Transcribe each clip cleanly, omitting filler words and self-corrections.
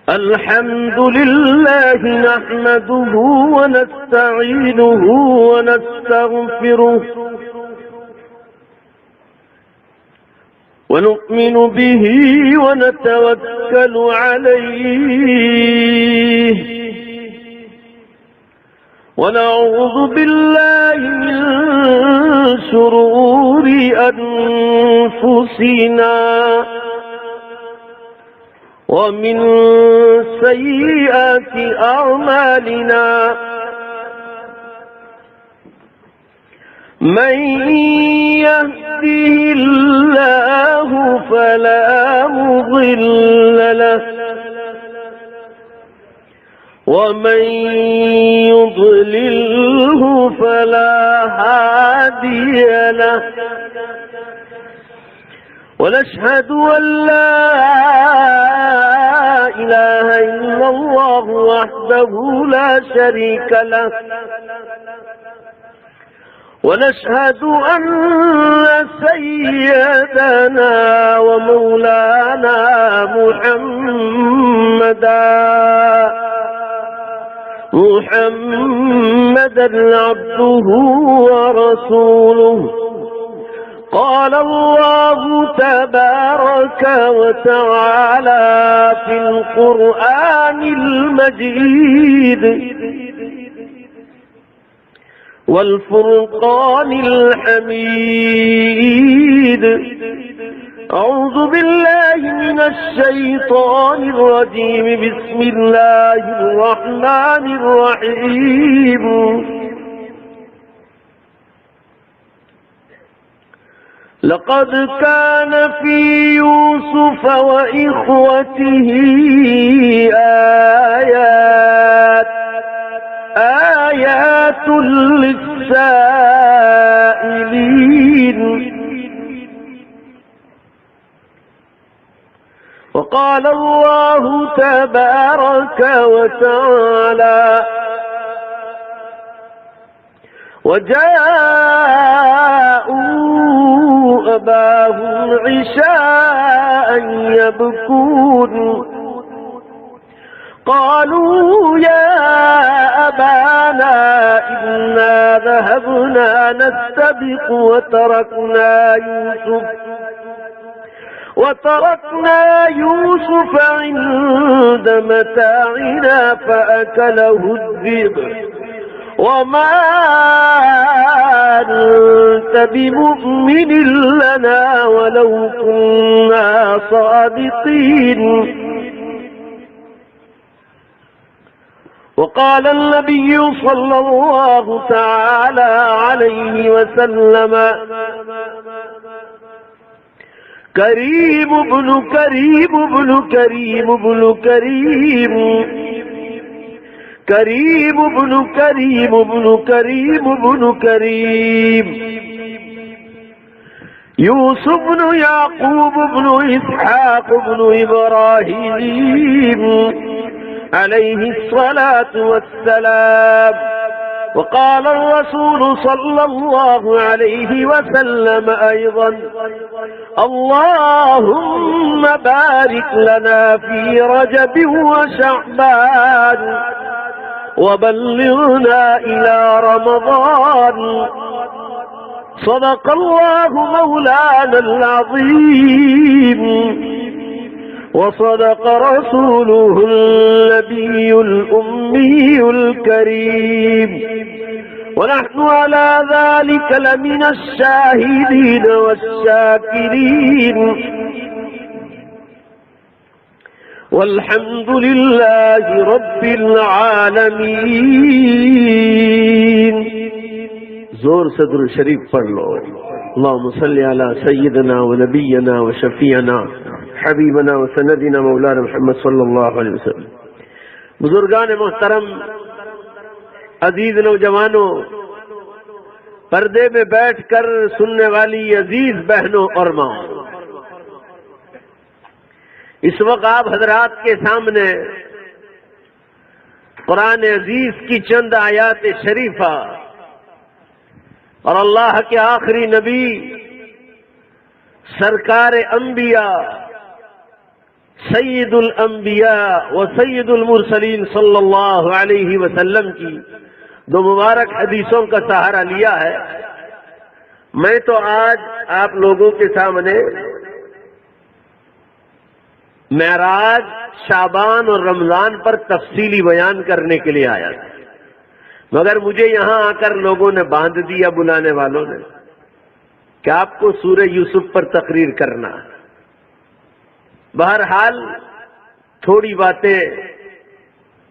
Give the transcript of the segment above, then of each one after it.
الحمد لله نحمده ونستعينه ونستغفره ونؤمن به ونتوكل عليه ونعوذ بالله من شرور أنفسنا ومن سيئات أعمالنا من يهده الله فلا مضل له ومن يضلله فلا هادي له ونشهد أن لا إله إلا الله وحده لا شريك له ونشهد أن سيدنا ومولانا محمدا عبده ورسوله. قال الله تبارك وتعالى في القرآن المجيد والفرقان الحميد: أعوذ بالله من الشيطان الرجيم. بسم الله الرحمن الرحيم. لقد كان في يوسف وإخوته آيات للسائلين. وقال الله تبارك وتعالى: وجاءوا أباهم عشاء يبكون قالوا يا أبانا إنا ذهبنا نستبق وتركنا يوسف عند متاعنا فأكله الذئب وما أنت بمؤمن لنا ولو كنا صادقين. وقال النبي صلى الله تعالى عليه وسلم: كريم ابن كريم ابن كريم ابن كريم كريم ابن كريم ابن كريم ابن كريم يوسف بن يعقوب بن إسحاق بن إبراهيم عليه الصلاة والسلام. وقال الرسول صلى الله عليه وسلم أيضا: اللهم بارك لنا في رجب وشعبان وبلغنا إلى رمضان. صدق الله مولانا العظيم وصدق رسوله النبي الأمي الكريم ونحن على ذلك لمن الشاهدين والشاكرين والحمد لله رب العالمين. زور صدر الشریف پڑھ لو. اللهم صل على سيدنا ونبينا وشفيعنا حبیبنا و سندنا مولانا محمد صلی اللہ علیہ وسلم. بزرگان محترم، عزیز نوجوانوں، پردے میں بیٹھ کر سننے والی عزیز بہنوں اور ماں، اس وقت آپ حضرات کے سامنے قرآن عزیز کی چند آیات شریفہ اور اللہ کے آخری نبی سرکار انبیاء سید الانبیاء و سید المرسلین صلی اللہ علیہ وسلم کی دو مبارک حدیثوں کا سہارا لیا ہے۔ میں تو آج آپ لوگوں کے سامنے معراج، شعبان اور رمضان پر تفصیلی بیان کرنے کے لیے آیا تھا، مگر مجھے یہاں آ کر لوگوں نے باندھ دیا، بلانے والوں نے، کہ آپ کو سورہ یوسف پر تقریر کرنا ہے۔ بہرحال تھوڑی باتیں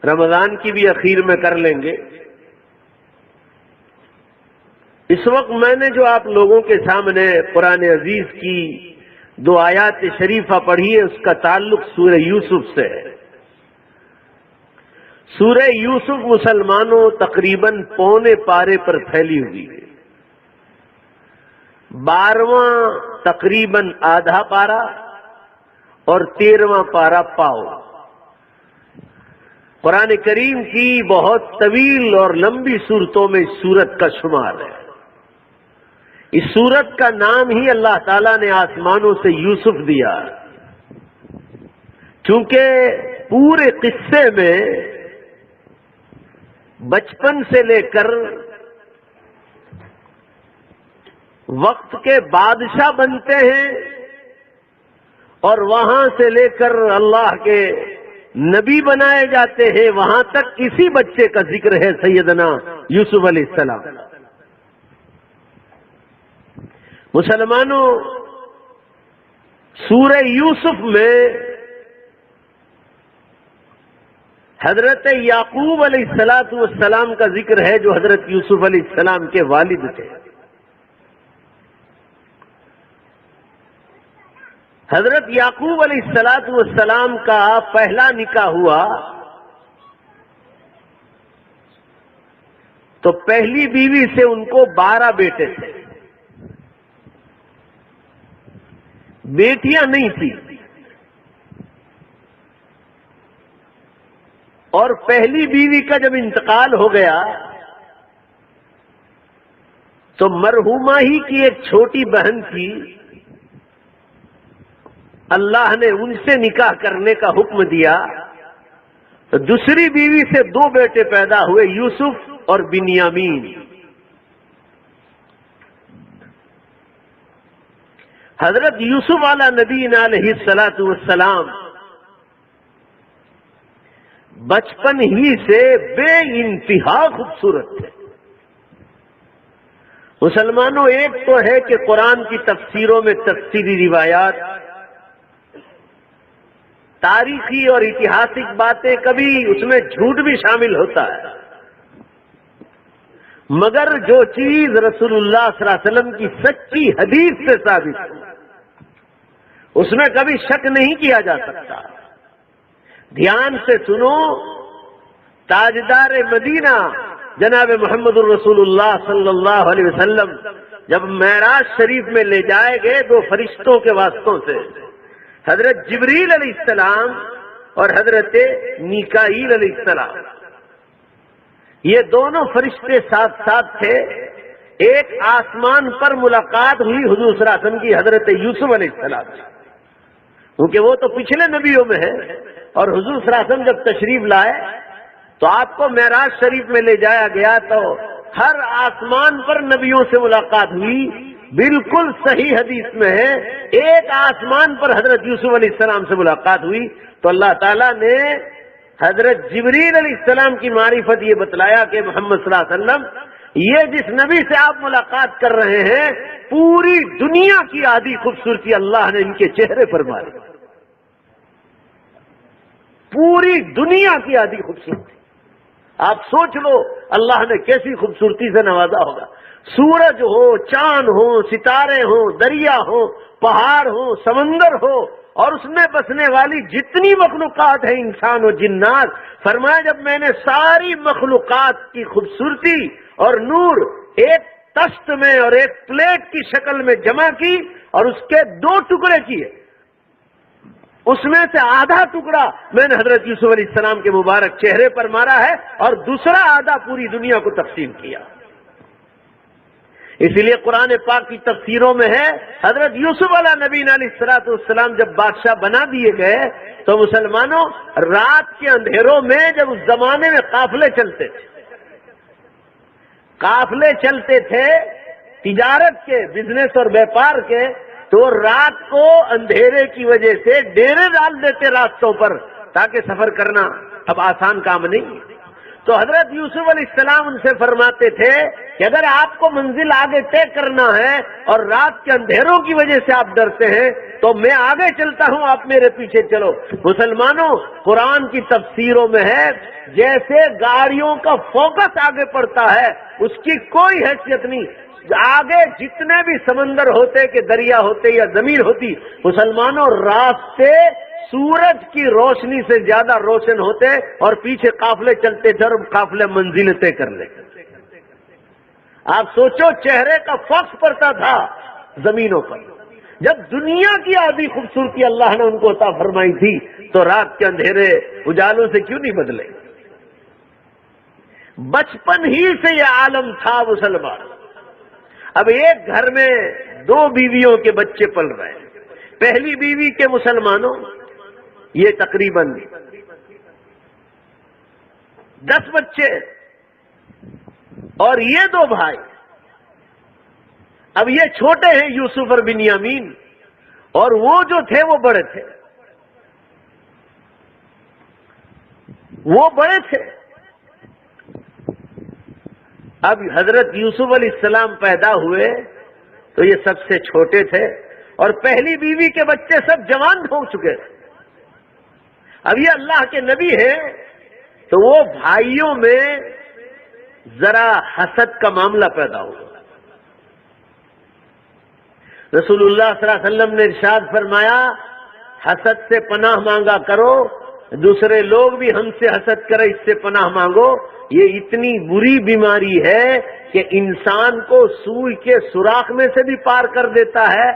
رمضان کی بھی اخیر میں کر لیں گے۔ اس وقت میں نے جو آپ لوگوں کے سامنے قرآن عزیز کی دو آیات شریفہ پڑھی ہے، اس کا تعلق سورہ یوسف سے ہے۔ سورہ یوسف مسلمانوں تقریباً پونے پارے پر پھیلی ہوئی ہے۔ 12واں تقریباً آدھا پارا اور 13واں پارا پاؤ۔ قرآن کریم کی بہت طویل اور لمبی صورتوں میں اس سورت کا شمار ہے۔ اس سورت کا نام ہی اللہ تعالیٰ نے آسمانوں سے یوسف دیا، چونکہ پورے قصے میں بچپن سے لے کر وقت کے بادشاہ بنتے ہیں اور وہاں سے لے کر اللہ کے نبی بنائے جاتے ہیں، وہاں تک اسی بچے کا ذکر ہے، سیدنا یوسف علیہ السلام۔ مسلمانوں، سورہ یوسف میں حضرت یعقوب علیہ السلام کا ذکر ہے، جو حضرت یوسف علیہ السلام کے والد تھے۔ حضرت یعقوب علیہ السلام کا پہلا نکاح ہوا تو پہلی بیوی سے ان کو 12 بیٹے تھے، بیٹیاں نہیں تھی، اور پہلی بیوی کا جب انتقال ہو گیا تو مرحومہ ہی کی ایک چھوٹی بہن تھی، اللہ نے ان سے نکاح کرنے کا حکم دیا تو دوسری بیوی سے 2 بیٹے پیدا ہوئے، یوسف اور بنیامین۔ حضرت یوسف علیہ نبینا علیہ السلام بچپن ہی سے بے انتہا خوبصورت تھے۔ مسلمانوں، ایک تو ہے کہ قرآن کی تفسیروں میں تفسیری روایات، تاریخی اور اتہاسک باتیں، کبھی اس میں جھوٹ بھی شامل ہوتا ہے، مگر جو چیز رسول اللہ صلی اللہ علیہ وسلم کی سچی حدیث سے ثابت ہے اس میں کبھی شک نہیں کیا جا سکتا۔ دھیان سے سنو، تاجدار مدینہ جناب محمد الرسول اللہ صلی اللہ علیہ وسلم جب معراج شریف میں لے جائے گئے 2 فرشتوں کے واسطوں سے، حضرت جبریل علیہ السلام اور حضرت میکائیل علیہ السلام، یہ دونوں فرشتے ساتھ ساتھ تھے۔ ایک آسمان پر ملاقات ہوئی حضور صلی اللہ علیہ وسلم کی حضرت یوسف علیہ السلام، کیونکہ وہ تو پچھلے نبیوں میں ہے، اور حضور صلی اللہ علیہ وسلم جب تشریف لائے تو آپ کو معراج شریف میں لے جایا گیا تو ہر آسمان پر نبیوں سے ملاقات ہوئی۔ بالکل صحیح حدیث میں ہے، ایک آسمان پر حضرت یوسف علیہ السلام سے ملاقات ہوئی تو اللہ تعالیٰ نے حضرت جبریل علیہ السلام کی معرفت یہ بتلایا کہ محمد صلی اللہ علیہ وسلم، یہ جس نبی سے آپ ملاقات کر رہے ہیں، پوری دنیا کی آدھی خوبصورتی اللہ نے ان کے چہرے پر ماری، پوری دنیا کی آدھی خوبصورتی۔ آپ سوچ لو اللہ نے کیسی خوبصورتی سے نوازا ہوگا۔ سورج ہو، چاند ہو، ستارے ہو، دریا ہو، پہاڑ ہو، سمندر ہو، اور اس میں بسنے والی جتنی مخلوقات ہیں، انسان و جنات، فرمایا جب میں نے ساری مخلوقات کی خوبصورتی اور نور ایک تشت میں اور ایک پلیٹ کی شکل میں جمع کی اور اس کے 2 ٹکڑے کیے، اس میں سے آدھا ٹکڑا میں نے حضرت یوسف علیہ السلام کے مبارک چہرے پر مارا ہے اور دوسرا آدھا پوری دنیا کو تقسیم کیا۔ اسی لیے قرآن پاک کی تفسیروں میں ہے حضرت یوسف علیہ نبی علیہ الصلوۃ والسلام جب بادشاہ بنا دیے گئے تو مسلمانوں رات کے اندھیروں میں جب اس زمانے میں قافلے چلتے تھے تجارت کے، بزنس اور بیپار کے، تو رات کو اندھیرے کی وجہ سے ڈیرے ڈال دیتے راستوں پر تاکہ سفر کرنا اب آسان کام نہیں۔ تو حضرت یوسف علیہ السلام ان سے فرماتے تھے کہ اگر آپ کو منزل آگے طے کرنا ہے اور رات کے اندھیروں کی وجہ سے آپ ڈرتے ہیں تو میں آگے چلتا ہوں، آپ میرے پیچھے چلو۔ مسلمانوں قرآن کی تفسیروں میں ہے جیسے گاڑیوں کا فوکس آگے پڑتا ہے اس کی کوئی حیثیت نہیں، آگے جتنے بھی سمندر ہوتے کہ دریا ہوتے یا زمین ہوتی، مسلمانوں راستے سورج کی روشنی سے زیادہ روشن ہوتے اور پیچھے قافلے چلتے تھے اور قافلے منزل طے کر لے۔ آپ سوچو چہرے کا فرق پڑتا تھا زمینوں پر۔ جب دنیا کی آدھی خوبصورتی اللہ نے ان کو عطا فرمائی تھی تو رات کے اندھیرے اجالوں سے کیوں نہیں بدلے؟ بچپن ہی سے یہ عالم تھا مسلمان۔ اب ایک گھر میں 2 بیویوں کے بچے پل رہے ہیں، پہلی بیوی کے مسلمانوں یہ تقریباً 10 بچے اور یہ 2 بھائی۔ اب یہ چھوٹے ہیں یوسف اور بنیامین، اور وہ جو تھے وہ بڑے تھے، اب حضرت یوسف علیہ السلام پیدا ہوئے تو یہ سب سے چھوٹے تھے اور پہلی بیوی کے بچے سب جوان ہو چکے تھے۔ اب یہ اللہ کے نبی ہیں تو وہ بھائیوں میں ذرا حسد کا معاملہ پیدا ہوا۔ رسول اللہ صلی اللہ علیہ وسلم نے ارشاد فرمایا حسد سے پناہ مانگا کرو، دوسرے لوگ بھی ہم سے حسد کرے اس سے پناہ مانگو، یہ اتنی بری بیماری ہے کہ انسان کو سوئی کے سوراخ میں سے بھی پار کر دیتا ہے،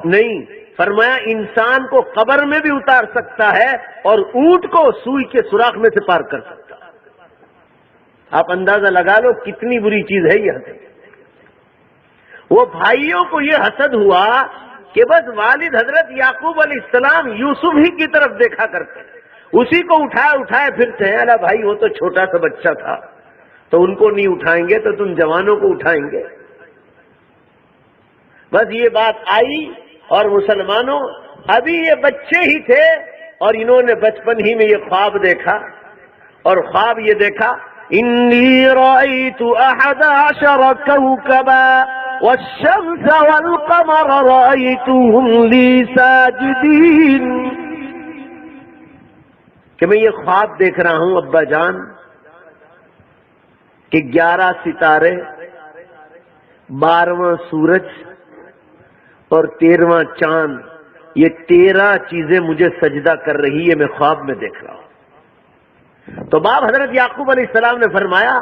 نہیں فرمایا انسان کو قبر میں بھی اتار سکتا ہے اور اونٹ کو سوئی کے سوراخ میں سے پار کر سکتا ہے۔ آپ اندازہ لگا لو کتنی بری چیز ہے یہ حسد۔ وہ بھائیوں کو یہ حسد ہوا کہ بس والد حضرت یعقوب علیہ السلام یوسف ہی کی طرف دیکھا کرتے، اسی کو اٹھائے پھرتے ہیں۔ اللہ بھائی وہ تو چھوٹا سا بچہ تھا تو ان کو نہیں اٹھائیں گے تو تم جوانوں کو اٹھائیں گے۔ بس یہ بات آئی اور مسلمانوں ابھی یہ بچے ہی تھے اور انہوں نے بچپن ہی میں یہ خواب دیکھا، اور خواب یہ دیکھا انی رأیت 11 کوكبا والشمس والقمر رأیتهم لی ساجدین، کہ میں یہ خواب دیکھ رہا ہوں ابا جان کہ 11 ستارے، 12واں سورج اور 13واں چاند، یہ 13 چیزیں مجھے سجدہ کر رہی ہے، میں خواب میں دیکھ رہا ہوں۔ تو باپ حضرت یعقوب علیہ السلام نے فرمایا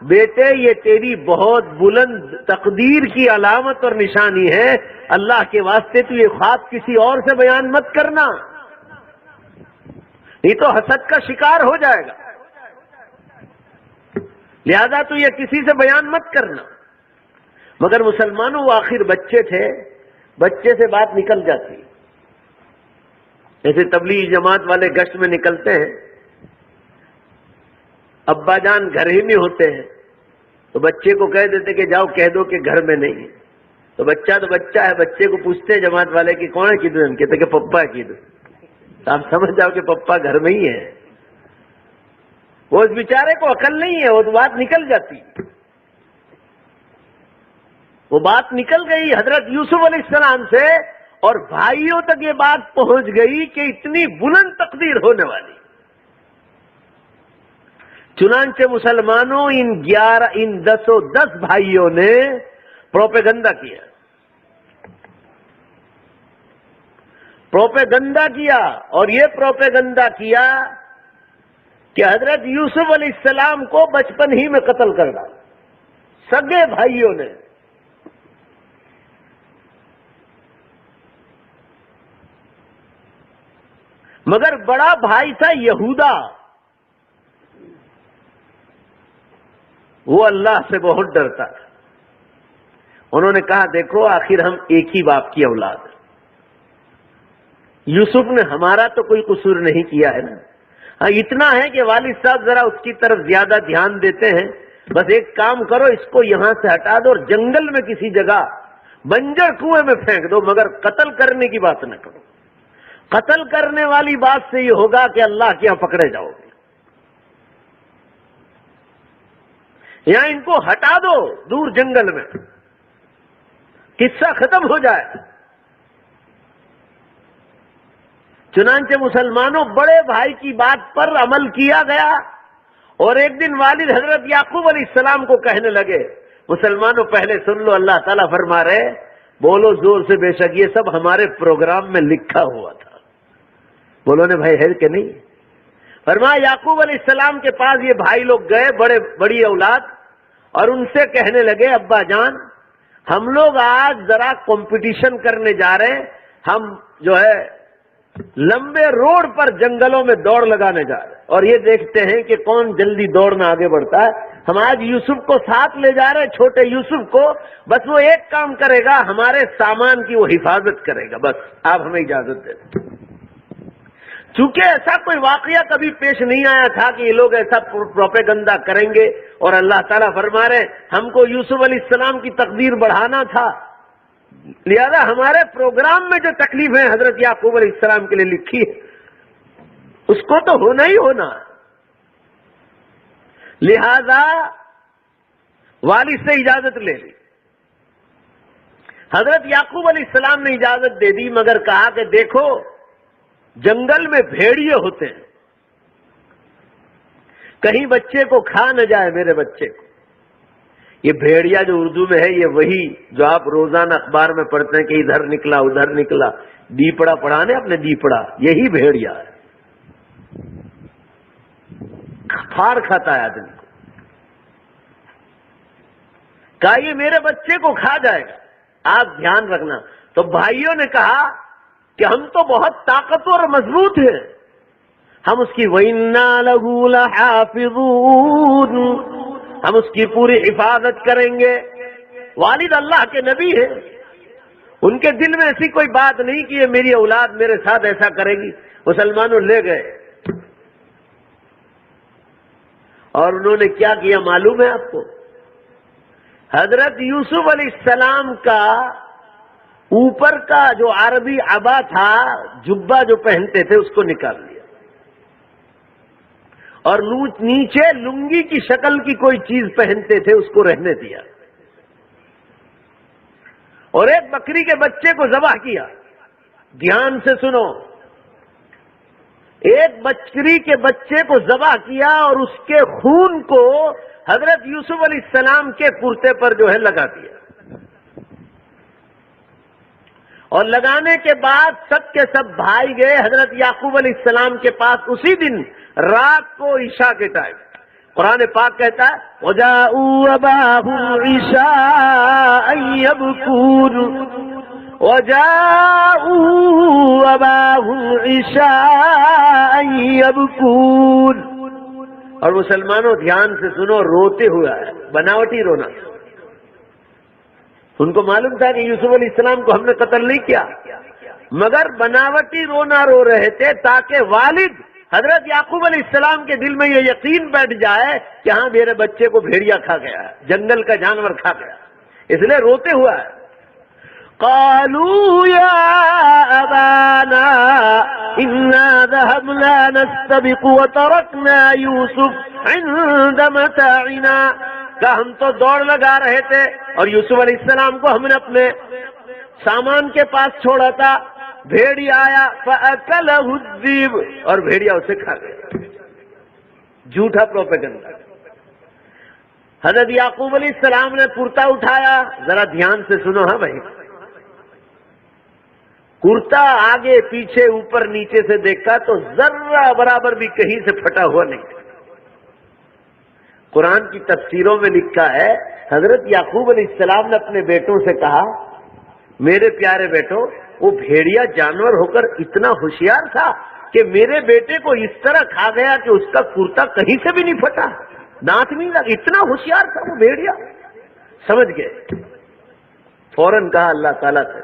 بیٹے یہ تیری بہت بلند تقدیر کی علامت اور نشانی ہے، اللہ کے واسطے تو یہ خواب کسی اور سے بیان مت کرنا، نہیں تو حسد کا شکار ہو جائے گا، لہذا تو یہ کسی سے بیان مت کرنا۔ مگر مسلمانوں وہ آخر بچے تھے، بچے سے بات نکل جاتی، جیسے تبلیغ جماعت والے گشت میں نکلتے ہیں، ابا جان گھر ہی میں ہوتے ہیں تو بچے کو کہہ دیتے کہ جاؤ کہہ دو کہ گھر میں نہیں ہے، تو بچہ ہے، بچے کو پوچھتے جماعت والے کہ کون ہے کدھر، ہم کہتے کہ پپا ہے کدھر، تو آپ سمجھ جاؤ کہ پپا گھر میں ہی ہے۔ وہ اس بیچارے کو عقل نہیں ہے، وہ تو بات نکل جاتی، وہ بات نکل گئی حضرت یوسف علیہ السلام سے اور بھائیوں تک یہ بات پہنچ گئی کہ اتنی بلند تقدیر ہونے والی۔ چنانچہ مسلمانوں ان 10 بھائیوں نے پروپیگنڈا کیا اور یہ پروپیگنڈا کیا کہ حضرت یوسف علیہ السلام کو بچپن ہی میں قتل کر ڈالا، سگے بھائیوں نے۔ مگر بڑا بھائی تھا یہودا، وہ اللہ سے بہت ڈرتا تھا، انہوں نے کہا دیکھو آخر ہم ایک ہی باپ کی اولاد ہیں، یوسف نے ہمارا تو کوئی قصور نہیں کیا ہے نا، ہاں اتنا ہے کہ والد صاحب ذرا اس کی طرف زیادہ دھیان دیتے ہیں، بس ایک کام کرو اس کو یہاں سے ہٹا دو اور جنگل میں کسی جگہ بنجر کنویں میں پھینک دو، مگر قتل کرنے کی بات نہ کرو، قتل کرنے والی بات سے یہ ہوگا کہ اللہ کے یہاں پکڑے جاؤ گے، یہاں ان کو ہٹا دو دور جنگل میں، قصہ ختم ہو جائے۔ چنانچہ مسلمانوں بڑے بھائی کی بات پر عمل کیا گیا، اور ایک دن والد حضرت یعقوب علیہ السلام کو کہنے لگے، مسلمانوں پہلے سن لو، اللہ تعالیٰ فرما رہے بولو زور سے، بے شک یہ سب ہمارے پروگرام میں لکھا ہوا تھا۔ بولو نے بھائی ہے کہ نہیں؟ فرمایا یعقوب علیہ السلام کے پاس یہ بھائی لوگ گئے، بڑی اولاد، اور ان سے کہنے لگے ابا جان ہم لوگ آج ذرا کمپٹیشن کرنے جا رہے ہیں، ہم جو ہے لمبے روڈ پر جنگلوں میں دوڑ لگانے جا رہے ہیں، اور یہ دیکھتے ہیں کہ کون جلدی دوڑ میں آگے بڑھتا ہے۔ ہم آج یوسف کو ساتھ لے جا رہے ہیں، چھوٹے یوسف کو، بس وہ ایک کام کرے گا، ہمارے سامان کی وہ حفاظت کرے گا، بس آپ ہمیں اجازت دیں۔ چونکہ ایسا کوئی واقعہ کبھی پیش نہیں آیا تھا کہ یہ لوگ ایسا پروپیگنڈا کریں گے، اور اللہ تعالیٰ فرما رہے ہم کو یوسف علیہ السلام کی تقدیر بڑھانا تھا، لہذا ہمارے پروگرام میں جو تکلیفیں حضرت یعقوب علیہ السلام کے لیے لکھی ہے اس کو تو ہونا ہی ہونا، لہذا والد سے اجازت لے لی۔ حضرت یعقوب علیہ السلام نے اجازت دے دی، مگر کہا کہ دیکھو جنگل میں بھیڑیے ہوتے ہیں، کہیں بچے کو کھا نہ جائے میرے بچے کو۔ یہ بھیڑیا جو اردو میں ہے یہ وہی جو آپ روزانہ اخبار میں پڑھتے ہیں کہ ادھر نکلا ادھر نکلا، دیپڑا پڑھانے اپنے دیپڑا، یہی بھیڑیا ہے، پھاڑ کھاتا ہے آدمی کو۔ کہا یہ میرے بچے کو کھا جائے گا، آپ دھیان رکھنا۔ تو بھائیوں نے کہا کہ ہم تو بہت طاقتور اور مضبوط ہیں، ہم اس کی وَإِنَّا لَهُ لَحَافِظُونَ، ہم اس کی پوری حفاظت کریں گے۔ والد اللہ کے نبی ہیں، ان کے دل میں ایسی کوئی بات نہیں کہ یہ میری اولاد میرے ساتھ ایسا کرے گی۔ مسلمانوں لے گئے، اور انہوں نے کیا کیا معلوم ہے آپ کو؟ حضرت یوسف علیہ السلام کا اوپر کا جو عربی عبا تھا، جبہ جو پہنتے تھے، اس کو نکال لیا، اور نیچے لنگی کی شکل کی کوئی چیز پہنتے تھے اس کو رہنے دیا، اور ایک بکری کے بچے کو ذبح کیا۔ دھیان سے سنو، ایک بکری کے بچے کو ذبح کیا اور اس کے خون کو حضرت یوسف علیہ السلام کے کرتے پر جو ہے لگا دیا، اور لگانے کے بعد سب کے سب بھائی گئے حضرت یعقوب علیہ السلام کے پاس اسی دن رات کو عشاء کے ٹائم۔ قرآن پاک کہتا ہے وَجَاءُوا أَبَاهُمْ عِشَاءً يَبْكُونَ، وَجَاءُوا أَبَاهُمْ عِشَاءً يَبْكُونَ۔ اور مسلمانوں دھیان سے سنو، روتے ہوا ہے، بناوٹی رونا۔ ان کو معلوم تھا کہ یوسف علیہ السلام کو ہم نے قتل نہیں کیا، مگر بناوٹی رونا رو رہے تھے تاکہ والد حضرت یعقوب علیہ السلام کے دل میں یہ یقین بیٹھ جائے کہ ہاں میرے بچے کو بھیڑیا کھا گیا ہے، جنگل کا جانور کھا گیا، اس لیے روتے ہوا ہے۔ قالوا یا ابانا انا ذهبنا نستبق وتركنا يوسف عند متاعنا، کہ ہم تو دوڑ لگا رہے تھے اور یوسف علیہ السلام کو ہم نے اپنے سامان کے پاس چھوڑا تھا، بھیڑیا آیا فَأَكَلَهُ الذِّئْبُ، اور بھیڑیا اسے کھا گیا۔ جھوٹا پروپیگنڈا۔ حضرت یعقوب علیہ السلام نے کرتا اٹھایا، ذرا دھیان سے سنو ہاں بھائی، کرتا آگے پیچھے اوپر نیچے سے دیکھا تو ذرہ برابر بھی کہیں سے پھٹا ہوا نہیں۔ قرآن کی تفسیروں میں لکھا ہے حضرت یعقوب علیہ السلام نے اپنے بیٹوں سے کہا میرے پیارے بیٹوں، وہ بھیڑیا جانور ہو کر اتنا ہوشیار تھا کہ میرے بیٹے کو اس طرح کھا گیا کہ اس کا کرتا کہیں سے بھی نہیں پھٹا، دانت نہیں لگا، اتنا ہوشیار تھا وہ بھیڑیا۔ سمجھ گئے؟ فوراً کہا اللہ تعالیٰ سے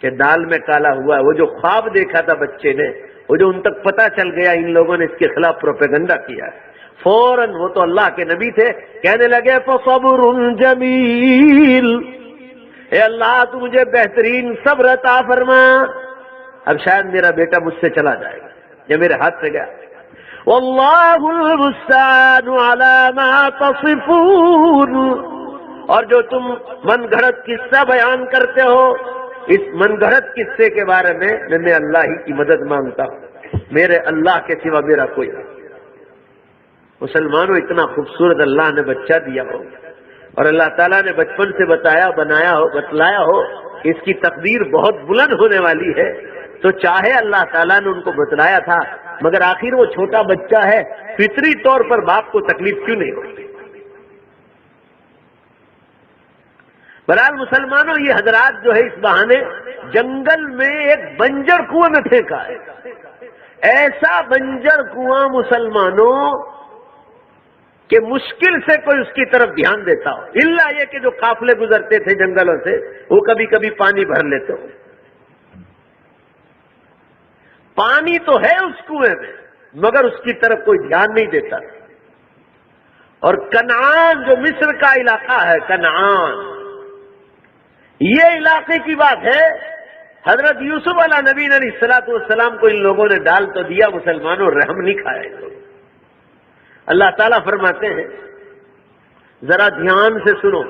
کہ دال میں کالا ہوا ہے. وہ جو خواب دیکھا تھا بچے نے، وہ جو ان تک پتا چل گیا ان لوگوں نے اس کے خلاف پروپیگنڈا کیا ہے، فوراً وہ تو اللہ کے نبی تھے، کہنے لگے فَصَبْرٌ جَمِيلٌ، اے اللہ تو مجھے بہترین صبر عطا فرما. اب شاید میرا بیٹا مجھ سے چلا جائے گا، یہ میرے ہاتھ سے گیا. وَاللَّهُ الْمُسْتَعَانُ عَلَى مَا تَصِفُونَ، اور جو تم من گھڑت قصہ بیان کرتے ہو، اس من گھڑت قصے کے بارے میں اللہ ہی کی مدد مانگتا ہوں، میرے اللہ کے سوا میرا کوئی نہیں. مسلمانوں، اتنا خوبصورت اللہ نے بچہ دیا ہو اور اللہ تعالیٰ نے بچپن سے بتلایا ہو کہ اس کی تقدیر بہت بلند ہونے والی ہے، تو چاہے اللہ تعالیٰ نے ان کو بتلایا تھا، مگر آخر وہ چھوٹا بچہ ہے، فطری طور پر باپ کو تکلیف کیوں نہیں ہوتی؟ بہرحال مسلمانوں، یہ حضرات جو ہے اس بہانے جنگل میں ایک بنجر کنویں میں پھینکا ہے. ایسا بنجر کنواں مسلمانوں کہ مشکل سے کوئی اس کی طرف دھیان دیتا ہو، الا یہ کہ جو قافلے گزرتے تھے جنگلوں سے وہ کبھی کبھی پانی بھر لیتے ہو. پانی تو ہے اس کنویں میں مگر اس کی طرف کوئی دھیان نہیں دیتا. اور کنعان جو مصر کا علاقہ ہے، کنعان، یہ علاقے کی بات ہے. حضرت یوسف علیہ نبی علیہ الصلوۃ والسلام کو ان لوگوں نے ڈال تو دیا، مسلمانوں رحم نہیں کھایا. اللہ تعالیٰ فرماتے ہیں، ذرا دھیان سے سنو،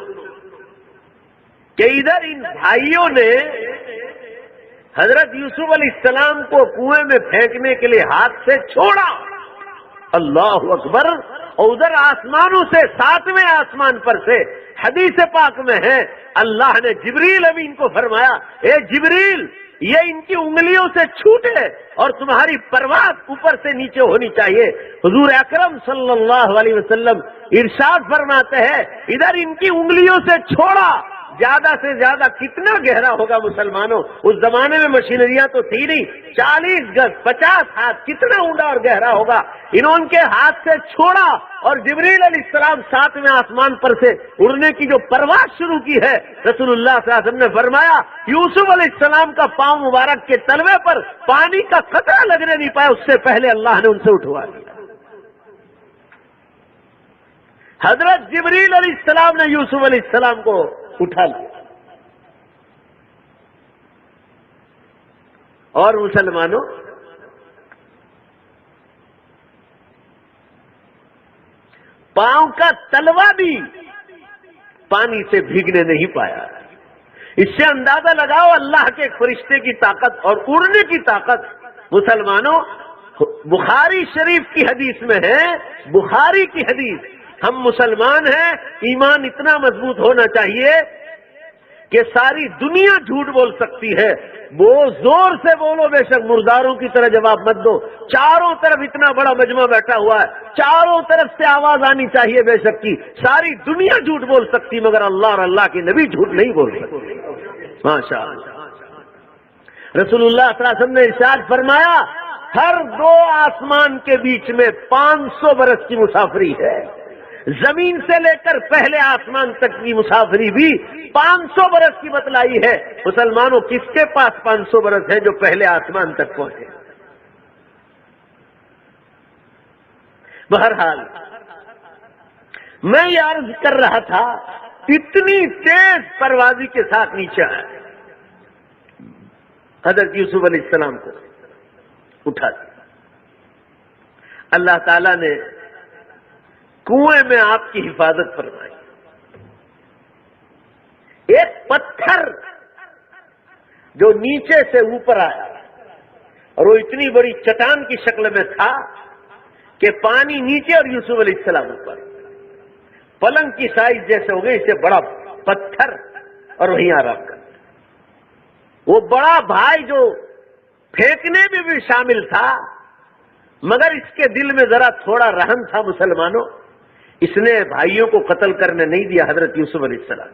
کہ ادھر ان بھائیوں نے حضرت یوسف علیہ السلام کو کنویں میں پھینکنے کے لیے ہاتھ سے چھوڑا، اللہ اکبر. اور ادھر آسمانوں سے، ساتویں آسمان پر سے حدیث پاک میں ہے، اللہ نے جبریل امین کو فرمایا، اے جبریل، یہ ان کی انگلیوں سے چھوٹے اور تمہاری پرواز اوپر سے نیچے ہونی چاہیے. حضور اکرم صلی اللہ علیہ وسلم ارشاد فرماتے ہیں، ادھر ان کی انگلیوں سے چھوڑا. زیادہ سے زیادہ کتنا گہرا ہوگا مسلمانوں؟ اس زمانے میں مشینریاں تو تھی نہیں. 40 گز 50 ہاتھ، کتنا اونڈا اور گہرا ہوگا. انہوں کے ہاتھ سے چھوڑا اور جبریل علیہ السلام 7ویں آسمان پر سے اڑنے کی جو پرواز شروع کی ہے، رسول اللہ صلی اللہ علیہ وسلم نے فرمایا یوسف علیہ السلام کا پاؤں مبارک کے تلوے پر پانی کا قطرہ لگنے نہیں پایا، اس سے پہلے اللہ نے ان سے اٹھوا دیا. حضرت جبریل علیہ السلام نے یوسف علیہ السلام کو اٹھا لیا. اور مسلمانوں، پاؤں کا تلوا بھی پانی سے بھیگنے نہیں پایا. اس سے اندازہ لگاؤ اللہ کے فرشتے کی طاقت اور اڑنے کی طاقت. مسلمانوں، بخاری شریف کی حدیث میں ہے، بخاری کی حدیث، ہم مسلمان ہیں، ایمان اتنا مضبوط ہونا چاہیے کہ ساری دنیا جھوٹ بول سکتی ہے، وہ زور سے بولو، بے شک مرداروں کی طرح جواب مت دو. چاروں طرف اتنا بڑا مجمع بیٹھا ہوا ہے، چاروں طرف سے آواز آنی چاہیے بے شک کی. ساری دنیا جھوٹ بول سکتی مگر اللہ اور اللہ کے نبی جھوٹ نہیں بول سکتے. ماشاء اللہ. رسول اللہ صلی اللہ علیہ وسلم نے ارشاد فرمایا، ہر 2 آسمان کے بیچ میں 500 برس کی مسافری ہے. زمین سے لے کر پہلے آسمان تک کی مسافری بھی 500 برس کی بتلائی ہے. مسلمانوں، کس کے پاس 500 برس ہے جو پہلے آسمان تک پہنچے؟ بہرحال میں یہ عرض کر رہا تھا، اتنی تیز پروازی کے ساتھ نیچے آیا، حضرت یوسف علیہ السلام کو اٹھا دیا. اللہ تعالیٰ نے کنویں میں آپ کی حفاظت فرمائی. ایک پتھر جو نیچے سے اوپر آیا اور وہ اتنی بڑی چٹان کی شکل میں تھا کہ پانی نیچے اور یوسف علیہ السلام اوپر، پلنگ کی سائز جیسے ہو گئی، اسے بڑا پتھر، اور وہیں آرام کر. وہ بڑا بھائی جو پھینکنے میں بھی شامل تھا مگر اس کے دل میں ذرا تھوڑا رحم تھا. مسلمانوں، اس نے بھائیوں کو قتل کرنے نہیں دیا حضرت یوسف علیہ السلام،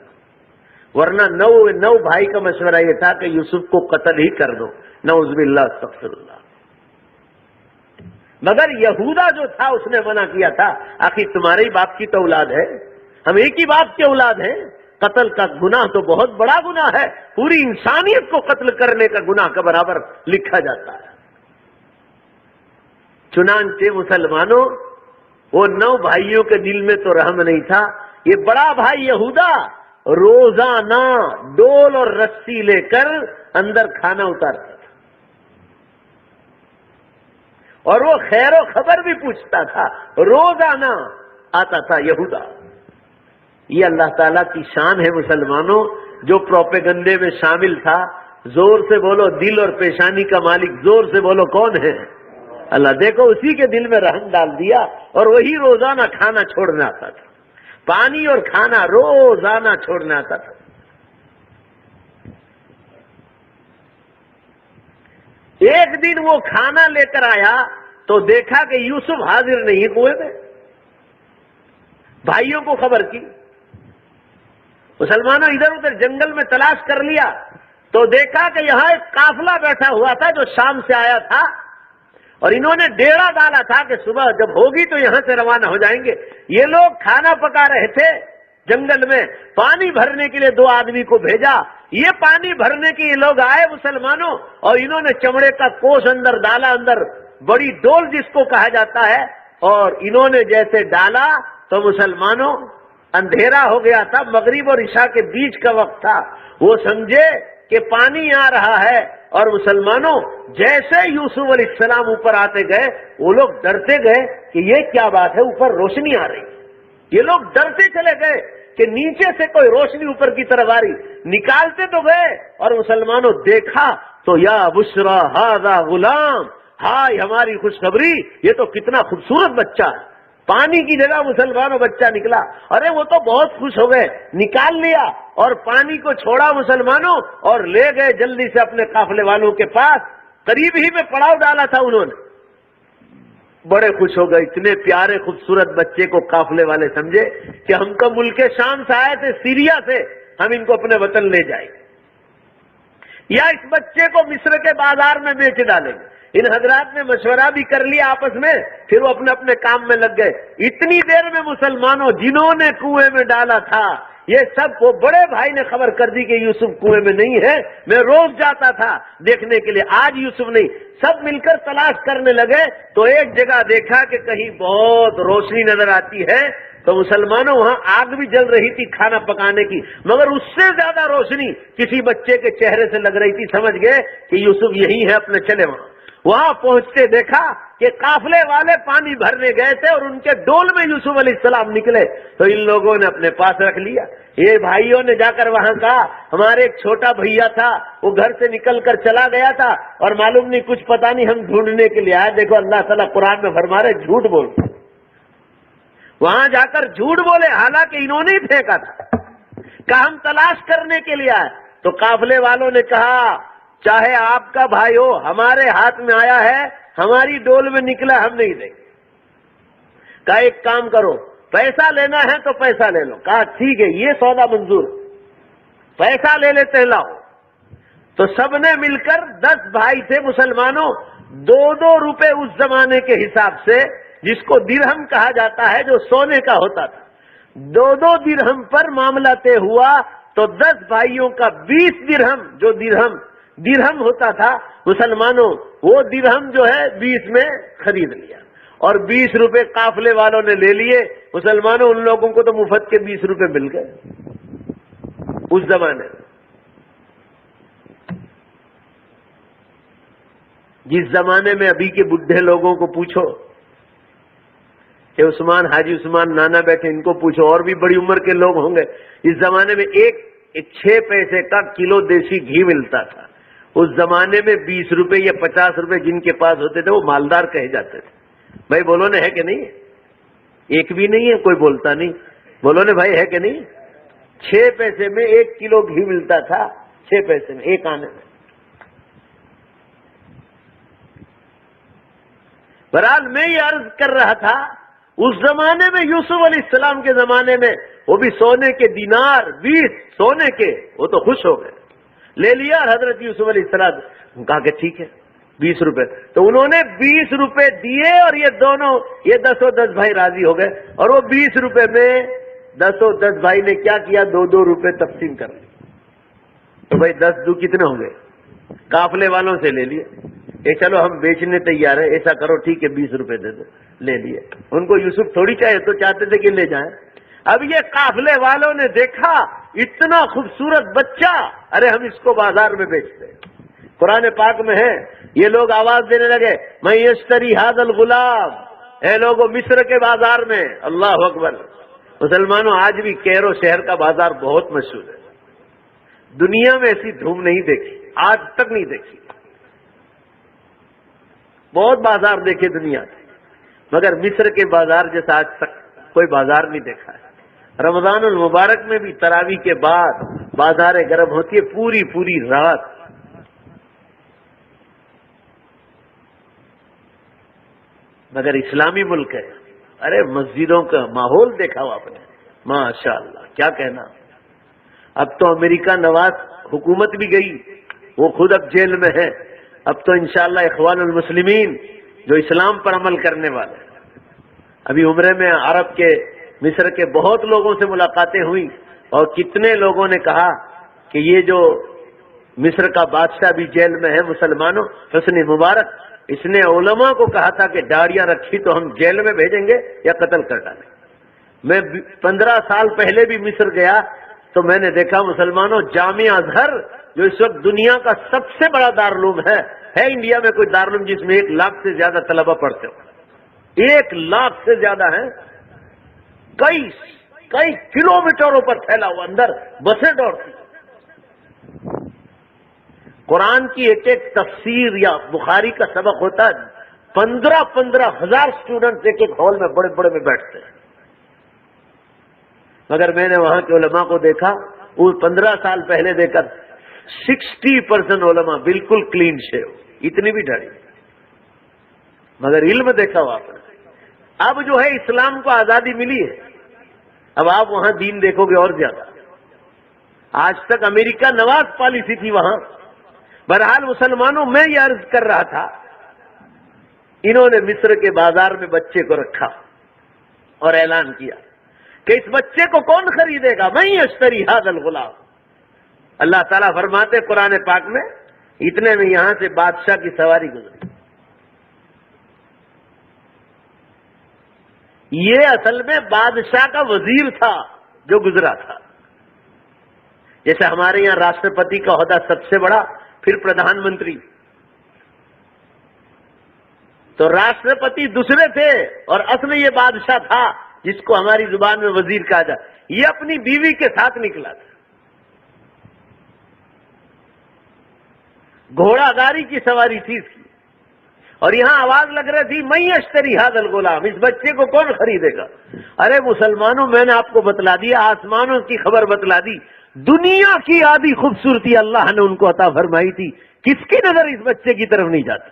ورنہ 9 بھائی کا مشورہ یہ تھا کہ یوسف کو قتل ہی کر دو، نعوذ باللہ استغفر اللہ. مگر یہودا جو تھا اس نے منع کیا تھا، آخر تمہارے ہی باپ کی تو اولاد ہے، ہم ایک ہی باپ کے اولاد ہیں، قتل کا گناہ تو بہت بڑا گناہ ہے، پوری انسانیت کو قتل کرنے کا گناہ کا برابر لکھا جاتا ہے۔ چنانچہ مسلمانوں، وہ 9 بھائیوں کے دل میں تو رحم نہیں تھا۔ یہ بڑا بھائی یہودا روزانہ ڈول اور رسی لے کر اندر کھانا اتارتا تھا، اور وہ خیر و خبر بھی پوچھتا تھا، روزانہ آتا تھا یہودا۔ یہ اللہ تعالیٰ کی شان ہے مسلمانوں، جو پروپیگنڈے میں شامل تھا۔ زور سے بولو، دل اور پیشانی کا مالک زور سے بولو کون ہے؟ اللہ۔ دیکھو اسی کے دل میں رحم ڈال دیا، اور وہی روزانہ کھانا چھوڑنے آتا تھا، پانی اور کھانا روزانہ چھوڑنے آتا تھا۔ ایک دن وہ کھانا لے کر آیا تو دیکھا کہ یوسف حاضر نہیں ہے کنویں میں۔ بھائیوں کو خبر کی، مسلمانوں ادھر ادھر جنگل میں تلاش کر لیا تو دیکھا کہ یہاں ایک قافلہ بیٹھا ہوا تھا جو شام سے آیا تھا، اور انہوں نے ڈیرا ڈالا تھا کہ صبح جب ہوگی تو یہاں سے روانہ ہو جائیں گے۔ یہ لوگ کھانا پکا رہے تھے جنگل میں، پانی بھرنے کے لیے 2 آدمی کو بھیجا۔ یہ پانی بھرنے کے یہ لوگ آئے مسلمانوں، اور انہوں نے چمڑے کا کوس اندر ڈالا، اندر بڑی ڈول جس کو کہا جاتا ہے، اور انہوں نے جیسے ڈالا تو مسلمانوں اندھیرا ہو گیا تھا، مغرب اور عشاء کے بیچ کا وقت تھا۔ وہ سمجھے کہ پانی آ رہا ہے، اور مسلمانوں جیسے یوسف علیہ السلام اوپر آتے گئے وہ لوگ ڈرتے گئے کہ یہ کیا بات ہے، اوپر روشنی آ رہی۔ یہ لوگ ڈرتے چلے گئے کہ نیچے سے کوئی روشنی اوپر کی طرف آ رہی، نکالتے تو گئے، اور مسلمانوں دیکھا تو یا بشرا ھذا غلام، ہائے ہماری خوشخبری، یہ تو کتنا خوبصورت بچہ ہے۔ پانی کی جگہ مسلمانوں بچہ نکلا، ارے وہ تو بہت خوش ہو گئے، نکال لیا اور پانی کو چھوڑا مسلمانوں، اور لے گئے جلدی سے اپنے قافلے والوں کے پاس۔ قریب ہی میں پڑاؤ ڈالا تھا انہوں نے، بڑے خوش ہو گئے، اتنے پیارے خوبصورت بچے کو قافلے والے سمجھے کہ ہم تو ملک شام سے آئے تھے، سیریا سے، ہم ان کو اپنے وطن لے جائیں گے، یا اس بچے کو مصر کے بازار میں بیچ ڈالیں گے۔ ان حضرات نے مشورہ بھی کر لیا آپس میں، پھر وہ اپنے اپنے کام میں لگ گئے۔ اتنی دیر میں مسلمانوں جنہوں نے کنویں میں ڈالا تھا، یہ سب وہ بڑے بھائی نے خبر کر دی کہ یوسف کنویں میں نہیں ہے۔ میں روز جاتا تھا دیکھنے کے لیے، آج یوسف نہیں۔ سب مل کر تلاش کرنے لگے تو ایک جگہ دیکھا کہ کہیں بہت روشنی نظر آتی ہے، تو مسلمانوں وہاں آگ بھی جل رہی تھی کھانا پکانے کی، مگر اس سے زیادہ روشنی کسی بچے کے چہرے سے لگ رہی تھی۔ سمجھ گئے کہ یوسف یہی ہے، اپنے چلے وہاں پہنچتے دیکھا کہ قافلے والے پانی بھرنے گئے تھے، اور ان کے ڈول میں یوسف علیہ السلام نکلے تو ان لوگوں نے اپنے پاس رکھ لیا۔ یہ بھائیوں نے جا کر وہاں کہا ہمارے ایک چھوٹا بھیا تھا، وہ گھر سے نکل کر چلا گیا تھا، اور معلوم نہیں کچھ پتا نہیں، ہم ڈھونڈنے کے لیے آئے۔ دیکھو اللہ تعالیٰ قرآن میں فرما رہے جھوٹ بول، وہاں جا کر جھوٹ بولے، حالانکہ انہوں نے ہی پھینکا تھا، کہا ہم تلاش کرنے کے لیے آئے۔ تو قافلے والوں نے کہا چاہے آپ کا بھائی ہو، ہمارے ہاتھ میں آیا ہے، ہماری ڈول میں نکلا، ہم نہیں دیں گے۔ کہا ایک کام کرو، پیسہ لینا ہے تو پیسہ لے لو۔ کہا ٹھیک ہے، یہ سودا منظور، پیسہ لے لیتے ہیں، لاؤ۔ تو سب نے مل کر 10 بھائی تھے مسلمانوں، 2 روپے اس زمانے کے حساب سے، جس کو درہم کہا جاتا ہے، جو سونے کا ہوتا تھا، 2 درہم پر معاملہ طے ہوا۔ تو 10 بھائیوں کا 20 درہم، جو درہم ہوتا تھا مسلمانوں، وہ درہم جو ہے 20 میں خرید لیا، اور 20 روپے قافلے والوں نے لے لیے۔ مسلمانوں ان لوگوں کو تو مفت کے 20 روپے مل گئے اس زمانے میں۔ جس زمانے میں ابھی کے بڈھے لوگوں کو پوچھو کہ عثمان، حاجی عثمان نانا بیٹھے، ان کو پوچھو، اور بھی بڑی عمر کے لوگ ہوں گے، اس زمانے میں ایک 6 پیسے کا کلو دیسی گھی ملتا تھا۔ اس زمانے میں 20 روپے یا 50 روپے جن کے پاس ہوتے تھے وہ مالدار کہے جاتے تھے۔ بھائی بولو نے ہے کہ نہیں؟ ایک بھی نہیں ہے، کوئی بولتا نہیں، بولو نے بھائی ہے کہ نہیں؟ 6 پیسے میں 1 کلو گھی ملتا تھا، 6 پیسے میں، 1 آنے میں۔ بہرحال میں یہ عرض کر رہا تھا، اس زمانے میں یوسف علیہ السلام کے زمانے میں وہ بھی سونے کے دینار 20 سونے کے، وہ تو خوش ہو گئے، لے لیا۔ اور حضرت یوسف علیہ السلام کہا کہ ٹھیک ہے 20 روپے، تو انہوں نے 20 روپے دیے، اور یہ دونوں، یہ 10 و 10 بھائی راضی ہو گئے، اور وہ 20 روپے میں 10 بھائی نے کیا کیا, 2 روپے تقسیم کر لی. تو بھائی 10 دو کتنے ہوں گے؟ قافلے والوں سے لے لیے. چلو ہم بیچنے تیار ہیں, ایسا کرو ٹھیک ہے 20 روپے دے دو, لے لیے. ان کو یوسف تھوڑی چاہے, تو چاہتے تھے کہ لے جائیں. اب یہ قافلے والوں نے دیکھا اتنا خوبصورت بچہ, ارے ہم اس کو بازار میں بیچتے ہیں. قرآن پاک میں ہے, یہ لوگ آواز دینے لگے میں یشتری ھذا الغلام, اے لوگوں مصر کے بازار میں. اللہ اکبر. مسلمانوں آج بھی کیرو شہر کا بازار بہت مشہور ہے. دنیا میں ایسی دھوم نہیں دیکھی, آج تک نہیں دیکھی. بہت بازار دیکھے دنیا کے, مگر مصر کے بازار جیسا آج تک کوئی بازار نہیں دیکھا ہے. رمضان المبارک میں بھی تراویح کے بعد بازاریں گرم ہوتی ہے پوری رات. مگر اسلامی ملک ہے. ارے مسجدوں کا ماحول دیکھا ہو آپ نے, ماشاء اللہ کیا کہنا. اب تو امریکہ نواز حکومت بھی گئی, وہ خود اب جیل میں ہے. اب تو انشاءاللہ اخوان المسلمین جو اسلام پر عمل کرنے والے ہیں. ابھی عمرے میں عرب کے مصر کے بہت لوگوں سے ملاقاتیں ہوئی, اور کتنے لوگوں نے کہا کہ یہ جو مصر کا بادشاہ بھی جیل میں ہے مسلمانوں, حسنی مبارک, اس نے علماء کو کہا تھا کہ داڑیاں رکھی تو ہم جیل میں بھیجیں گے یا قتل کر ڈالیں. میں 15 سال پہلے بھی مصر گیا تو میں نے دیکھا مسلمانوں, جامعہ ازہر جو اس وقت دنیا کا سب سے بڑا دارالعلوم ہے انڈیا میں کوئی دارالعلوم جس میں 1 لاکھ سے زیادہ طلبہ پڑھتے ہو. 1 لاکھ سے زیادہ ہیں, کئی کلومیٹروں پر پھیلا ہوا, اندر بسیں دوڑتی. قرآن کی ایک تفسیر یا بخاری کا سبق ہوتا ہے, 15 ہزار اسٹوڈنٹ ایک ہال میں بڑے میں بیٹھتے ہیں. مگر میں نے وہاں کے علماء کو دیکھا, وہ 15 سال پہلے دیکھا 60% علماء بالکل کلین شیو, اتنی بھی ڈھڑی. مگر علم دیکھا ہوا آپ نے. اب جو ہے اسلام کو آزادی ملی ہے, اب آپ وہاں دین دیکھو گے اور زیادہ. آج تک امریکہ نواز پالیسی تھی وہاں. بہرحال مسلمانوں, میں یہ عرض کر رہا تھا, انہوں نے مصر کے بازار میں بچے کو رکھا اور اعلان کیا کہ اس بچے کو کون خریدے گا, میں اشتری ھذا الغلام. اللہ تعالیٰ فرماتے قرآن پاک میں, اتنے میں یہاں سے بادشاہ کی سواری گزری. یہ اصل میں بادشاہ کا وزیر تھا جو گزرا تھا. جیسے ہمارے یہاں راشٹرپتی کا عہدہ سب سے بڑا, پھر پردھان منتری. تو راشٹرپتی دوسرے تھے اور اصل یہ بادشاہ تھا جس کو ہماری زبان میں وزیر کہا جاتا. یہ اپنی بیوی کے ساتھ نکلا تھا, گھوڑا گاری کی سواری تھی اس کی, اور یہاں آواز لگ رہی تھی میں اشتری ھذا الغلام, اس بچے کو کون خریدے گا. ارے مسلمانوں, میں نے آپ کو بتلا دیا, آسمانوں کی خبر بتلا دی, دنیا کی آدھی خوبصورتی اللہ نے ان کو عطا فرمائی تھی. کس کی نظر اس بچے کی طرف نہیں جاتی.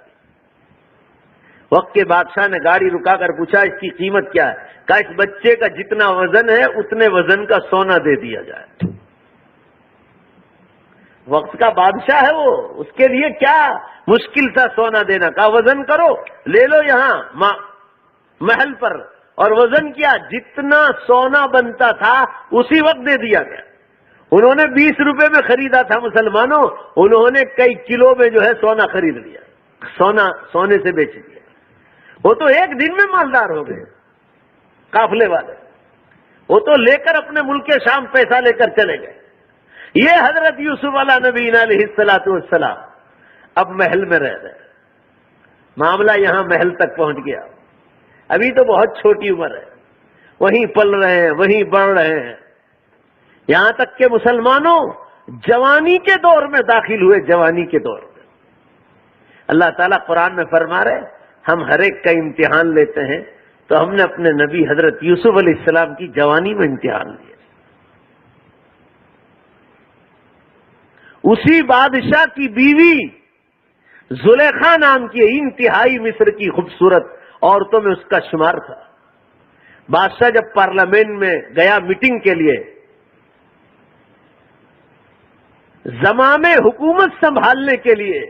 وقت کے بادشاہ نے گاڑی رکا کر پوچھا اس کی قیمت کیا ہے. کہا اس بچے کا جتنا وزن ہے اتنے وزن کا سونا دے دیا جائے. وقت کا بادشاہ ہے وہ, اس کے لیے کیا مشکل تھا سونا دینا. کہا وزن کرو, لے لو یہاں محل پر, اور وزن کیا, جتنا سونا بنتا تھا اسی وقت دے دیا گیا. انہوں نے 20 روپے میں خریدا تھا مسلمانوں, انہوں نے کئی کلو میں جو ہے سونا خرید لیا, سونے سے بیچ دیا. وہ تو ایک دن میں مالدار ہو گئے قافلے والے. وہ تو لے کر اپنے ملک شام پیسہ لے کر چلے گئے. یہ حضرت یوسف علیہ نبینا علیہ الصلوۃ والسلام اب محل میں رہ رہے. معاملہ یہاں محل تک پہنچ گیا. ابھی تو بہت چھوٹی عمر ہے, وہیں پل رہے ہیں, وہیں بڑھ رہے ہیں, یہاں تک کہ مسلمانوں جوانی کے دور میں داخل ہوئے. جوانی کے دور میں اللہ تعالیٰ قرآن میں فرما رہے, ہم ہر ایک کا امتحان لیتے ہیں, تو ہم نے اپنے نبی حضرت یوسف علیہ السلام کی جوانی میں امتحان لیا. اسی بادشاہ کی بیوی زلیخا نام کی انتہائی مصر کی خوبصورت عورتوں میں اس کا شمار تھا. بادشاہ جب پارلیمنٹ میں گیا میٹنگ کے لیے, زمام حکومت سنبھالنے کے لیے,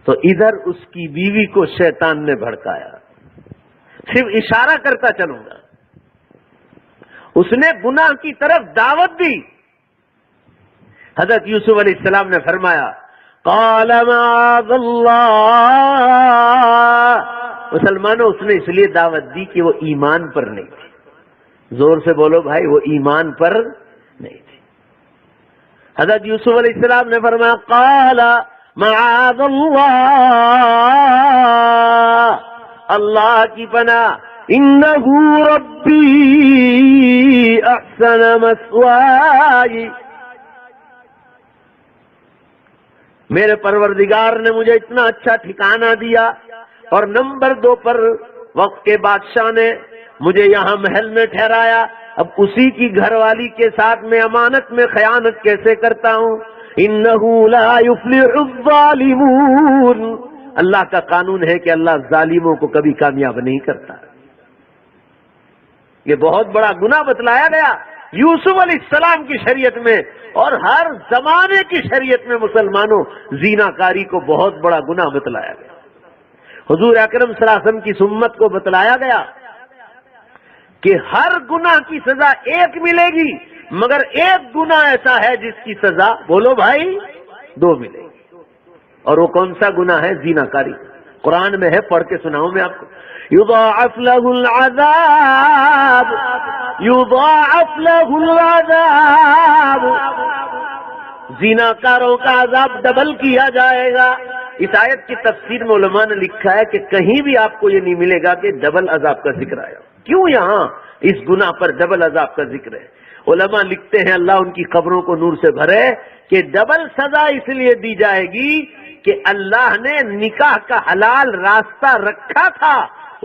تو ادھر اس کی بیوی کو شیطان نے بھڑکایا. صرف اشارہ کرتا چلوں گا, اس نے گناہ کی طرف دعوت دی. حضرت یوسف علیہ السلام نے فرمایا قال معاذ اللہ. مسلمانوں اس نے اس لیے دعوت دی کہ وہ ایمان پر نہیں تھی. زور سے بولو بھائی, وہ ایمان پر نہیں تھی. حضرت یوسف علیہ السلام نے فرمایا قال معاذ اللہ, اللہ کی پناہ, انہ ربی احسن مثوائی, میرے پروردگار نے مجھے اتنا اچھا ٹھکانہ دیا, اور نمبر 2 پر وقت کے بادشاہ نے مجھے یہاں محل میں ٹھہرایا. اب اسی کی گھر والی کے ساتھ میں امانت میں خیانت کیسے کرتا ہوں. انہ لا یفلح الظالمون, اللہ کا قانون ہے کہ اللہ ظالموں کو کبھی کامیاب نہیں کرتا. یہ بہت بڑا گناہ بتلایا گیا یوسف علیہ السلام کی شریعت میں, اور ہر زمانے کی شریعت میں مسلمانوں زنا کاری کو بہت بڑا گناہ بتلایا گیا. حضور اکرم صلی اللہ علیہ وسلم کی سنت کو بتلایا گیا کہ ہر گناہ کی سزا ایک ملے گی, مگر ایک گناہ ایسا ہے جس کی سزا بولو بھائی 2 ملے گی. اور وہ کون سا گناہ ہے؟ زنا کاری. قرآن میں ہے, پڑھ کے سناؤں میں آپ کو. یضاعف له العذاب, یضاعف له العذاب, زنا کاروں کا عذاب ڈبل کیا جائے گا. اس آیت کی تفسیر میں علماء نے لکھا ہے کہ کہیں بھی آپ کو یہ نہیں ملے گا کہ ڈبل عذاب کا ذکر آیا. کیوں یہاں اس گناہ پر ڈبل عذاب کا ذکر ہے؟ علماء لکھتے ہیں اللہ ان کی قبروں کو نور سے بھرے کہ ڈبل سزا اس لیے دی جائے گی کہ اللہ نے نکاح کا حلال راستہ رکھا تھا,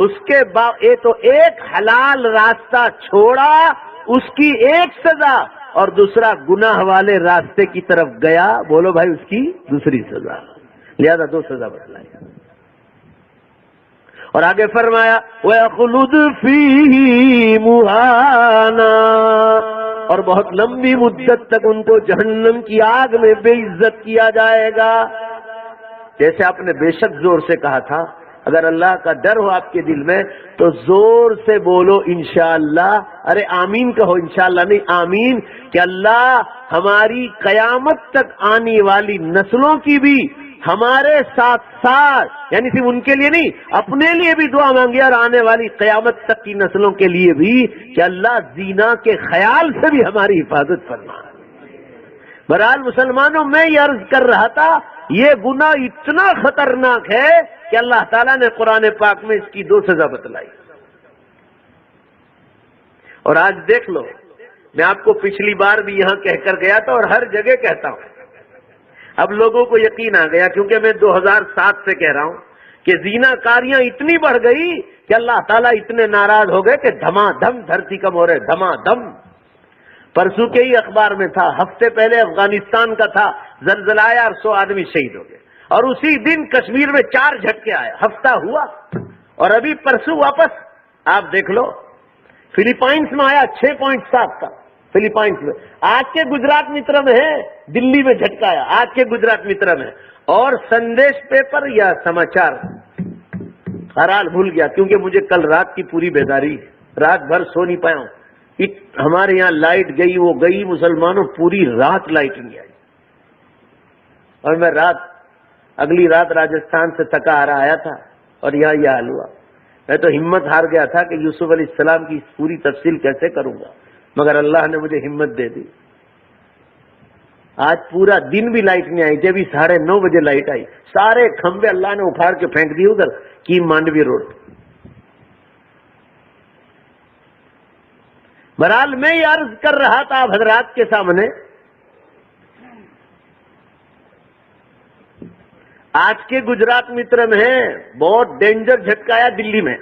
اس کے بعد تو ایک حلال راستہ چھوڑا, اس کی ایک سزا, اور دوسرا گناہ والے راستے کی طرف گیا, بولو بھائی اس کی دوسری سزا. لہذا 2 سزا بتلائی. اور آگے فرمایا وَيَخْلُدْ فِيهِ مُهَانًا, اور بہت لمبی مدت تک ان کو جہنم کی آگ میں بے عزت کیا جائے گا. جیسے آپ نے بے شک زور سے کہا تھا, اگر اللہ کا ڈر ہو آپ کے دل میں تو زور سے بولو انشاءاللہ. ارے آمین کہو, انشاءاللہ نہیں آمین, کہ اللہ ہماری قیامت تک آنے والی نسلوں کی بھی ہمارے ساتھ ساتھ, یعنی صرف ان کے لیے نہیں, اپنے لیے بھی دعا مانگے, اور آنے والی قیامت تک کی نسلوں کے لیے بھی, کہ اللہ زنا کے خیال سے بھی ہماری حفاظت فرما. بہرحال مسلمانوں, میں یہ عرض کر رہا تھا یہ گناہ اتنا خطرناک ہے کہ اللہ تعالیٰ نے قرآن پاک میں اس کی 2 سزا بتلائی. اور آج دیکھ لو, میں آپ کو پچھلی بار بھی یہاں کہہ کر گیا تھا اور ہر جگہ کہتا ہوں, اب لوگوں کو یقین آ گیا, کیونکہ میں 2007 سے کہہ رہا ہوں کہ زنا کاریاں اتنی بڑھ گئی کہ اللہ تعالیٰ اتنے ناراض ہو گئے کہ دھما دھم دھرتی کم ہو رہے, دھما دھم. پرسوں کے ہی اخبار میں تھا, ہفتے پہلے افغانستان کا تھا, زلزلہ آیا اور 100 آدمی شہید ہو گئے, اور اسی دن کشمیر میں 4 جھٹکے آئے, ہفتہ ہوا, اور ابھی پرسوں واپس آپ دیکھ لو فلپائنس میں آیا 6.7 کا, فلپائنس میں. آج کے گجرات متر میں ہے, دلی میں جھٹکا آیا, آج کے گجرات متر میں. اور سندیش پیپر یا سماچار حرال بھول گیا, کیونکہ مجھے کل رات کی پوری بیداری, رات بھر سو نہیں پایا ہوں. ہمارے یہاں لائٹ گئی, وہ گئی, مسلمانوں پوری رات لائٹ نہیں آئی, اور میں اگلی رات راجستھان سے تھکا آ رہا آیا تھا, اور یہاں یہ حال ہوا. میں تو ہمت ہار گیا تھا کہ یوسف علیہ السلام کی پوری تفصیل کیسے کروں گا, مگر اللہ نے مجھے ہمت دے دی. آج پورا دن بھی لائٹ نہیں آئی, جب 9:30 بجے لائٹ آئی, سارے کھمبے اللہ نے اکھاڑ کے پھینک دیے ادھر کی مانڈوی روڈ. بہرحال میں یہ عرض کر رہا تھا آپ حضرات کے سامنے, آج کے گجرات متر میں ہے بہت ڈینجر جھٹکا آیا دلی میں,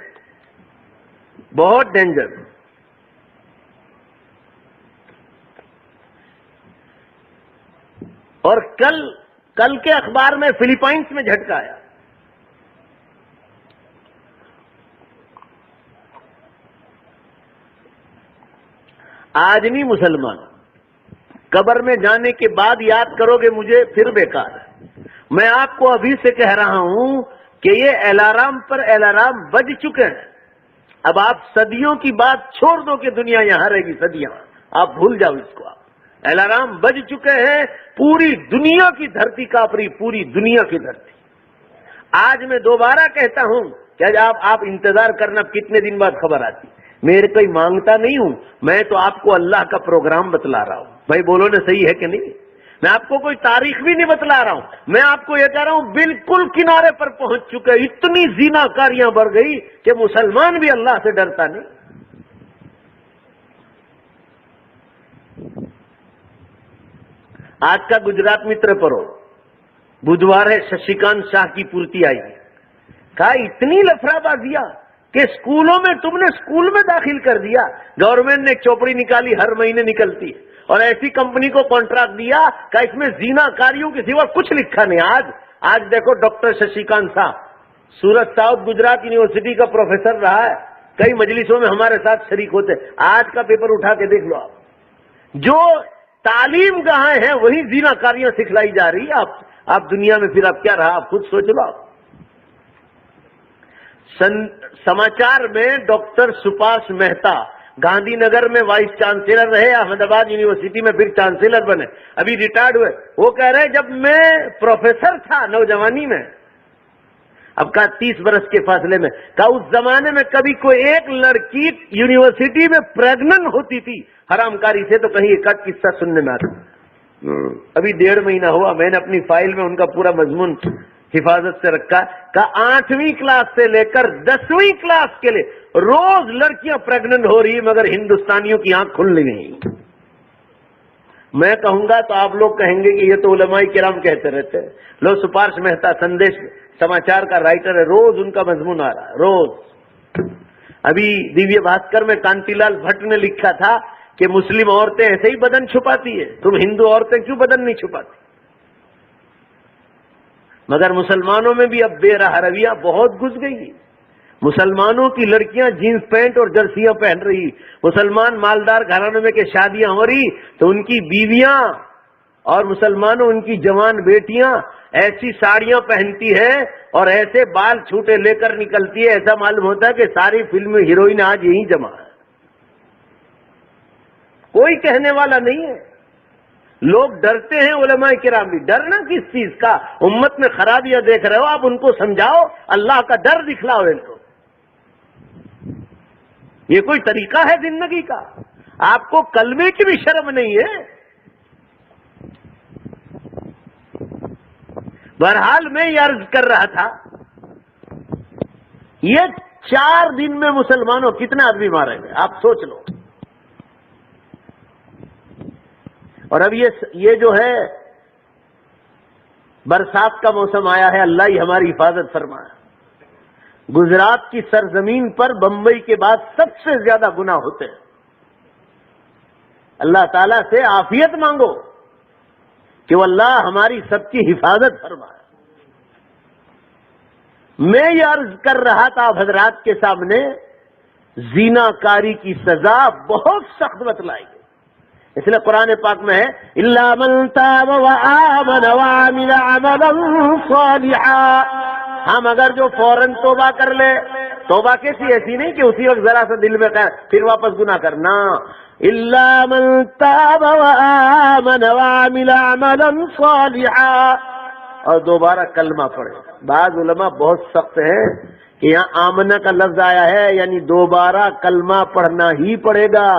بہت ڈینجر. اور کل کے اخبار میں فلپائنس میں جھٹکا آیا. آج نہیں مسلمان, قبر میں جانے کے بعد یاد کرو گے مجھے پھر بیکار ہے. میں آپ کو ابھی سے کہہ رہا ہوں کہ یہ الارم پر الارم بج چکے ہیں, اب آپ صدیوں کی بات چھوڑ دو کہ دنیا یہاں رہے گی صدیاں، آپ بھول جاؤ اس کو. الارم بج چکے ہیں، پوری دنیا کی دھرتی کانپ رہی، پوری دنیا کی دھرتی. آج میں دوبارہ کہتا ہوں کہ آپ انتظار کرنا کتنے دن بعد خبر آتی. میرے کوئی مانگتا نہیں ہوں، میں تو آپ کو اللہ کا پروگرام بتلا رہا ہوں. بھائی بولو نا صحیح ہے کہ نہیں؟ میں آپ کو کوئی تاریخ بھی نہیں بتلا رہا ہوں، میں آپ کو یہ کہہ رہا ہوں بالکل کنارے پر پہنچ چکے. اتنی زنا کاریاں بڑھ گئی کہ مسلمان بھی اللہ سے ڈرتا نہیں. آج کا گجرات متر پڑھو، بدھوار ہے، ششیکانت شاہ کی پورتی آئی. کہا اتنی لفڑا بازیاں کہ سکولوں میں تم نے سکول میں داخل کر دیا. گورنمنٹ نے ایک چوپڑی نکالی، ہر مہینے نکلتی ہے، اور ایسی کمپنی کو کانٹریکٹ دیا کہ اس میں زنا کاریوں کے سوا کچھ لکھا نہیں. آج دیکھو ڈاکٹر ششیکانت شاہ سورت ساؤتھ گجرات یونیورسٹی کا پروفیسر رہا ہے، کئی مجلسوں میں ہمارے ساتھ شریک ہوتے. آج کا پیپر اٹھا کے دیکھ لو آپ، جو تعلیم گاہیں ہیں وہی زنا کاریاں سکھلائی جا رہی ہے. آپ دنیا میں پھر اب کیا رہا آپ خود سوچ لو. سماچار میں ڈاکٹر سپاس مہتا گاندھی نگر میں وائس چانسلر رہے، احمد آباد یونیورسٹی میں پھر چانسلر بنے، ابھی ریٹائرڈ ہوئے. وہ کہہ رہے جب میں پروفیسر تھا نوجوانی میں، اب کہا 30 برس کے فاصلے میں، کہا اس زمانے میں کبھی کوئی ایک لڑکی یونیورسٹی میں پریگننٹ ہوتی تھی حرام کاری سے تو کہیں ایک قصہ سننے میں آتا. ابھی 1.5 مہینہ ہوا، میں نے اپنی فائل میں ان کا پورا مضمون حفاظت سے رکھا. کہ 8ویں کلاس سے لے کر 10ویں کلاس کے لیے روز لڑکیاں پریگننٹ ہو رہی، مگر ہندوستانیوں کی آنکھ کھل نہیں. میں کہوں گا تو آپ لوگ کہیں گے کہ یہ تو علماء کرام کہتے رہتے ہیں. لو سپارش مہتا سندیش سماچار کا رائٹر ہے، روز ان کا مضمون آ رہا ہے روز. ابھی دیویہ بھاسکر میں کانتی لال بھٹ نے لکھا تھا کہ مسلم عورتیں ایسے ہی بدن چھپاتی ہے، تم ہندو عورتیں کیوں بدن نہیں چھپاتی. مگر مسلمانوں میں بھی اب بے راہ رویہ بہت گھس گئی. مسلمانوں کی لڑکیاں جینس پینٹ اور جرسیاں پہن رہی، مسلمان مالدار گھرانوں میں کہ شادیاں ہو رہی تو ان کی بیویاں اور مسلمانوں ان کی جوان بیٹیاں ایسی ساڑیاں پہنتی ہے اور ایسے بال چھوٹے لے کر نکلتی ہے، ایسا معلوم ہوتا ہے کہ ساری فلم ہیروئن آج یہی جمع ہے. کوئی کہنے والا نہیں ہے. لوگ ڈرتے ہیں، علماء کرام بھی. ڈرنا کس چیز کا؟ امت میں خرابیاں دیکھ رہے ہو آپ، ان کو سمجھاؤ، اللہ کا ڈر دکھلاؤ ان کو. یہ کوئی طریقہ ہے زندگی کا؟ آپ کو کلمے کی بھی شرم نہیں ہے. بہرحال میں یہ عرض کر رہا تھا، یہ 4 دن میں مسلمانوں کتنے آدمی مارے گئے آپ سوچ لو. اور اب یہ جو ہے برسات کا موسم آیا ہے، اللہ ہی ہماری حفاظت فرمائے. گجرات کی سرزمین پر بمبئی کے بعد سب سے زیادہ گناہ ہوتے ہیں. اللہ تعالیٰ سے عافیت مانگو کہ وہ اللہ ہماری سب کی حفاظت فرمائے. میں یہ عرض کر رہا تھا آپ حضرات کے سامنے، زنا کاری کی سزا بہت سخت بتلائی گئی. اس لیے قرآن پاک میں ہے الا من تاب وآمن وعمل عملا صالحا. ہم اگر جو فوراً توبہ کر لے، توبہ کیسی ایسی نہیں کہ اسی وقت ذرا سا دل میں پھر واپس گناہ کرنا. الا من تاب وآمن وعمل عملا صالحا، اور دوبارہ کلمہ پڑھے. بعض علماء بہت سخت ہیں کہ یہاں آمنہ کا لفظ آیا ہے یعنی دوبارہ کلمہ پڑھنا ہی پڑے گا،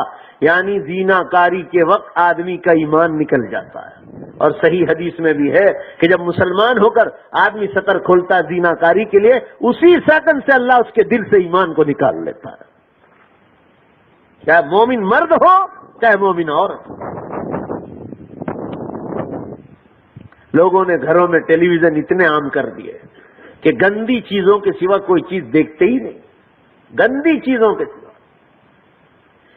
یعنی زنا کاری کے وقت آدمی کا ایمان نکل جاتا ہے. اور صحیح حدیث میں بھی ہے کہ جب مسلمان ہو کر آدمی سطر کھولتا ہے زنا کاری کے لیے، اسی سیکنڈ سے اللہ اس کے دل سے ایمان کو نکال لیتا ہے، چاہے مومن مرد ہو چاہے مومن عورت. لوگوں نے گھروں میں ٹیلی ویژن اتنے عام کر دیے کہ گندی چیزوں کے سوا کوئی چیز دیکھتے ہی نہیں. گندی چیزوں کے سوا.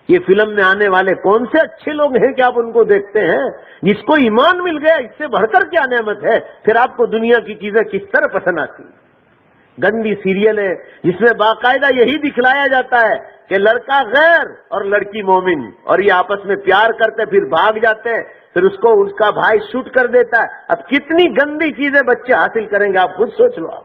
یہ فلم میں آنے والے کون سے اچھے لوگ ہیں کہ آپ ان کو دیکھتے ہیں؟ جس کو ایمان مل گیا اس سے بڑھ کر کیا نعمت ہے؟ پھر آپ کو دنیا کی چیزیں کس طرح پسند آتی ہیں؟ گندی سیریل ہے جس میں باقاعدہ یہی دکھلایا جاتا ہے کہ لڑکا غیر اور لڑکی مومن، اور یہ آپس میں پیار کرتے پھر بھاگ جاتے ہیں، پھر اس کو اس کا بھائی شوٹ کر دیتا ہے. اب کتنی گندی چیزیں بچے حاصل کریں گے آپ خود سوچ لو. آپ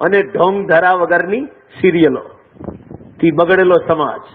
અને ઢોંગ ધરા વગરની સિરિયલો થી બગડેલો સમાજ,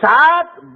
7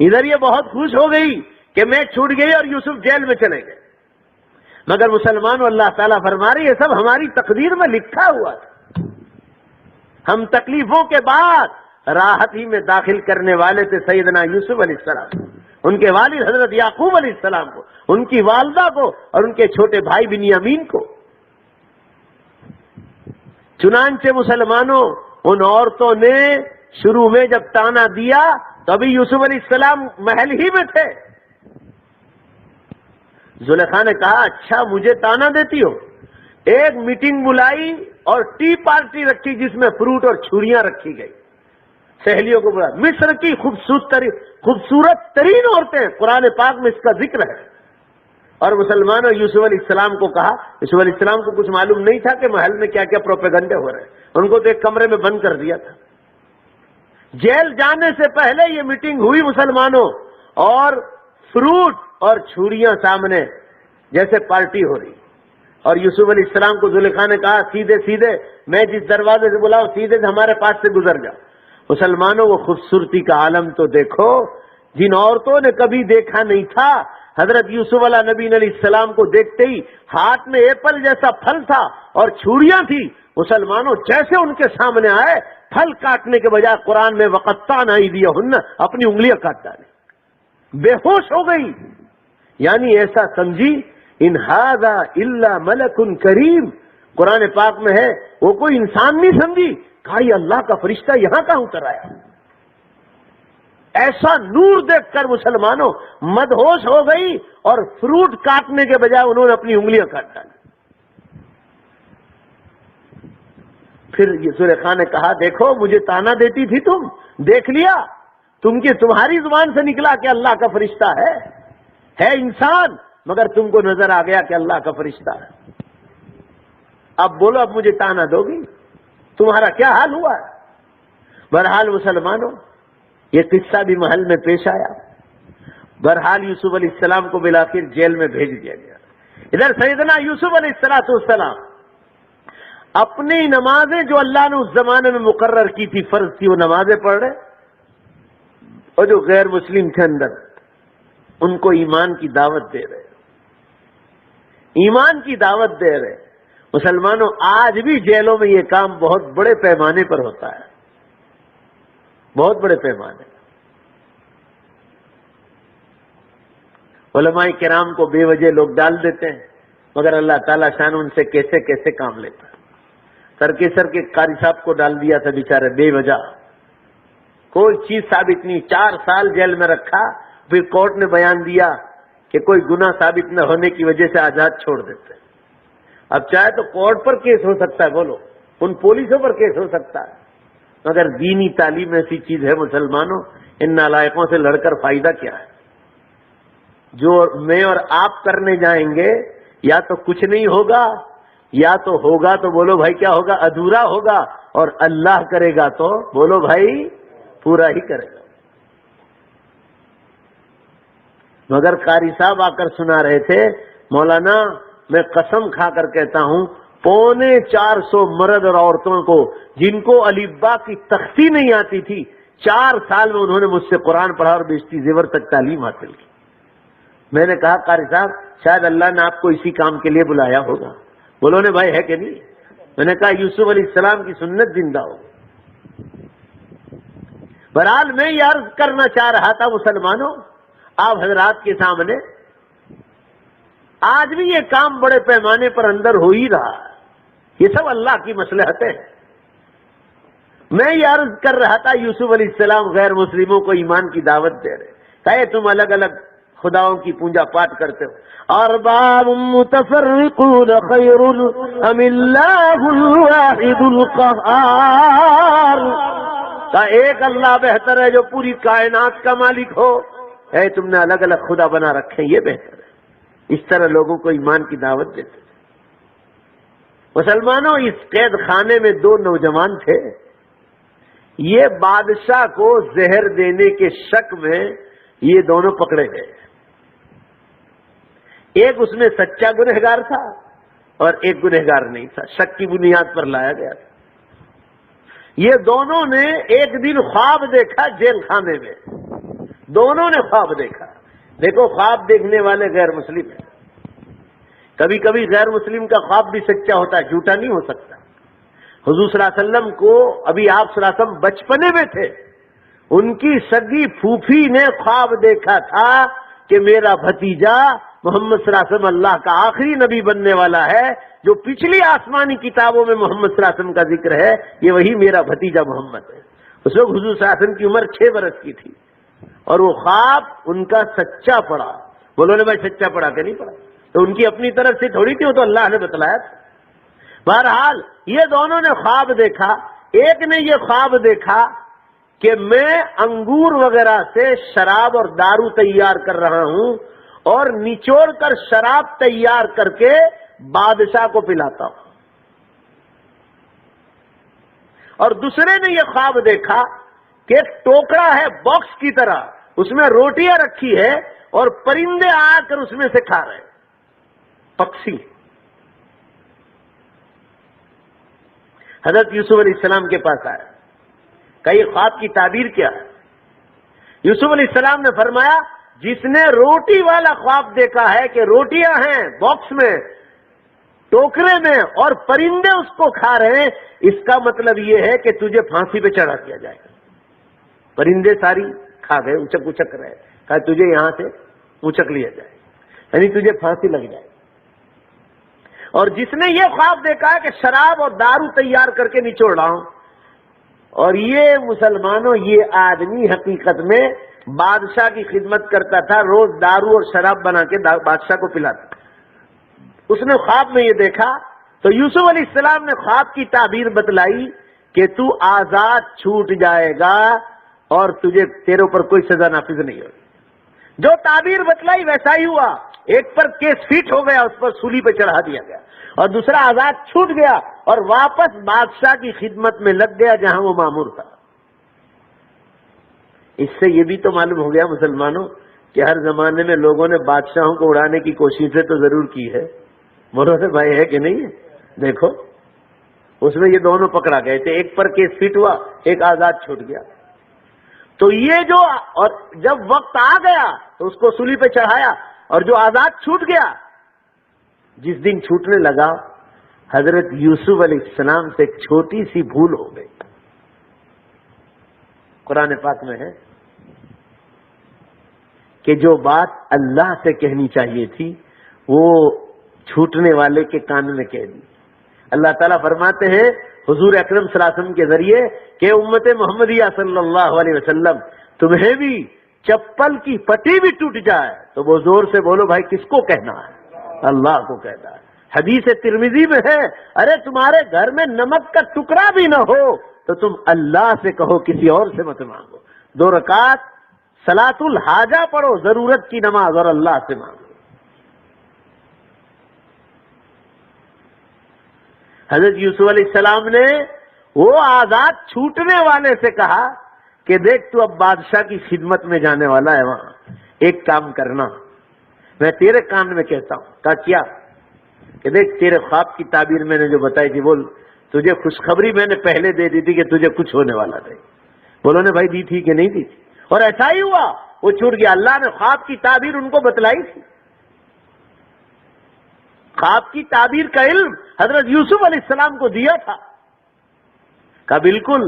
ادھر یہ بہت خوش ہو گئی کہ میں چھوٹ گئی اور یوسف جیل میں چلے گئے، مگر مسلمانوں اللہ تعالیٰ فرما رہے یہ سب ہماری تقدیر میں لکھا ہوا تھا. ہم تکلیفوں کے بعد راحت ہی میں داخل کرنے والے تھے سیدنا یوسف علیہ السلام، ان کے والد حضرت یعقوب علیہ السلام کو، ان کی والدہ کو اور ان کے چھوٹے بھائی بنیامین کو. چنانچہ مسلمانوں ان عورتوں نے شروع میں جب تانا دیا تو ابھی یوسف علیہ السلام محل ہی میں تھے. زلیخا نے کہا اچھا مجھے تانا دیتی ہو. ایک میٹنگ بلائی اور ٹی پارٹی رکھی جس میں فروٹ اور چھریاں رکھی گئی. سہیلیوں کو بلا، مصر کی خوبصورت ترین عورتیں، قرآن پاک میں اس کا ذکر ہے. اور مسلمانوں یوسف علیہ السلام کو کہا، یوسف علیہ السلام کو کچھ معلوم نہیں تھا کہ محل میں کیا کیا پروپیگنڈے ہو رہے ہیں، ان کو تو ایک کمرے میں بند کر دیا تھا. جیل جانے سے پہلے یہ میٹنگ ہوئی مسلمانوں، اور فروٹ اور چھریاں سامنے جیسے پارٹی ہو رہی. اور یوسف علیہ السلام کو زلیخا نے کہا سیدھے سیدھے میں جس دروازے سے بلاؤں سیدھے سے ہمارے پاس سے گزر جا. مسلمانوں وہ خوبصورتی کا عالم تو دیکھو جن عورتوں نے کبھی دیکھا نہیں تھا. حضرت یوسف علیہ نبی علیہ السلام کو دیکھتے ہی ہاتھ میں ایپل جیسا پھل تھا اور چھریاں تھی. مسلمانوں جیسے ان کے سامنے آئے پھل کاٹنے کے بجائے قرآن میں وقتان ایدیہن اپنی انگلیاں کاٹ ڈالی، بے ہوش ہو گئی. یعنی ایسا سمجھی ان ھذا الا ملک کریم، قرآن پاک میں ہے وہ کوئی انسان نہیں سمجھی، کہا یہ اللہ کا فرشتہ یہاں کہاں اتر آیا. ایسا نور دیکھ کر مسلمانوں مدہوش ہو گئی اور فروٹ کاٹنے کے بجائے انہوں نے اپنی انگلیاں کاٹ ڈالی. پھر زلیخا نے کہا دیکھو مجھے تانا دیتی تھی تم، دیکھ لیا تمہاری زبان سے نکلا کہ اللہ کا فرشتہ ہے انسان، مگر تم کو نظر آ گیا کہ اللہ کا فرشتہ ہے. اب بولو اب مجھے تانا دو گی، تمہارا کیا حال ہوا ہے. بہرحال مسلمانوں یہ قصہ بھی محل میں پیش آیا. بہرحال یوسف علیہ السلام کو بالآخر جیل میں بھیج دیا گیا. ادھر سیدنا یوسف علیہ السلام اپنی نمازیں جو اللہ نے اس زمانے میں مقرر کی تھی، فرض تھی، وہ نمازیں پڑھ رہے، اور جو غیر مسلم تھے اندر ان کو ایمان کی دعوت دے رہے، ایمان کی دعوت دے رہے. مسلمانوں آج بھی جیلوں میں یہ کام بہت بڑے پیمانے پر ہوتا ہے، بہت بڑے پیمانے. علماء کرام کو بے وجہ لوگ ڈال دیتے ہیں، مگر اللہ تعالیٰ شان ان سے کیسے کیسے کام لیتا ہے. سر کے قاری صاحب کو ڈال دیا تھا بیچارے بے وجہ، کوئی چیز ثابت نہیں، 4 سال جیل میں رکھا. پھر کورٹ نے بیان دیا کہ کوئی گناہ ثابت نہ ہونے کی وجہ سے آزاد چھوڑ دیتے. اب چاہے تو کورٹ پر کیس ہو سکتا ہے، بولو ان پولیسوں پر کیس ہو سکتا ہے، مگر دینی تعلیم ایسی چیز ہے مسلمانوں، ان نالائقوں سے لڑ کر فائدہ کیا ہے. جو میں اور آپ کرنے جائیں گے یا تو کچھ نہیں ہوگا، یا تو ہوگا تو بولو بھائی کیا ہوگا، ادھورا ہوگا، اور اللہ کرے گا تو بولو بھائی پورا ہی کرے گا. مگر قاری صاحب آ کر سنا رہے تھے، مولانا میں قسم کھا کر کہتا ہوں 450 مرد اور عورتوں کو جن کو الفبا کی تختی نہیں آتی تھی، 4 سال میں انہوں نے مجھ سے قرآن پڑھا اور بیشتی زیور تک تعلیم حاصل کی. میں نے کہا قاری صاحب شاید اللہ نے آپ کو اسی کام کے لیے بلایا ہوگا. بولو نے بھائی ہے کہ نہیں؟ میں نے کہا یوسف علیہ السلام کی سنت زندہ ہو. بہرحال میں یہ عرض کرنا چاہ رہا تھا مسلمانوں آپ حضرات کے سامنے، آج بھی یہ کام بڑے پیمانے پر اندر ہو ہی رہا ہے. یہ سب اللہ کی مصلحتیں ہیں. میں یہ عرض کر رہا تھا یوسف علیہ السلام غیر مسلموں کو ایمان کی دعوت دے رہے، کہے تم الگ الگ خداؤں کی پوجا پاٹ کرتے ہو. ارباب متفرقون خیر ام اللہ الواحد القہار، کا ایک اللہ بہتر ہے جو پوری کائنات کا مالک ہو، اے تم نے الگ الگ خدا بنا رکھے یہ بہتر ہے. اس طرح لوگوں کو ایمان کی دعوت دیتے تھے. مسلمانوں اس قید خانے میں 2 نوجوان تھے، یہ بادشاہ کو زہر دینے کے شک میں یہ دونوں پکڑے گئے. ایک اس میں سچا گنہگار تھا اور ایک گنہگار نہیں تھا، شک کی بنیاد پر لایا گیا تھا. یہ دونوں نے ایک دن خواب دیکھا جیل خانے میں دونوں نے خواب دیکھا. دیکھو خواب دیکھنے والے غیر مسلم ہیں. کبھی کبھی غیر مسلم کا خواب بھی سچا ہوتا ہے، جھوٹا نہیں ہو سکتا. حضور صلی اللہ علیہ وسلم کو ابھی آپ صلی اللہ علیہ وسلم بچپنے میں تھے، ان کی سگی پھوپھی نے خواب دیکھا تھا کہ میرا بھتیجا محمد صلی اللہ علیہ وسلم اللہ کا آخری نبی بننے والا ہے. جو پچھلی آسمانی کتابوں میں محمد صلی اللہ علیہ وسلم کا ذکر ہے یہ وہی میرا بھتیجا محمد ہے. اس وقت حضور صلی اللہ علیہ وسلم کی عمر 6 برس کی تھی اور وہ خواب ان کا سچا پڑا. بولو نے بھائی سچا پڑا کہ نہیں پڑا؟ تو ان کی اپنی طرف سے تھوڑی تھی، وہ تو اللہ نے بتلایا تھا. بہرحال یہ دونوں نے خواب دیکھا. ایک نے یہ خواب دیکھا کہ میں انگور وغیرہ سے شراب اور دارو تیار کر رہا ہوں اور نچوڑ کر شراب تیار کر کے بادشاہ کو پلاتا ہوں. اور دوسرے نے یہ خواب دیکھا کہ ایک ٹوکرا ہے باکس کی طرح، اس میں روٹیاں رکھی ہے اور پرندے آ کر اس میں سے کھا رہے ہیں. پکشی. حضرت یوسف علیہ السلام کے پاس آیا کہ یہ خواب کی تعبیر کیا ہے؟ یوسف علیہ السلام نے فرمایا جس نے روٹی والا خواب دیکھا ہے کہ روٹیاں ہیں باکس میں ٹوکرے میں اور پرندے اس کو کھا رہے ہیں، اس کا مطلب یہ ہے کہ تجھے پھانسی پہ چڑھا دیا جائے گا. پرندے ساری کھا گئے، اچک اچک رہے، کہا تجھے یہاں سے اچک لیا جائے یعنی تجھے پھانسی لگ جائے. اور جس نے یہ خواب دیکھا ہے کہ شراب اور دارو تیار کر کے نچوڑ رہا ہوں، اور یہ مسلمانوں یہ آدمی حقیقت میں بادشاہ کی خدمت کرتا تھا، روز دارو اور شراب بنا کے بادشاہ کو پلاتا. اس نے خواب میں یہ دیکھا تو یوسف علیہ السلام نے خواب کی تعبیر بتلائی کہ تو آزاد چھوٹ جائے گا اور تیرے اوپر کوئی سزا نافذ نہیں ہوگی. جو تعبیر بتلائی ویسا ہی ہوا. ایک پر کیس فٹ ہو گیا، اس پر سولی پہ چڑھا دیا گیا، اور دوسرا آزاد چھوٹ گیا اور واپس بادشاہ کی خدمت میں لگ گیا جہاں وہ مامور تھا. اس سے یہ بھی تو معلوم ہو گیا مسلمانوں کہ ہر زمانے میں لوگوں نے بادشاہوں کو اڑانے کی کوششیں تو ضرور کی ہے. بولو بھائی ہے کہ نہیں ہے؟ دیکھو اس میں یہ دونوں پکڑا گئے تھے، ایک پر کیس فٹ ہوا، ایک آزاد چھوٹ گیا. تو یہ جو اور جب وقت آ گیا تو اس کو سولی پہ چڑھایا، اور جو آزاد چھوٹ گیا جس دن چھوٹنے لگا حضرت یوسف علیہ السلام سے ایک چھوٹی سی بھول ہو گئی. قرآن پاک میں ہے کہ جو بات اللہ سے کہنی چاہیے تھی وہ چھوٹنے والے کے کان میں کہہ دی. اللہ تعالیٰ فرماتے ہیں حضور اکرم صلی اللہ علیہ وسلم کے ذریعے کہ امت محمدیہ صلی اللہ علیہ وسلم تمہیں بھی چپل کی پٹی بھی ٹوٹ جائے تو وہ زور سے بولو بھائی کس کو کہنا ہے؟ اللہ کو کہنا ہے. حدیث ترمذی میں ہے ارے تمہارے گھر میں نمک کا ٹکڑا بھی نہ ہو تو تم اللہ سے کہو، کسی اور سے مت مانگو. 2 رکعت صلاۃ الحاجہ پڑھو، ضرورت کی نماز، اور اللہ سے مانگو. حضرت یوسف علیہ السلام نے وہ آزاد چھوٹنے والے سے کہا کہ دیکھ تو اب بادشاہ کی خدمت میں جانے والا ہے، وہاں ایک کام کرنا، میں تیرے کان میں کہتا ہوں. کہا کیا؟ کہ دیکھ تیرے خواب کی تعبیر میں نے جو بتائی تھی، بول تجھے خوشخبری میں نے پہلے دے دی تھی کہ تجھے کچھ ہونے والا تھا. بولو نے بھائی دی تھی کہ نہیں دی تھی؟ اور ایسا ہی ہوا، وہ چھوٹ گیا. اللہ نے خواب کی تعبیر ان کو بتلائی تھی. خواب کی تعبیر کا علم حضرت یوسف علیہ السلام کو دیا تھا. کہا بالکل.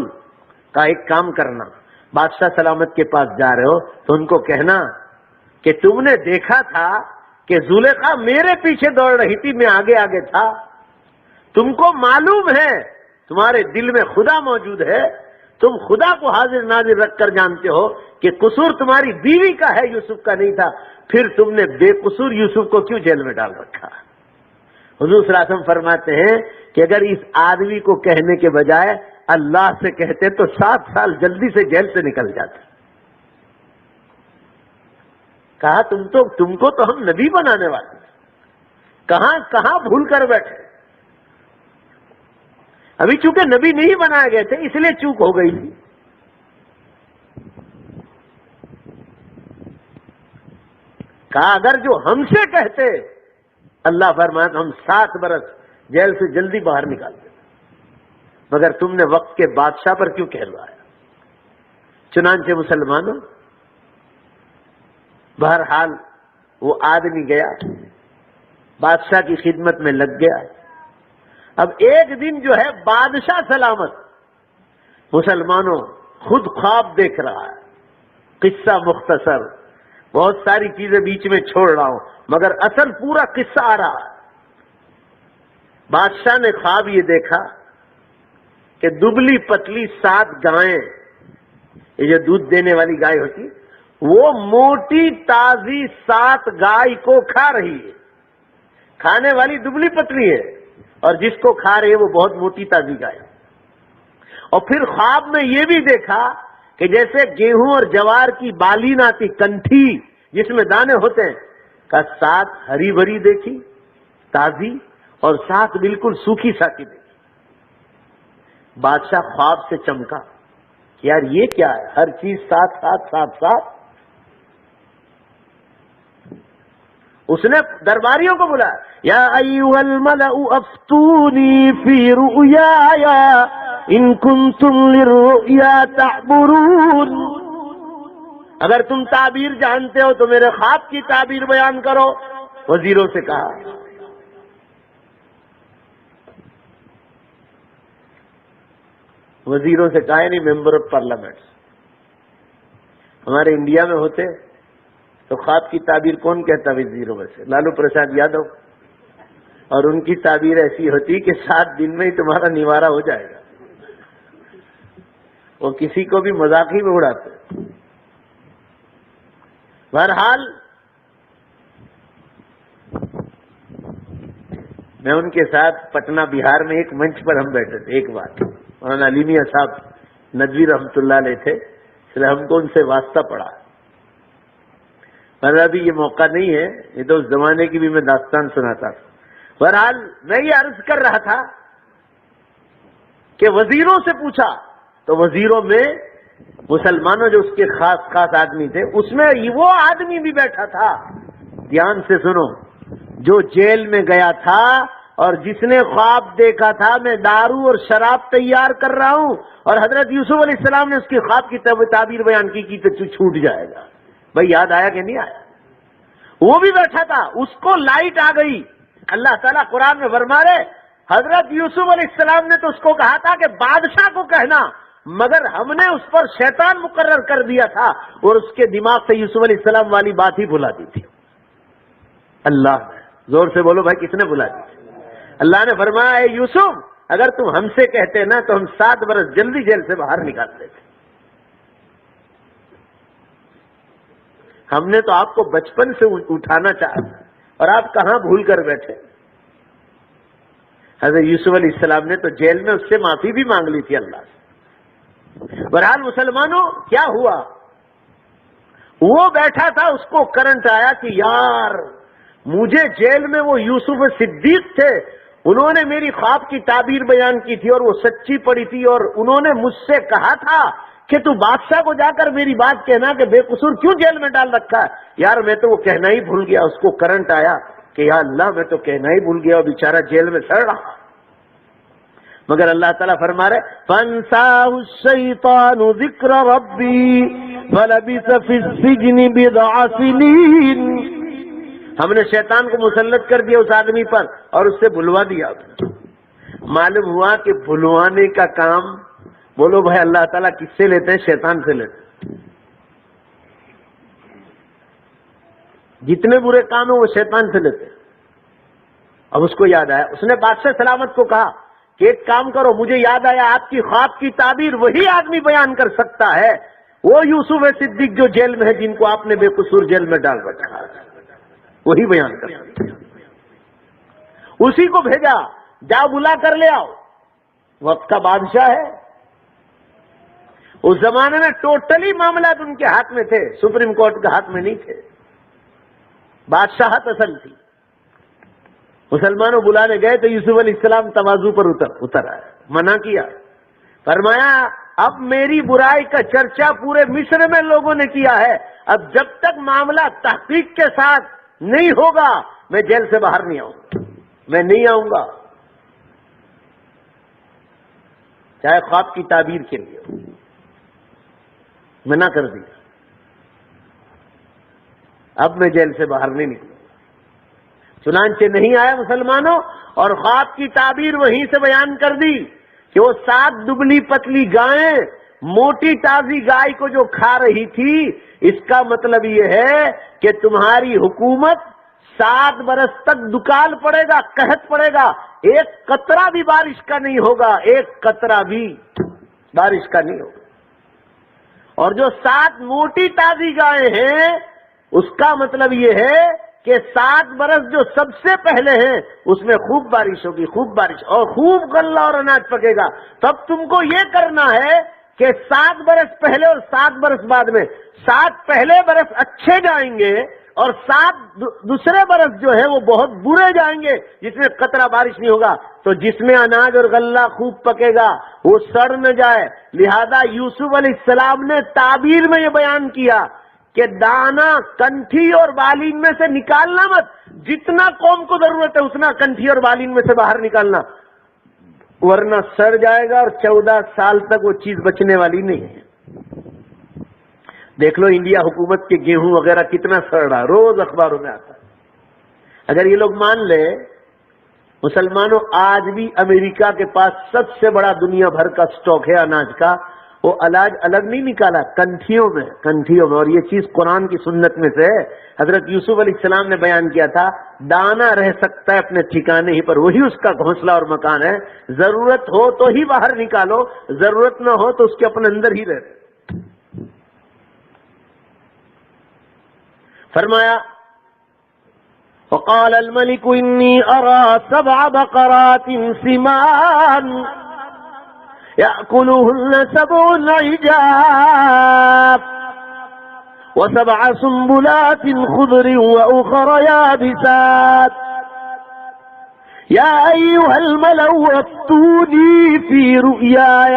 کہا ایک کام کرنا، بادشاہ سلامت کے پاس جا رہے ہو تو ان کو کہنا کہ تم نے دیکھا تھا کہ زلیخا میرے پیچھے دوڑ رہی تھی، میں آگے آگے تھا. تم کو معلوم ہے تمہارے دل میں خدا موجود ہے، تم خدا کو حاضر ناظر رکھ کر جانتے ہو کہ قصور تمہاری بیوی کا ہے، یوسف کا نہیں تھا، پھر تم نے بے قصور یوسف کو کیوں جیل میں ڈال رکھا؟ حضور صلی اللہ علیہ وسلم فرماتے ہیں کہ اگر اس آدمی کو کہنے کے بجائے اللہ سے کہتے تو 7 سال جلدی سے جیل سے نکل جاتے. کہا تم کو تو ہم نبی بنانے والے ہیں، کہاں بھول کر بیٹھے. ابھی چونکہ نبی نہیں بنائے گئے تھے اس لیے چوک ہو گئی تھی. کہا اگر جو ہم سے کہتے اللہ فرمایا ہم 7 برس جیل سے جلدی باہر نکال دیتے، مگر تم نے وقت کے بادشاہ پر کیوں کہلوایا؟ چنانچہ مسلمانوں بہرحال وہ آدمی گیا، بادشاہ کی خدمت میں لگ گیا۔ اب ایک دن جو ہے بادشاہ سلامت مسلمانوں خود خواب دیکھ رہا ہے، قصہ مختصر، بہت ساری چیزیں بیچ میں چھوڑ رہا ہوں مگر اصل پورا قصہ آ رہا ہے۔ بادشاہ نے خواب یہ دیکھا کہ دبلی پتلی 7 گائیں، یہ جو دودھ دینے والی گائے ہوتی، وہ موٹی تازی 7 گائے کو کھا رہی ہے۔ کھانے والی دبلی پتلی ہے اور جس کو کھا رہی ہے وہ بہت موٹی تازی گائے۔ اور پھر خواب میں یہ بھی دیکھا کہ جیسے گیہوں اور جوار کی بالین آتی، کنٹھی جس میں دانے ہوتے ہیں، کا 7 ہری بھری دیکھی تازی اور 7 بالکل سوکھی ساکی دیکھی۔ بادشاہ خواب سے چمکا، یار یہ کیا ہے، ہر چیز 7۔ اس نے درباریوں کو بلایا، یا ایھا الملأ افتونی فی رؤیای ان کنتم للرؤیا تعبرون، اگر تم تعبیر جانتے ہو تو میرے خواب کی تعبیر بیان کرو۔ وزیروں سے کہا، وزیروں سے کہا یعنی ممبر آف پارلیمنٹ، ہمارے انڈیا میں ہوتے تو خواب کی تعبیر کون کہتا وزیروں میں سے؟ لالو پرساد یادو، اور ان کی تعبیر ایسی ہوتی کہ 7 دن میں ہی تمہارا نوارا ہو جائے گا، وہ کسی کو بھی مذاقی میں اڑاتے۔ بہرحال میں ان کے ساتھ پٹنہ بہار میں ایک منچ پر ہم بیٹھے تھے، ایک بار مولانا علی میاں صاحب ندوی رحمۃ اللہ علیہ تھے، اس لیے ہم کو ان سے واسطہ پڑا۔ پر ابھی یہ موقع نہیں ہے، یہ تو اس زمانے کی بھی میں داستان سناتا تھا۔ بہرحال میں یہ عرض کر رہا تھا کہ وزیروں سے پوچھا تو وزیروں میں مسلمانوں جو اس کے خاص آدمی تھے، اس میں وہ آدمی بھی بیٹھا تھا، دھیان سے سنو، جو جیل میں گیا تھا اور جس نے خواب دیکھا تھا میں دارو اور شراب تیار کر رہا ہوں اور حضرت یوسف علیہ السلام نے اس کی خواب کی تعبیر بیان کی تو چھوٹ جائے گا۔ بھائی یاد آیا کہ نہیں آیا؟ وہ بھی بیٹھا تھا، اس کو لائٹ آ گئی۔ اللہ تعالیٰ قرآن میں فرما رہے، حضرت یوسف علیہ السلام نے تو اس کو کہا تھا کہ بادشاہ کو کہنا، مگر ہم نے اس پر شیطان مقرر کر دیا تھا اور اس کے دماغ سے یوسف علیہ السلام والی بات ہی بھلا دی تھی۔ اللہ نے، زور سے بولو بھائی، کس نے بھلا دی؟ اللہ نے فرمایا، اے یوسف اگر تم ہم سے کہتے نا تو ہم 7 برس جلدی جیل سے باہر نکال دیتے۔ ہم نے تو آپ کو بچپن سے اٹھانا چاہا اور آپ کہاں بھول کر بیٹھے۔ حضرت یوسف علیہ السلام نے تو جیل میں اس سے معافی بھی مانگ لی تھی اللہ سے۔ بہرحال مسلمانوں کیا ہوا، وہ بیٹھا تھا، اس کو کرنٹ آیا کہ یار مجھے جیل میں وہ یوسف صدیق تھے، انہوں نے میری خواب کی تعبیر بیان کی تھی اور وہ سچی پڑی تھی، اور انہوں نے مجھ سے کہا تھا کہ تو بادشاہ کو جا کر میری بات کہنا کہ بے قصور کیوں جیل میں ڈال رکھا ہے۔ یار میں تو وہ کہنا ہی بھول گیا۔ اس کو کرنٹ آیا کہ یا اللہ میں تو کہنا ہی بھول گیا اور بیچارہ جیل میں سڑ رہا۔ مگر اللہ تعالیٰ فرما رہے فَانْسَاهُ الشَّيْطَانُ ذِكْرَ رَبِّهِ فَلَبِثَ فِي السِّجْنِ بِضْعَ سِنِينَ، ہم نے شیطان کو مسلط کر دیا اس آدمی پر اور اس سے بھلوا دیا۔ معلوم ہوا کہ بھلوانے کا کام، بولو بھائی، اللہ تعالیٰ کس سے لیتے ہیں؟ شیطان سے لیتے ہیں۔ جتنے برے کام ہیں وہ شیطان سے لیتے ہیں۔ اب اس کو یاد آیا، اس نے بادشاہ سلامت کو کہا کہ ایک کام کرو، مجھے یاد آیا آپ کی خواب کی تعبیر وہی آدمی بیان کر سکتا ہے، وہ یوسف صدیق جو جیل میں ہے، جن کو آپ نے بے قصور جیل میں ڈال رکھا ہے، وہی بیان کر سکتا ہے۔ اسی کو بھیجا، جاؤ بلا کر لے آؤ، وقت کا بادشاہ ہے۔ اس زمانے میں ٹوٹلی معاملات ان کے ہاتھ میں تھے، سپریم کورٹ کے ہاتھ میں نہیں تھے، بادشاہت اصل تھی۔ مسلمانوں بلانے گئے تو یوسف علیہ السلام تواضع پر اتر آئے، منع کیا، فرمایا اب میری برائی کا چرچا پورے مصر میں لوگوں نے کیا ہے، اب جب تک معاملہ تحقیق کے ساتھ نہیں ہوگا میں جیل سے باہر نہیں آؤں گا، میں نہیں آؤں گا، چاہے خواب کی تعبیر کے لیے۔ منع کر دیا۔ اب میں جیل سے باہر نہیں نکلوں. چنانچہ نہیں آیا مسلمانوں، اور خواب کی تعبیر وہیں سے بیان کر دی کہ وہ 7 دبلی پتلی گائیں موٹی تازی گائے کو جو کھا رہی تھی، اس کا مطلب یہ ہے کہ تمہاری حکومت 7 برس تک دکال پڑے گا، قحط پڑے گا، ایک قطرہ بھی بارش کا نہیں ہوگا، ایک قطرہ بھی بارش کا نہیں ہوگا. اور جو 7 موٹی تازی گائیں ہیں، اس کا مطلب یہ ہے کہ 7 برس جو سب سے پہلے ہیں اس میں خوب بارش ہوگی، خوب بارش، اور خوب غلہ اور اناج پکے گا. تب تم کو یہ کرنا ہے کہ 7 برس پہلے اور 7 برس بعد میں 7 پہلے برس اچھے جائیں گے اور 7 دوسرے برس جو ہے وہ بہت برے جائیں گے جس میں قطرہ بارش نہیں ہوگا. تو جس میں اناج اور غلہ خوب پکے گا وہ سڑ نہ جائے. لہذا یوسف علیہ السلام نے تعبیر میں یہ بیان کیا کہ دانا کنٹھی اور بالین میں سے نکالنا مت، جتنا قوم کو ضرورت ہے اتنا کنٹھی اور بالین میں سے باہر نکالنا، ورنہ سڑ جائے گا اور 14 سال تک وہ چیز بچنے والی نہیں ہے. دیکھ لو انڈیا حکومت کے گیہوں وغیرہ کتنا سڑ رہا، روز اخباروں میں آتا ہے. اگر یہ لوگ مان لے مسلمانوں، آج بھی امریکہ کے پاس سب سے بڑا دنیا بھر کا سٹاک ہے اناج کا، وہ اناج الگ نہیں نکالا، کنٹھیوں میں. اور یہ چیز قرآن کی سنت میں سے ہے. حضرت یوسف علیہ السلام نے بیان کیا تھا دانا رہ سکتا ہے اپنے ٹھکانے ہی پر، وہی اس کا گھونسلہ اور مکان ہے. ضرورت ہو تو ہی باہر نکالو، ضرورت نہ ہو تو اس کے اپنے اندر ہی رہے. فرمایا وقال الملك إني أرى 7 بقرات سمان يأكلهن 7 عجاف و7 سنبلات خضر وأخر يابسات يا أيها الملأ أفتوني في رؤياي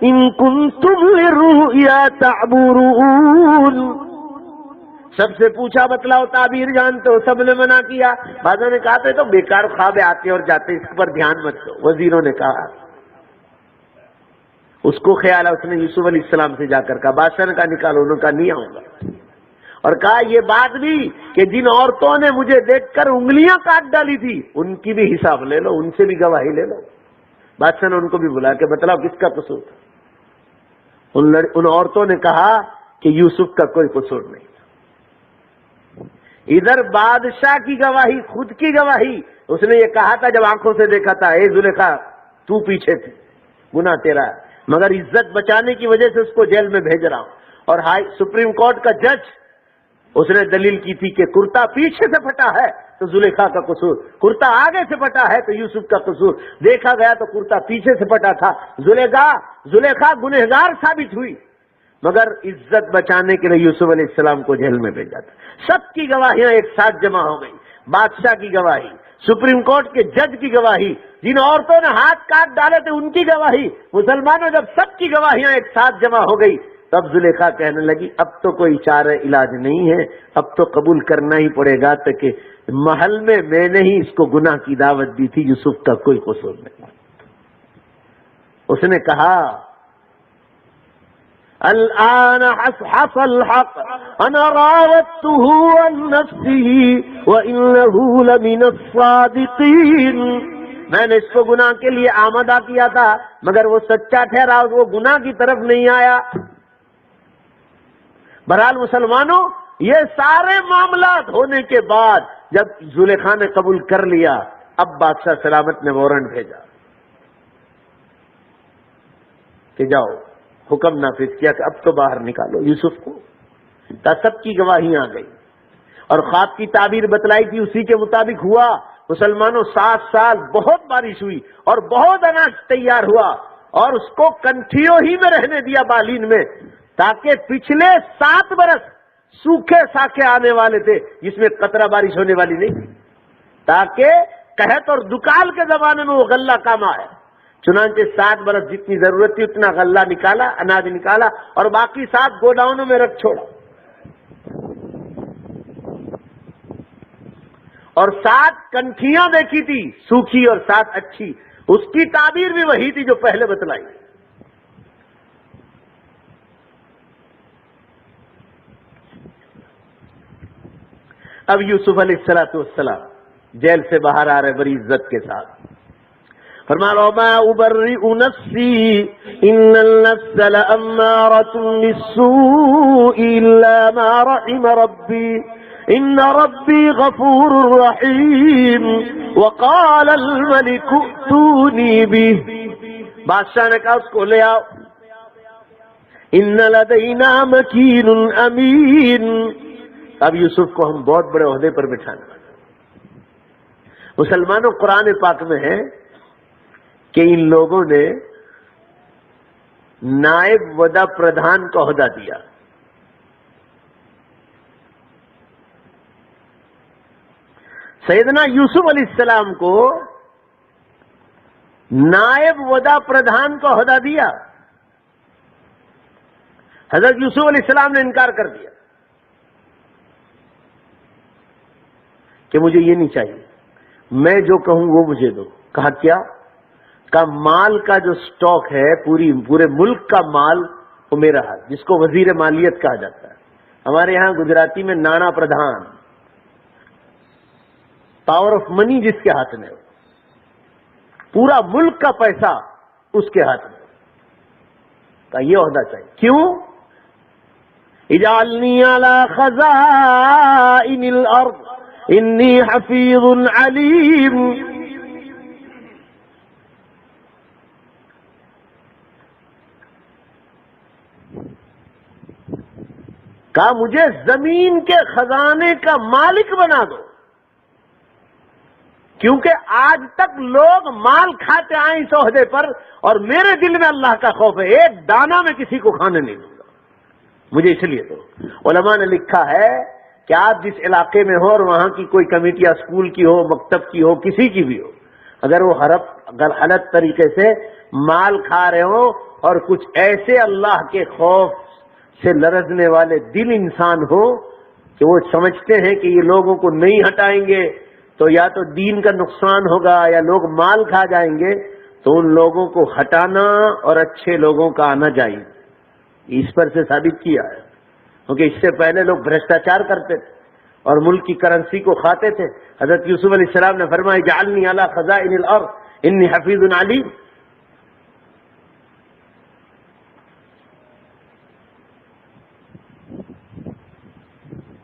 إن كنتم للرؤيا تعبرون. سب سے پوچھا بتلاؤ تعبیر جانتے ہو، سب نے منع کیا. بعضوں نے کہا تو بیکار خواب آتے اور جاتے، اس پر دھیان مت دو. وزیروں نے کہا، اس کو خیال ہے، اس نے یوسف علیہ السلام سے جا کر کہا، بادشاہ نے کہا نکالو، انہوں نے کہا نہیں آؤں گا. اور کہا یہ بات بھی کہ جن عورتوں نے مجھے دیکھ کر انگلیاں کاٹ ڈالی تھی ان کی بھی حساب لے لو، ان سے بھی گواہی لے لو. بادشاہ نے ان کو بھی بلا کے بتلاؤ کس کا قصور تھا. ان عورتوں نے کہا کہ یوسف کا کوئی قصور نہیں. ادھر بادشاہ کی گواہی، خود کی گواہی. اس نے یہ کہا تھا جب آنکھوں سے دیکھا تھا، اے زلیخا تو پیچھے تھی، گناہ تیرا ہے، مگر عزت بچانے کی وجہ سے اس کو جیل میں بھیج رہا ہوں. اور سپریم کورٹ کا جج اس نے دلیل کی تھی کہ کرتا پیچھے سے پھٹا ہے تو زلیخا کا قصور، کرتا آگے سے پھٹا ہے تو یوسف کا قصور. دیکھا گیا تو کرتا پیچھے سے پھٹا تھا. زلیخا گنہگار ثابت ہوئی، مگر عزت بچانے کے لیے یوسف علیہ السلام کو جیل میں بھیجا تھا. سب کی گواہیاں ایک ساتھ جمع ہو گئی، بادشاہ کی گواہی، سپریم کورٹ کے جج کی گواہی، جن عورتوں نے ہاتھ کاٹ ڈالے تھے ان کی گواہی. مسلمانوں جب سب کی گواہیاں ایک ساتھ جمع ہو گئی تب زلیخا کہنے لگی اب تو کوئی چارہ علاج نہیں ہے، اب تو قبول کرنا ہی پڑے گا. تک محل میں نے ہی اس کو گناہ کی دعوت دی تھی، یوسف کا کوئی قصور نہیں. اس نے کہا الآن حصل الحق انا راودته عن نفسه وانه لمن الصادقین. میں نے اس کو گناہ کے لیے آمادہ کیا تھا مگر وہ سچا ٹھہرا، وہ گناہ کی طرف نہیں آیا. بہرحال مسلمانوں، یہ سارے معاملات ہونے کے بعد جب زلیخا نے قبول کر لیا، اب بادشاہ سلامت نے وارنٹ بھیجا کہ جاؤ، حکم نافذ کیا کہ اب تو باہر نکالو یوسف کو. سب کی گواہیاں آ گئی اور خواب کی تعبیر بتلائی تھی اسی کے مطابق ہوا. مسلمانوں 7 سال بہت بارش ہوئی اور بہت اناج تیار ہوا اور اس کو کنٹھیوں ہی میں رہنے دیا بالین میں، تاکہ پچھلے 7 برس سوکھے ساکھے آنے والے تھے جس میں قطرہ بارش ہونے والی نہیں تھی، تاکہ قحط اور دکال کے زمانے میں وہ غلہ کام آئے. چنانچہ 7 برس جتنی ضرورت تھی اتنا غلہ نکالا، اناج نکالا اور باقی 7 گوڈاؤنوں میں رکھ چھوڑا. اور 7 کنٹھیاں دیکھی تھی، سوکھی اور 7 اچھی. اس کی تعبیر بھی وہی تھی جو پہلے بتلائی. اب یوسف علیہ السلام جیل سے باہر آ رہے بڑی عزت کے ساتھ. فرمایا وما ابرئ نفسی ان النفس لامارۃ بالسوء الا ما رحم ربی ان ربی غفور رحیم وقال الملك ائتونی به. بادشاہ نے کہا اس کو لے آؤ. ان لدینا مکین امین. اب یوسف کو ہم بہت بڑے عہدے پر بٹھانا. مسلمانوں قرآن پاک میں ہے کہ ان لوگوں نے نائب وزیر پردھان کا عہدہ دیا. سیدنا یوسف علیہ السلام کو نائب وزیر پردھان کا عہدہ دیا. حضرت یوسف علیہ السلام نے انکار کر دیا کہ مجھے یہ نہیں چاہیے, میں جو کہوں وہ مجھے دو. کہا کیا؟ کا مال کا جو سٹاک ہے پورے ملک کا مال وہ میرا ہے, جس کو وزیر مالیت کہا جاتا ہے. ہمارے یہاں گجراتی میں نانا پردھان, پاور آف منی جس کے ہاتھ میں, پورا ملک کا پیسہ اس کے ہاتھ میں. کا یہ عہدہ چاہیے. کیوں؟ اجعلنی علی خزائن الارض انی حفیظ علیم. کہا مجھے زمین کے خزانے کا مالک بنا دو, کیونکہ آج تک لوگ مال کھاتے آئے اس عہدے پر, اور میرے دل میں اللہ کا خوف ہے, ایک دانہ میں کسی کو کھانے نہیں دوں گا, مجھے اس لیے دو. علماء نے لکھا ہے کہ آپ جس علاقے میں ہو اور وہاں کی کوئی کمیٹی یا اسکول کی ہو, مکتب کی ہو, کسی کی بھی ہو, اگر وہ غلط طریقے سے مال کھا رہے ہو اور کچھ ایسے اللہ کے خوف سے لرزنے والے دل انسان ہو کہ وہ سمجھتے ہیں کہ یہ لوگوں کو نہیں ہٹائیں گے تو یا تو دین کا نقصان ہوگا یا لوگ مال کھا جائیں گے, تو ان لوگوں کو ہٹانا اور اچھے لوگوں کا آنا چاہیے. اس پر سے ثابت کیا ہے, کیونکہ اس سے پہلے لوگ بھرشٹاچار کرتے تھے اور ملک کی کرنسی کو کھاتے تھے. حضرت یوسف علیہ السلام نے فرمایا اجعلنی علی خزائن الارض انی حفیظ علیم.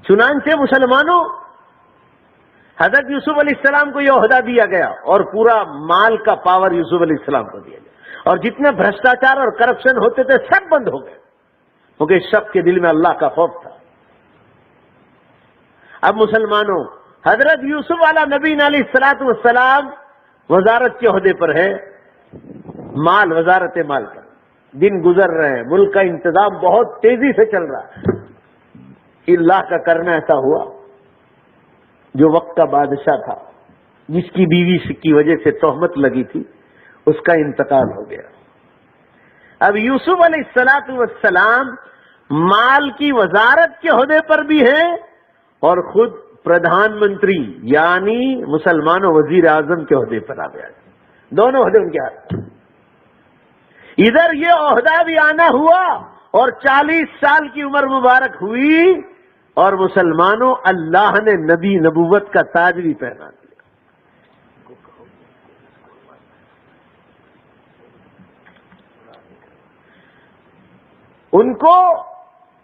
چنانچہ مسلمانوں حضرت یوسف علیہ السلام کو یہ عہدہ دیا گیا اور پورا مال کا پاور یوسف علیہ السلام کو دیا گیا, اور جتنے بھرشٹاچار اور کرپشن ہوتے تھے سب بند ہو گئے, کیونکہ اس شخص کے دل میں اللہ کا خوف تھا. اب مسلمانوں حضرت یوسف علیہ نبی علیہ السلام وزارت کے عہدے پر ہے, وزارت مال کا. دن گزر رہے ہیں, ملک کا انتظام بہت تیزی سے چل رہا ہے. اللہ کا کرنا ایسا ہوا, جو وقت کا بادشاہ تھا جس کی بیوی کی وجہ سے تہمت لگی تھی, اس کا انتقال ہو گیا. اب یوسف علیہ السلام مال کی وزارت کے عہدے پر بھی ہیں اور خود پردھان منتری یعنی مسلمانوں وزیر اعظم کے عہدے پر آ گیا. دونوں عہدے ان کے ہاتھ. ادھر یہ عہدہ بھی آنا ہوا اور 40 سال کی عمر مبارک ہوئی, اور مسلمانوں اللہ نے نبی نبوت کا تاج بھی پہنا دیا. ان کو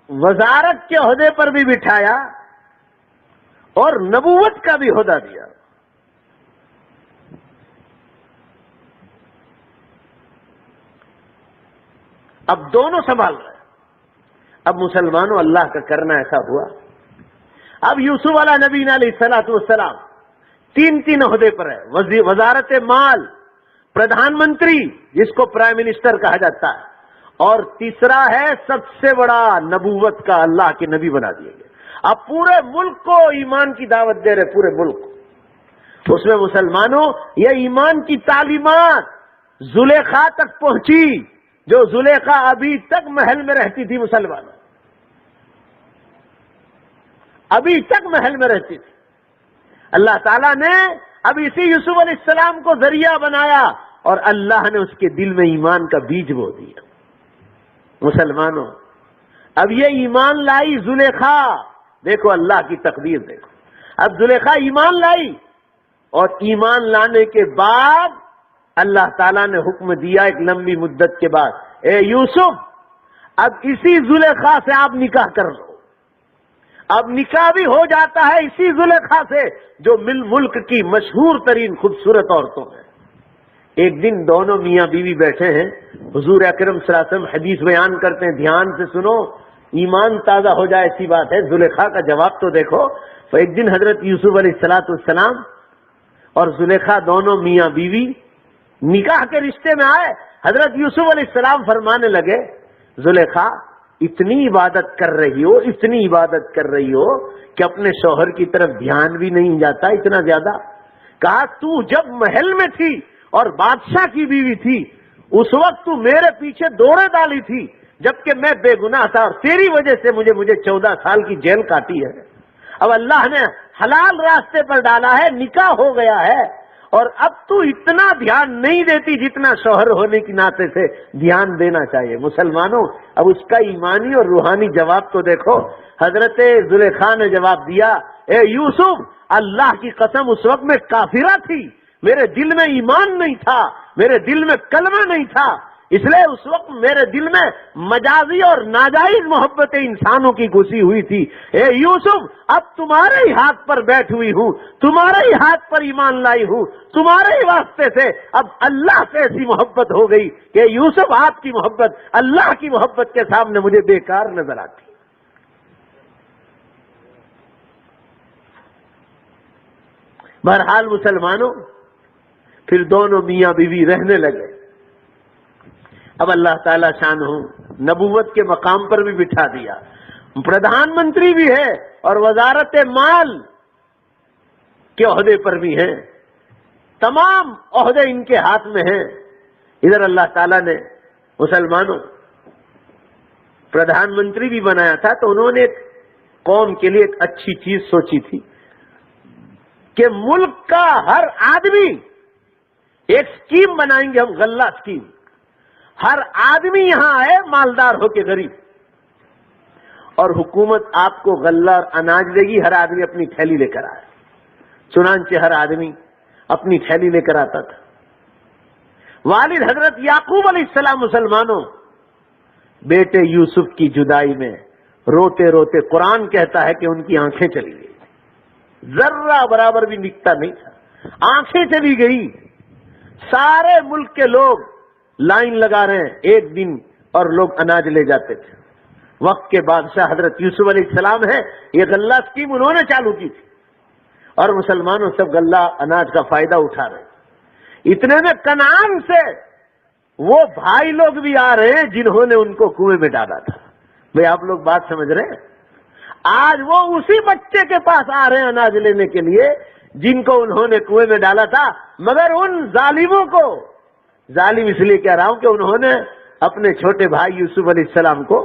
وزارت کے عہدے پر بھی بٹھایا اور نبوت کا بھی عہدہ دیا. اب دونوں سنبھال رہے ہیں. اب مسلمانوں اللہ کا کرنا ایسا ہوا, اب یوسف علیہ نبی علیہ السلام 3 عہدے پر ہے. وزارت مال, پردھان منتری جس کو پرائم منسٹر کہا جاتا ہے, اور تیسرا ہے سب سے بڑا نبوت کا, اللہ کے نبی بنا دیے گئے. اب پورے ملک کو ایمان کی دعوت دے رہے, پورے ملک کو. اس میں مسلمانوں یہ ایمان کی تعلیمات زلیخا تک پہنچی, جو زلیخا ابھی تک محل میں رہتی تھی. مسلمانوں ابھی تک محل میں رہتی تھی. اللہ تعالیٰ نے اب اسی یوسف علیہ السلام کو ذریعہ بنایا اور اللہ نے اس کے دل میں ایمان کا بیج بو دیا. مسلمانوں اب یہ ایمان لائی زلیخا, دیکھو اللہ کی تقدیر دیکھو. اب زلیخا ایمان لائی، اور ایمان لانے کے بعد اللہ تعالیٰ نے حکم دیا ایک لمبی مدت کے بعد، اے یوسف اب اسی زلیخا سے آپ نکاح کر لو۔ اب نکاح بھی ہو جاتا ہے اسی زلیخا سے جو ملک کی مشہور ترین خوبصورت عورتوں ہیں۔ ایک دن دونوں میاں بیوی بیٹھے ہیں، حضور اکرم صلی اللہ علیہ وسلم حدیث بیان کرتے ہیں، دھیان سے سنو، ایمان تازہ ہو جائے ایسی بات ہے۔ زلیخا کا جواب تو دیکھو۔ تو ایک دن حضرت یوسف علیہ السلام اور زلیخا دونوں میاں بیوی نکاح کے رشتے میں آئے۔ حضرت یوسف علیہ السلام فرمانے لگے، زلیخا اتنی عبادت کر رہی ہو، اتنی عبادت کر رہی ہو کہ اپنے شوہر کی طرف دھیان بھی نہیں جاتا اتنا زیادہ۔ کہا تو جب محل میں تھی اور بادشاہ کی بیوی تھی اس وقت تو میرے پیچھے دوڑے ڈالی تھی جبکہ میں بے گناہ تھا، اور تیری وجہ سے مجھے 14 سال کی جیل کاٹی ہے۔ اب اللہ نے حلال راستے پر ڈالا ہے، نکاح ہو گیا ہے، اور اب تو اتنا دھیان نہیں دیتی جتنا شوہر ہونے کی ناطے سے دھیان دینا چاہیے۔ مسلمانوں اب اس کا ایمانی اور روحانی جواب تو دیکھو۔ حضرت زلیخا نے جواب دیا، اے یوسف اللہ کی قسم اس وقت میں کافرہ تھی، میرے دل میں ایمان نہیں تھا، میرے دل میں کلمہ نہیں تھا، اس لیے اس وقت میرے دل میں مجازی اور ناجائز محبتیں انسانوں کی گھسی ہوئی تھی۔ اے یوسف اب تمہارے ہی ہاتھ پر بیٹھ ہوئی ہوں، تمہارے ہی ہاتھ پر ایمان لائی ہوں، تمہارے ہی واسطے سے اب اللہ سے ایسی محبت ہو گئی کہ یوسف آپ کی محبت اللہ کی محبت کے سامنے مجھے بیکار نظر آتی۔ بہرحال مسلمانوں پھر دونوں میاں بیوی رہنے لگے۔ اب اللہ تعالیٰ شان ہو نبوت کے مقام پر بھی بٹھا دیا، پردھان منتری بھی ہے اور وزارت مال کے عہدے پر بھی ہیں، تمام عہدے ان کے ہاتھ میں ہیں۔ ادھر اللہ تعالیٰ نے مسلمانوں پردھان منتری بھی بنایا تھا تو انہوں نے قوم کے لیے ایک اچھی چیز سوچی تھی کہ ملک کا ہر آدمی ایک سکیم بنائیں گے ہم، غلہ سکیم، ہر آدمی یہاں آئے مالدار ہو کے غریب، اور حکومت آپ کو غلہ اور اناج دے گی، ہر آدمی اپنی تھیلی لے کر آئے۔ چنانچہ ہر آدمی اپنی تھیلی لے کر آتا تھا۔ والد حضرت یعقوب علیہ السلام مسلمانوں بیٹے یوسف کی جدائی میں روتے روتے قرآن کہتا ہے کہ ان کی آنکھیں چلی گئی، ذرہ برابر بھی نکتا نہیں تھا، آنکھیں چلی گئی۔ سارے ملک کے لوگ لائن لگا رہے ہیں ایک دن اور لوگ اناج لے جاتے تھے۔ وقت کے بادشاہ حضرت یوسف علیہ السلام ہے، یہ غلہ اسکیم انہوں نے چالو کی تھی، اور مسلمانوں سب غلہ اناج کا فائدہ اٹھا رہے ہیں۔ اتنے میں کنعان سے وہ بھائی لوگ بھی آ رہے ہیں جنہوں نے ان کو کنویں میں ڈالا تھا۔ بھئی آپ لوگ بات سمجھ رہے ہیں؟ آج وہ اسی بچے کے پاس آ رہے ہیں اناج لینے کے لیے جن کو انہوں نے کنویں میں ڈالا تھا، مگر ان ظالموں کو، ظالم اس لیے کہہ رہا ہوں کہ انہوں نے اپنے چھوٹے بھائی یوسف علیہ السلام کو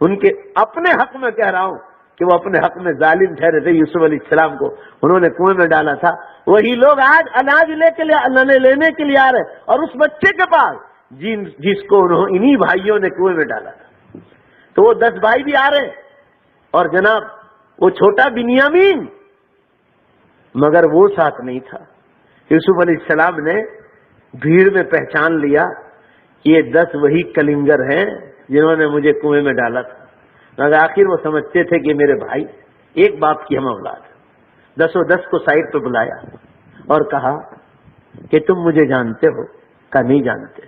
ان کے اپنے حق میں کہہ رہا ہوں کہ وہ اپنے حق میں ظالم ٹھہرے تھے، یوسف علیہ السلام کو انہوں نے کنویں میں ڈالا تھا۔ وہی لوگ آج اناج لینے کے لیے آ رہے اور اس بچے کے پاس جس کو انہی بھائیوں نے کنویں میں ڈالا تھا۔ تو وہ 10 بھائی بھی آ رہے اور جناب وہ چھوٹا بنیامین، مگر وہ ساتھ نہیں تھا۔ یوسف علیہ السلام نے بھیڑ میں پہچان لیا یہ 10 وہی کلنگر ہیں جنہوں نے مجھے کنویں میں ڈالا تھا، مگر آخر وہ سمجھتے تھے کہ میرے بھائی ایک باپ کی ہم اولاد ہیں۔ 10 کو سائڈ پہ بلایا اور کہا کہ تم مجھے جانتے ہو؟ کہا نہیں جانتے۔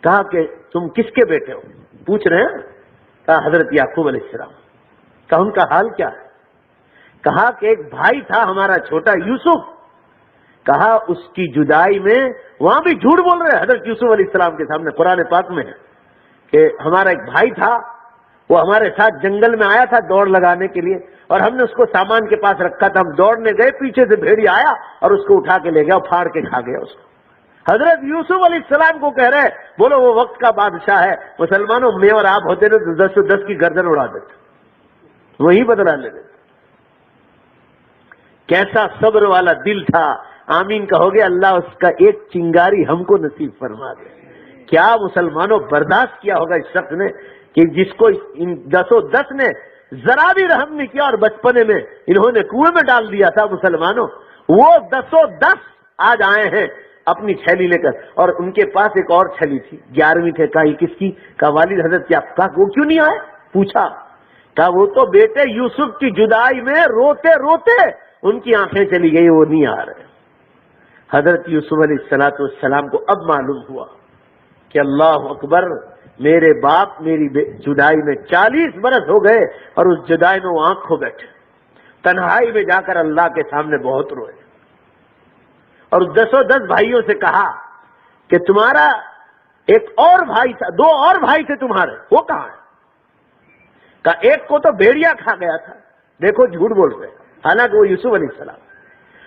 کہا کہ تم کس کے بیٹے ہو؟ پوچھ رہے ہیں۔ کہا حضرت یعقوب علیہ السلام۔ کہا ان کا حال کیا ہے؟ کہا کہ ایک بھائی تھا ہمارا چھوٹا یوسف، کہا اس کی جدائی میں، وہاں بھی جھوٹ بول رہے ہیں حضرت یوسف علیہ السلام کے سامنے، قرآن پاک میں ہے کہ ہمارا ایک بھائی تھا، وہ ہمارے ساتھ جنگل میں آیا تھا دوڑ لگانے کے لیے، اور ہم نے اس کو سامان کے پاس رکھا تھا، ہم دوڑنے گئے، پیچھے سے بھیڑیا آیا اور اس کو اٹھا کے لے گیا، پھاڑ کے کھا گیا اس کو۔ حضرت یوسف علیہ السلام کو کہہ رہے بولو وہ وقت کا بادشاہ ہے۔ مسلمانوں میں اور آپ ہوتے تو 10 کی گردن اڑا دیتے، وہی بدلا لے لیتے۔ کیسا صبر والا دل تھا، آمین کہو گے؟ اللہ اس کا ایک چنگاری ہم کو نصیب فرما دے۔ کیا مسلمانوں برداشت کیا ہوگا اس شخص نے کہ جس کو ان 10 نے ذرا بھی رحم نہیں کیا اور بچپنے میں انہوں نے کنویں میں ڈال دیا تھا مسلمانوں. وہ 10 آج آئے ہیں اپنی چھیلی لے کر, اور ان کے پاس ایک اور چھیلی تھی 11ویں تھے. کہا یہ کس کی؟ کہا والد حضرت کیا. کہا وہ کیوں نہیں آئے؟ پوچھا. کہا وہ تو بیٹے یوسف کی جدائی میں روتے روتے ان کی آنکھیں چلی گئی, وہ نہیں آ رہے. حضرت یوسف علیہ السلام کو اب معلوم ہوا کہ اللہ اکبر, میرے باپ میری جدائی میں 40 برس ہو گئے اور اس جدائی میں وہ آنکھ کھو بیٹھے. تنہائی میں جا کر اللہ کے سامنے بہت روئے اور 10 بھائیوں سے کہا کہ تمہارا ایک اور بھائی تھا, 2 اور بھائی تھے تمہارے, وہ کہاں ہیں؟ کہا ایک کو تو بھیڑیا کھا گیا تھا, دیکھو جھوٹ بول رہے, حالانکہ وہ یوسف علیہ السلام.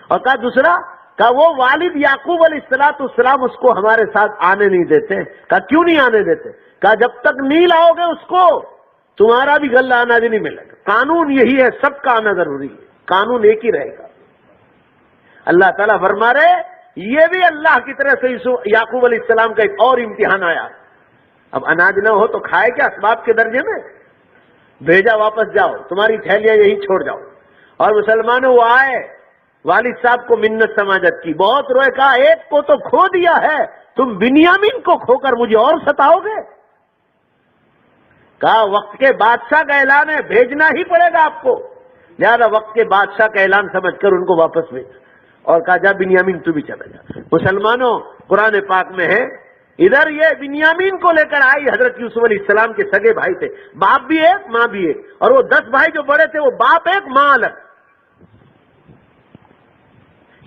اور کہا دوسرا, کہا وہ والد یعقوب علیہ السلام اس کو ہمارے ساتھ آنے نہیں دیتے. کہا کیوں نہیں آنے دیتے؟ کہا جب تک نہیں لاؤ گے اس کو تمہارا بھی غلہ آنا بھی نہیں ملے گا. قانون یہی ہے, سب کا آنا ضروری ہے, قانون ایک ہی رہے گا. اللہ تعالیٰ فرما رہے یہ بھی اللہ کی طرح سے یعقوب علیہ السلام کا ایک اور امتحان آیا. اب اناج نہ ہو تو کھائے کیا؟ اسباب کے درجے میں بھیجا, واپس جاؤ, تمہاری تھیلیاں یہی چھوڑ جاؤ. اور مسلمانوں وہ آئے, والد صاحب کو منت سماجت کی, بہت روئے. کہا ایک کو تو کھو دیا ہے, تم بنیامین کو کھو کر مجھے اور ستاؤ گے؟ کہا وقت کے بادشاہ کا اعلان ہے, بھیجنا ہی پڑے گا آپ کو, لہذا وقت کے بادشاہ کا اعلان سمجھ کر ان کو واپس بھیج. اور کہا جا بنیامین تو بھی چلا جا. مسلمانوں قرآن پاک میں ہے, ادھر یہ بنیامین کو لے کر آئی. حضرت یوسف علیہ السلام کے سگے بھائی تھے, باپ بھی ایک ماں بھی ایک, اور وہ 10 بھائی جو بڑے تھے وہ باپ ایک ماں الگ.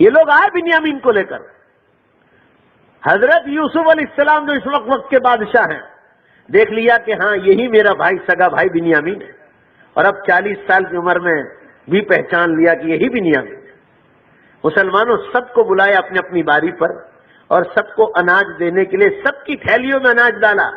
یہ لوگ آئے بنیامین کو لے کر. حضرت یوسف علیہ السلام جو اس وقت کے بادشاہ ہیں, دیکھ لیا کہ ہاں یہی میرا بھائی, سگا بھائی بنیامین ہے. اور اب 40 سال کی عمر میں بھی پہچان لیا کہ یہی بنیامین ہے. مسلمانوں سب کو بلایا اپنی اپنی باری پر, اور سب کو اناج دینے کے لیے سب کی تھیلیوں میں اناج ڈالا.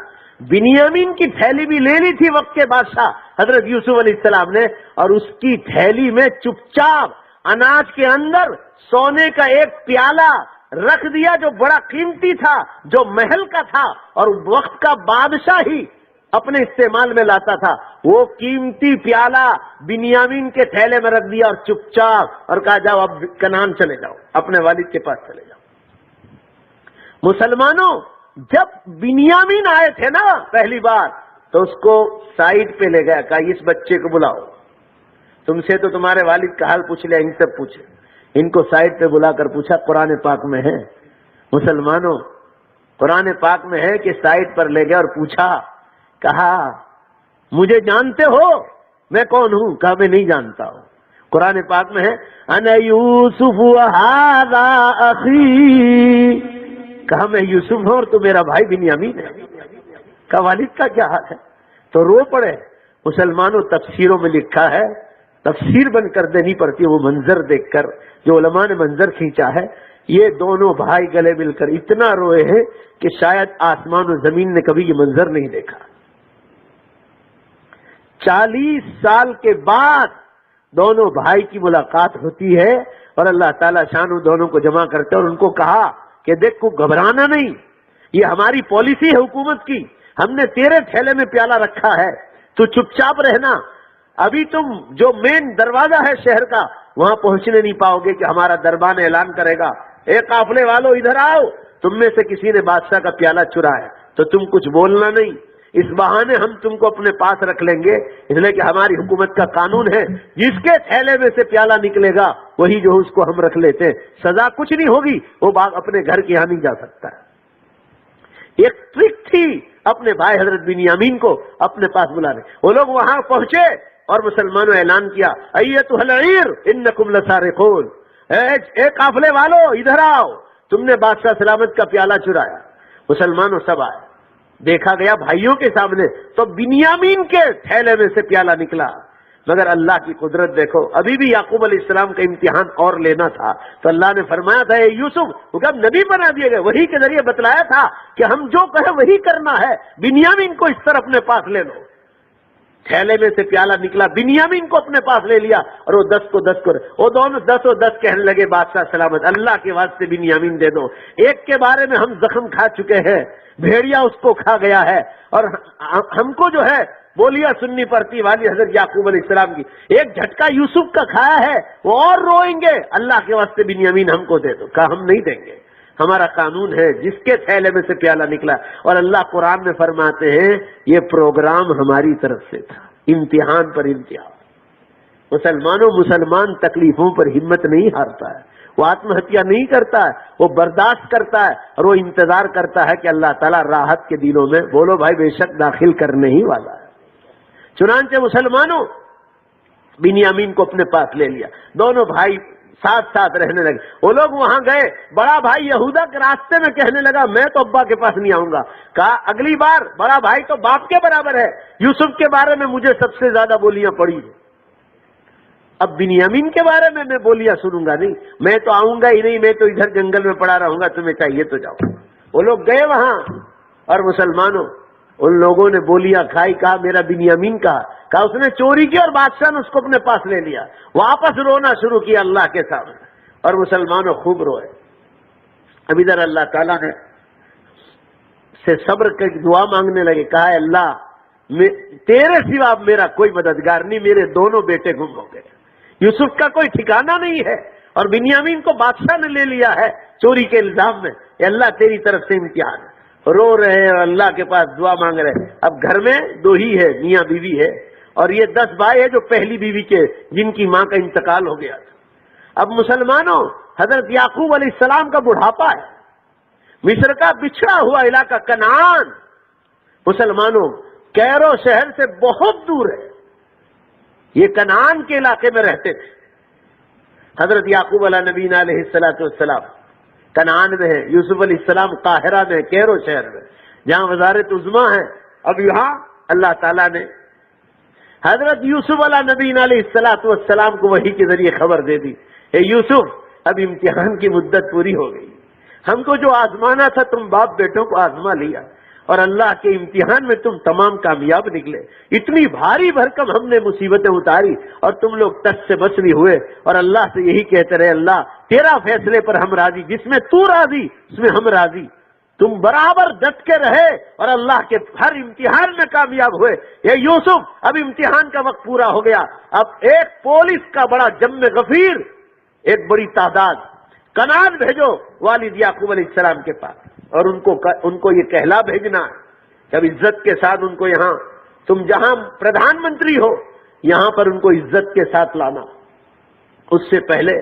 بنیامین کی تھیلی بھی لے لی تھی وقت کے بادشاہ حضرت یوسف علیہ السلام نے, اور اس کی تھیلی میں چپ چاپ اناج کے اندر سونے کا ایک پیالہ رکھ دیا جو بڑا قیمتی تھا, جو محل کا تھا اور وقت کا بادشاہ ہی اپنے استعمال میں لاتا تھا. وہ قیمتی پیالہ بنیامین کے تھیلے میں رکھ دیا اور چپ چاپ, اور کہا جاؤ اب کنعان چلے جاؤ, اپنے والد کے پاس چلے جاؤ. مسلمانوں جب بنیامین آئے تھے نا پہلی بار, تو اس کو سائڈ پہ لے گیا, کہا اس بچے کو بلاؤ, تم سے تو تمہارے والد کا حال پوچھ لیا, ان سے پوچھے. ان کو سائڈ پہ بلا کر پوچھا, قرآن پاک میں ہے. مسلمانوں قرآن پاک میں ہے کہ سائڈ پر لے گیا اور پوچھا, کہا مجھے جانتے ہو میں کون ہوں؟ کہا میں نہیں جانتا ہوں. قرآن پاک میں ہے انا یوسف وہذا اخی, کہا میں یوسف ہوں اور تو میرا بھائی بنیامین ہے. کہا والد کا کیا حال ہے؟ تو رو پڑے. مسلمانوں تفسیروں میں لکھا ہے, تفسیر بن کر دینی پڑتی ہے وہ منظر دیکھ کر, جو علماء نے منظر کھینچا ہے. یہ دونوں بھائی گلے مل کر اتنا روئے ہیں کہ شاید آسمان و زمین نے کبھی یہ منظر نہیں دیکھا. 40 سال کے بعد دونوں بھائی کی ملاقات ہوتی ہے, اور اللہ تعالیٰ شان دونوں کو جمع کرتے اور ان کو کہا کہ دیکھ کو گھبرانا نہیں, یہ ہماری پالیسی ہے حکومت کی, ہم نے تیرے تھیلے میں پیالہ رکھا ہے, تو چپ چاپ رہنا. ابھی تم جو مین دروازہ ہے شہر کا وہاں پہنچنے نہیں پاؤ گے کہ ہمارا دربان اعلان کرے گا, اے قافلے والو ادھر آؤ, تم میں سے کسی نے بادشاہ کا پیالہ چرایا, تو تم کچھ بولنا نہیں, اس بہانے ہم تم کو اپنے پاس رکھ لیں گے, اس لیے کہ ہماری حکومت کا قانون ہے جس کے تھیلے میں سے پیالہ نکلے گا وہی جو اس کو ہم رکھ لیتے ہیں, سزا کچھ نہیں ہوگی, وہ باغ اپنے گھر کے یہاں نہیں جا سکتا ہے. ایک ٹرک تھی اپنے بھائی حضرت بنیامین کو اپنے پاس بلانے. وہ لوگ وہاں پہنچے اور مسلمانوں اعلان کیا, ایتھا العیر انکم لسارقون, اے قافلے والو ادھر آؤ, تم نے بادشاہ سلامت کا پیالہ چرایا. مسلمانوں سب آئے, دیکھا گیا بھائیوں کے سامنے تو بنیامین کے تھیلے میں سے پیالہ نکلا. مگر اللہ کی قدرت دیکھو, ابھی بھی یعقوب علیہ السلام کا امتحان اور لینا تھا, تو اللہ نے فرمایا تھا اے یوسف, وہ کب نبی بنا دیے گئے, وہی کے ذریعے بتلایا تھا کہ ہم جو کہیں وہی کرنا ہے, بنیامین کو اس طرح اپنے پاس لے لو. تھیلے میں سے پیالہ نکلا، بنیامین کو اپنے پاس لے لیا اور وہ 10 کو 10 کو، وہ دونوں 10 و 10 کہنے لگے بادشاہ سلامت، اللہ کے واسطے بنیامین دے دو، ایک کے بارے میں ہم زخم کھا چکے ہیں، بھیڑیا اس کو کھا گیا ہے، اور ہم کو جو ہے بولیاں سننی پڑتی والی حضرت یعقوب علیہ السلام کی، ایک جھٹکا یوسف کا کھایا ہے، وہ اور روئیں گے، اللہ کے واسطے بنیامین ہم کو دے دو۔ کہا ہم نہیں دیں گے، ہمارا قانون ہے جس کے تھیلے میں سے پیالہ نکلا۔ اور اللہ قرآن میں فرماتے ہیں یہ پروگرام ہماری طرف سے تھا، امتحان پر امتحان۔ مسلمان تکلیفوں پر ہمت نہیں ہارتا ہے، وہ آتم ہتیا نہیں کرتا ہے، وہ برداشت کرتا ہے اور وہ انتظار کرتا ہے کہ اللہ تعالیٰ راحت کے دلوں میں، بولو بھائی، بے شک داخل کرنے ہی والا ہے۔ چنانچہ مسلمانوں بنیامین کو اپنے پاس لے لیا، دونوں بھائی ساتھ ساتھ رہنے لگے۔ وہ لوگ وہاں گئے، بڑا بھائی یہودا کے راستے میں کہنے لگا میں تو ابا کے پاس نہیں آؤں گا۔ کہا اگلی بار بڑا بھائی تو باپ کے برابر ہے، یوسف کے بارے میں مجھے سب سے زیادہ بولیاں پڑی ہیں، اب بنیامین کے بارے میں بولیاں سنوں گا نہیں، میں تو آؤں گا ہی نہیں، میں تو ادھر جنگل میں پڑا رہوں گا، تمہیں چاہیے تو جاؤ۔ وہ لوگ گئے وہاں، اور مسلمانوں ان لوگوں نے بولیاں کھائی، کہا میرا بنیامین کہا اس نے چوری کی، اور بادشاہ نے اس کو اپنے پاس لے لیا، واپس رونا شروع کیا اللہ کے سامنے، اور مسلمانوں خوب روئے۔ اب ادھر اللہ تعالیٰ نے سے صبر کی دعا مانگنے لگے، کہا اللہ تیرے سوا میرا کوئی مددگار نہیں، میرے دونوں بیٹے گم ہو گئے، یوسف کا کوئی ٹھکانہ نہیں ہے، اور بنیامین کو بادشاہ نے لے لیا ہے چوری کے الزام میں، اے اللہ تیری طرف سے امتحان ہے۔ رو رہے ہیں اور اللہ کے پاس دعا مانگ رہے ہیں۔ اب گھر میں دو ہی ہے، میاں بیوی ہے، اور یہ 10 بھائی ہے جو پہلی بیوی کے جن کی ماں کا انتقال ہو گیا تھا۔ اب مسلمانوں حضرت یعقوب علیہ السلام کا بڑھاپا ہے، مصر کا بچھڑا ہوا علاقہ کنعان مسلمانوں کیرو شہر سے بہت دور ہے، یہ کنعان کے علاقے میں رہتے تھے۔ حضرت یعقوب علیہ نبینا علیہ السلام کنعان میں ہے، یوسف علیہ السلام قاہرہ میں، کیرو شہر میں جہاں وزارت عظمیٰ ہے۔ اب یہاں اللہ تعالیٰ نے حضرت یوسف علیہ نبینا علیہ السلام کو وحی کے ذریعے خبر دے دی، اے یوسف اب امتحان کی مدت پوری ہو گئی، ہم کو جو آزمانا تھا تم باپ بیٹوں کو آزما لیا، اور اللہ کے امتحان میں تم تمام کامیاب نکلے، اتنی بھاری بھرکم ہم نے مصیبتیں اتاری اور تم لوگ ٹس سے بس نہیں ہوئے، اور اللہ سے یہی کہتے رہے اللہ تیرا فیصلے پر ہم راضی، جس میں تو راضی اس میں ہم راضی، تم برابر ڈٹ کے رہے اور اللہ کے ہر امتحان میں کامیاب ہوئے۔ یہ یوسف اب امتحان کا وقت پورا ہو گیا، اب ایک پولیس کا بڑا جم غفیر، ایک بڑی تعداد کنعان بھیجو والد یعقوب علیہ السلام کے پاس، اور ان کو یہ کہلا بھیجنا ہے کہ اب عزت کے ساتھ ان کو یہاں، تم جہاں پردھان منتری ہو یہاں پر ان کو عزت کے ساتھ لانا۔ اس سے پہلے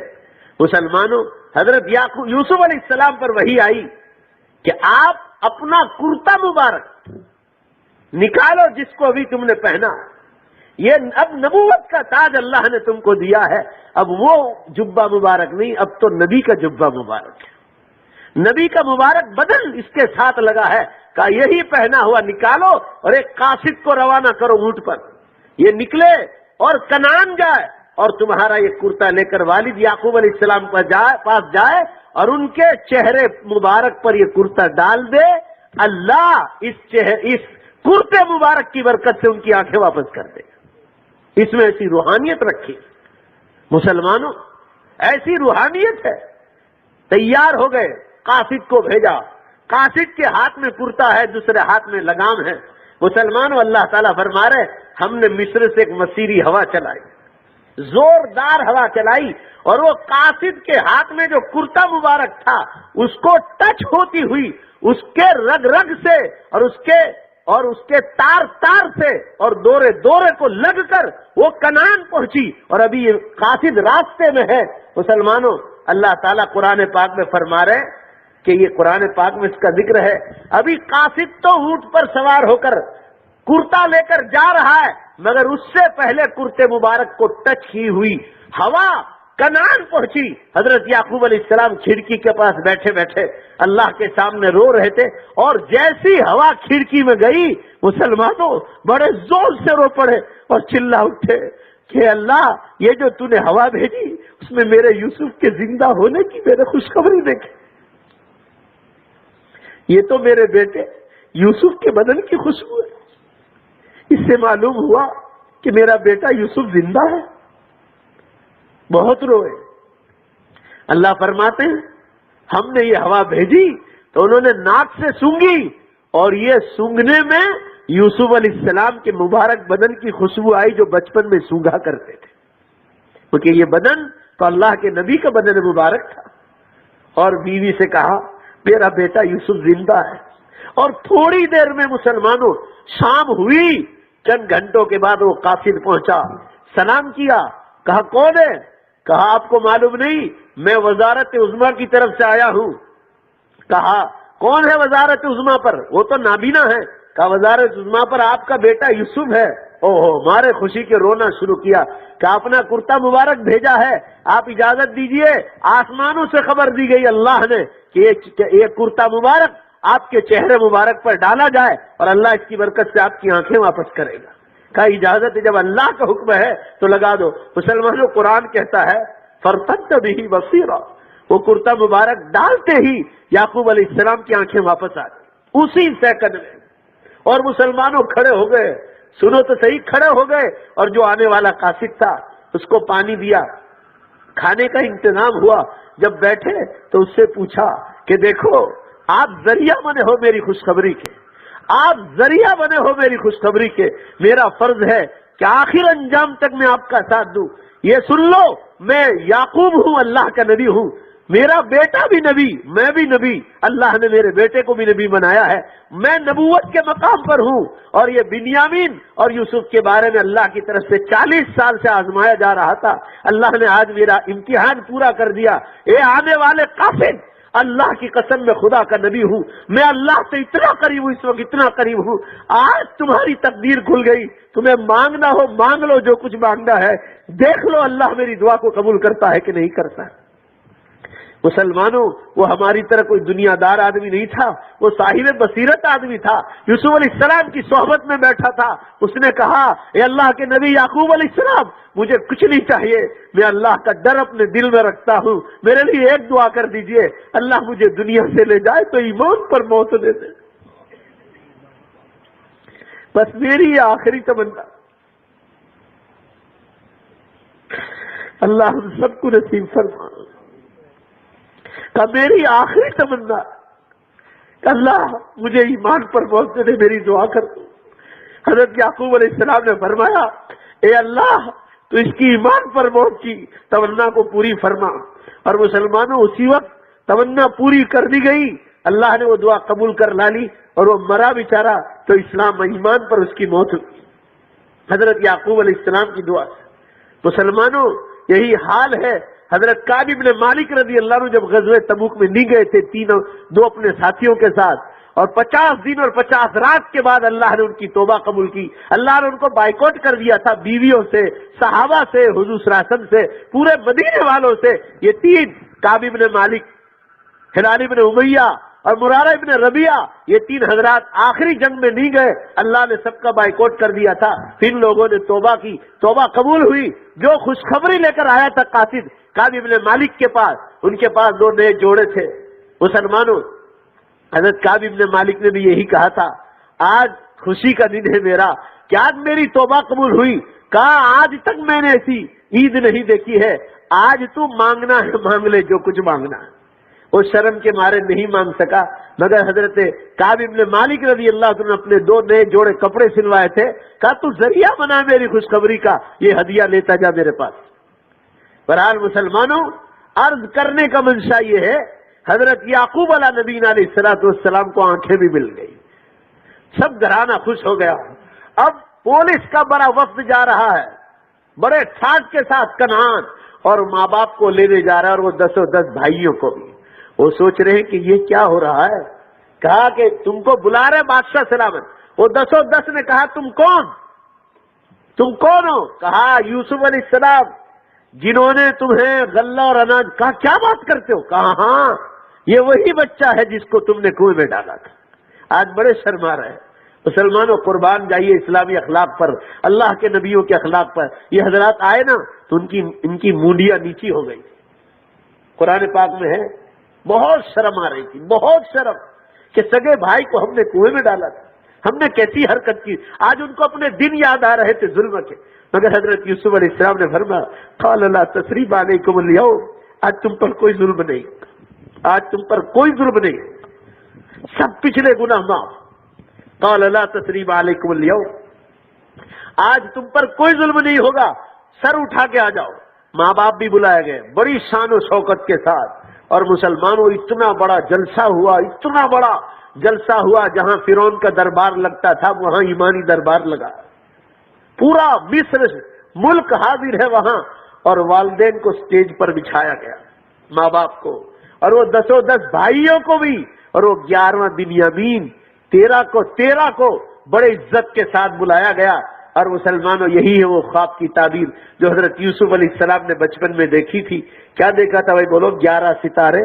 مسلمانوں حضرت یوسف علیہ السلام پر وحی آئی کہ آپ اپنا کرتا مبارک نکالو جس کو ابھی تم نے پہنا، یہ اب نبوت کا تاج اللہ نے تم کو دیا ہے، اب وہ جبہ مبارک نہیں، اب تو نبی کا جبہ مبارک ہے، نبی کا مبارک بدن اس کے ساتھ لگا ہے، کہا یہی پہنا ہوا نکالو اور ایک قاصد کو روانہ کرو اونٹ پر، یہ نکلے اور کنعان جائے اور تمہارا یہ کرتا لے کر والد یعقوب علیہ السلام پاس جائے اور ان کے چہرے مبارک پر یہ کرتا ڈال دے، اللہ اس کرتے مبارک کی برکت سے ان کی آنکھیں واپس کر دے۔ اس میں ایسی روحانیت رکھی مسلمانوں، ایسی روحانیت ہے۔ تیار ہو گئے، قاصد کو بھیجا، قاصد کے ہاتھ میں کرتا ہے، دوسرے ہاتھ میں لگام ہے۔ مسلمانوں اللہ تعالیٰ فرما رہے ہم نے مصر سے ایک مسیری ہوا چلائی، زوردار ہوا چلائی، اور وہ قاصد کے ہاتھ میں جو کرتا مبارک تھا اس کو ٹچ ہوتی ہوئی اس کے رگ رگ سے اور اس کے تار تار سے اور دورے دورے کو لگ کر وہ کنعان پہنچی، اور ابھی یہ قاصد راستے میں ہے۔ مسلمانوں اللہ تعالیٰ قرآن پاک میں فرما رہے کہ یہ قرآن پاک میں اس کا ذکر ہے، ابھی قاصد تو اونٹ پر سوار ہو کر کرتا لے کر جا رہا ہے، مگر اس سے پہلے کرتے مبارک کو ٹچ کی ہوئی ہوا کنعان پہنچی۔ حضرت یعقوب علیہ السلام کھڑکی کے پاس بیٹھے بیٹھے اللہ کے سامنے رو رہے تھے، اور جیسی ہوا کھڑکی میں گئی مسلمانوں بڑے زور سے رو پڑے اور چلا اٹھے کہ اللہ یہ جو تو نے ہوا بھیجی اس میں میرے یوسف کے زندہ ہونے کی میرے خوشخبری دیکھے، یہ تو میرے بیٹے یوسف کے بدن کی خوشبو ہے۔ اس سے معلوم ہوا کہ میرا بیٹا یوسف زندہ ہے، بہت روئے۔ اللہ فرماتے ہیں ہم نے یہ ہوا بھیجی تو انہوں نے ناک سے سونگھی، اور یہ سونگنے میں یوسف علیہ السلام کے مبارک بدن کی خوشبو آئی جو بچپن میں سونگھا کرتے تھے، کیونکہ یہ بدن تو اللہ کے نبی کا بدن مبارک تھا۔ اور بیوی سے کہا میرا بیٹا یوسف زندہ ہے۔ اور تھوڑی دیر میں مسلمانوں شام ہوئی، چند گھنٹوں کے بعد وہ قاصد پہنچا، سلام کیا، کہا کون ہے؟ کہا آپ کو معلوم نہیں، میں وزارت عظمیٰ کی طرف سے آیا ہوں۔ کہا کون ہے وزارت عظمیٰ پر؟ وہ تو نابینا ہے۔ کہا وزارت عظمیٰ پر آپ کا بیٹا یوسف ہے۔ اوہو، مارے خوشی کے رونا شروع کیا کہ اپنا کرتا مبارک بھیجا ہے، آپ اجازت دیجئے، آسمانوں سے خبر دی گئی اللہ نے کہ یہ کرتا مبارک آپ کے چہرے مبارک پر ڈالا جائے اور اللہ اس کی برکت سے آپ کی آنکھیں واپس کرے گا۔ کہا اجازت ہے، جب اللہ کا حکم ہے تو لگا دو۔ مسلمانوں قرآن کہتا ہے فرتد بہ بصیرا، وہ کرتا مبارک ڈالتے ہی یعقوب علیہ السلام کی آنکھیں واپس آ گئی اسی سیکنڈ میں، اور مسلمانوں کھڑے ہو گئے، سنو تو صحیح، کھڑے ہو گئے، اور جو آنے والا قاصد تھا اس کو پانی دیا، کھانے کا انتظام ہوا۔ جب بیٹھے تو اس سے پوچھا کہ دیکھو آپ ذریعہ بنے ہو میری خوشخبری کے، آپ ذریعہ بنے ہو میری خوشخبری کے، میرا فرض ہے کہ آخر انجام تک میں آپ کا ساتھ دوں۔ یہ سن لو، میں یعقوب ہوں، اللہ کا نبی ہوں، میرا بیٹا بھی نبی، میں بھی نبی، اللہ نے میرے بیٹے کو بھی نبی بنایا ہے، میں نبوت کے مقام پر ہوں۔ اور یہ بنیامین اور یوسف کے بارے میں اللہ کی طرف سے 40 سال سے آزمایا جا رہا تھا، اللہ نے آج میرا امتحان پورا کر دیا۔ اے آنے والے قاصد، اللہ کی قسم میں خدا کا نبی ہوں، میں اللہ سے اتنا قریب ہوں، اس وقت اتنا قریب ہوں، آج تمہاری تقدیر کھل گئی، تمہیں مانگنا ہو مانگ لو، جو کچھ مانگنا ہے دیکھ لو اللہ میری دعا کو قبول کرتا ہے کہ نہیں کرتا ہے۔ مسلمانوں، وہ ہماری طرح کوئی دنیا دار آدمی نہیں تھا، وہ صاحب بصیرت آدمی تھا، یوسف علیہ السلام کی صحبت میں بیٹھا تھا۔ اس نے کہا اے اللہ کے نبی یعقوب علیہ السلام، مجھے کچھ نہیں چاہیے، میں اللہ کا ڈر اپنے دل میں رکھتا ہوں، میرے لیے ایک دعا کر دیجئے، اللہ مجھے دنیا سے لے جائے تو ایمان پر موت دے دے، بس میری یہ آخری تمنا۔ اللہ ہم سب کو نصیب فرما کہ میری آخری تمنا کہ اللہ مجھے ایمان پر موت دے، میری دعا کر دو۔ حضرت یعقوب علیہ السلام نے فرمایا اے اللہ تو اس کی ایمان پر موت کی تمنا کو پوری فرما۔ اور مسلمانوں اسی وقت تمنا پوری کر دی گئی، اللہ نے وہ دعا قبول کر لا لی، اور وہ مرا بیچارہ تو اسلام ایمان پر اس کی موت ہوئی حضرت یعقوب علیہ السلام کی دعا سے۔ مسلمانوں یہی حال ہے حضرت کعب بن مالک رضی اللہ عنہ جب غزوہ تبوک میں نہیں گئے تھے دو اپنے ساتھیوں کے ساتھ، اور 50 دن اور 50 رات کے بعد اللہ نے ان کی توبہ قبول کی، اللہ نے ان کو بائیکاٹ کر دیا تھا، بیویوں سے، صحابہ سے، حضور صلی اللہ علیہ وسلم سے، پورے مدینے والوں سے۔ یہ تین، کعب بن مالک، ہلال بن امیہ اور مرارہ ابن ربیعہ، یہ تین حضرات آخری جنگ میں نہیں گئے، اللہ نے سب کا بائیکاٹ کر دیا تھا۔ پھر لوگوں نے توبہ کی، توبہ قبول ہوئی۔ جو خوشخبری لے کر آیا تھا قاصد کعب بن مالک کے پاس، ان کے پاس 2 نئے جوڑے تھے۔ مسلمانوں حضرت کعب بن مالک نے بھی یہی کہا تھا آج خوشی کا دن ہے میرا کہ آج میری توبہ قبول ہوئی۔ کہا آج تک میں نے ایسی عید نہیں دیکھی ہے، آج تو مانگنا ہے مانگ لے جو کچھ مانگنا ہے۔ وہ شرم کے مارے نہیں مانگ سکا، مگر حضرت کعب بن مالک رضی اللہ عنہ نے اپنے 2 نئے جوڑے کپڑے سلوائے تھے، کہا تو ذریعہ بنا میری خوشخبری کا، یہ ہدیہ لیتا جا میرے پاس۔ بہرحال مسلمانوں عرض کرنے کا منشا یہ ہے، حضرت یعقوب علیہ نبینا علیہ السلام کو آنکھیں بھی مل گئی، سب گھرانہ خوش ہو گیا۔ اب پولیس کا بڑا وفد جا رہا ہے، بڑے ٹھاٹ کے ساتھ کنعان، اور ماں باپ کو لینے جا رہا ہے، اور وہ 10 بھائیوں کو بھی۔ وہ سوچ رہے ہیں کہ یہ کیا ہو رہا ہے۔ کہا کہ تم کو بلا رہے بادشاہ سلامت۔ وہ 10 نے کہا تم کون ہو؟ کہا یوسف علیہ السلام جنہوں نے تمہیں غلہ اور اناج۔ کہا کیا بات کرتے ہو؟ کہا ہاں یہ وہی بچہ ہے جس کو تم نے کنویں میں ڈالا تھا۔ آج بڑے شرما رہے ہیں۔ مسلمانوں قربان جائیے اسلامی اخلاق پر، اللہ کے نبیوں کے اخلاق پر۔ یہ حضرات آئے نا تو ان کی مونڈیاں نیچی ہو گئی۔ قرآن پاک میں ہے بہت شرم آ رہی تھی، بہت شرم کہ سگے بھائی کو ہم نے کنویں میں ڈالا تھا۔ ہم نے کیسی حرکت کی. آج ان کو اپنے دن یاد آ رہے تھے ظلم کے، مگر حضرت یوسف علیہ السلام نے فرمایا قال لا تثریب علیکم اليوم، آج تم پر کوئی ظلم نہیں، آج تم پر کوئی ظلم نہیں، سب پچھلے گناہ معاف. قال لا تثریب علیکم اليوم، آج تم پر کوئی ظلم نہیں ہوگا، سر اٹھا کے آ جاؤ. ماں باپ بھی بلائے گئے بڑی شان و شوکت کے ساتھ. اور مسلمانوں اتنا بڑا جلسہ ہوا، اتنا بڑا جلسہ ہوا، جہاں فرعون کا دربار لگتا تھا وہاں ایمانی دربار لگا. پورا مصر ملک حاضر ہے وہاں، اور والدین کو سٹیج پر بچھایا گیا، ماں باپ کو، اور وہ 10 بھائیوں کو بھی، اور وہ 11واں بنیامین 13 کو بڑے عزت کے ساتھ بلایا گیا. اور مسلمانوں یہی ہے وہ خواب کی تعبیر جو حضرت یوسف علیہ السلام نے بچپن میں دیکھی تھی. کیا دیکھا تھا بھائی بولو؟ 11 ستارے،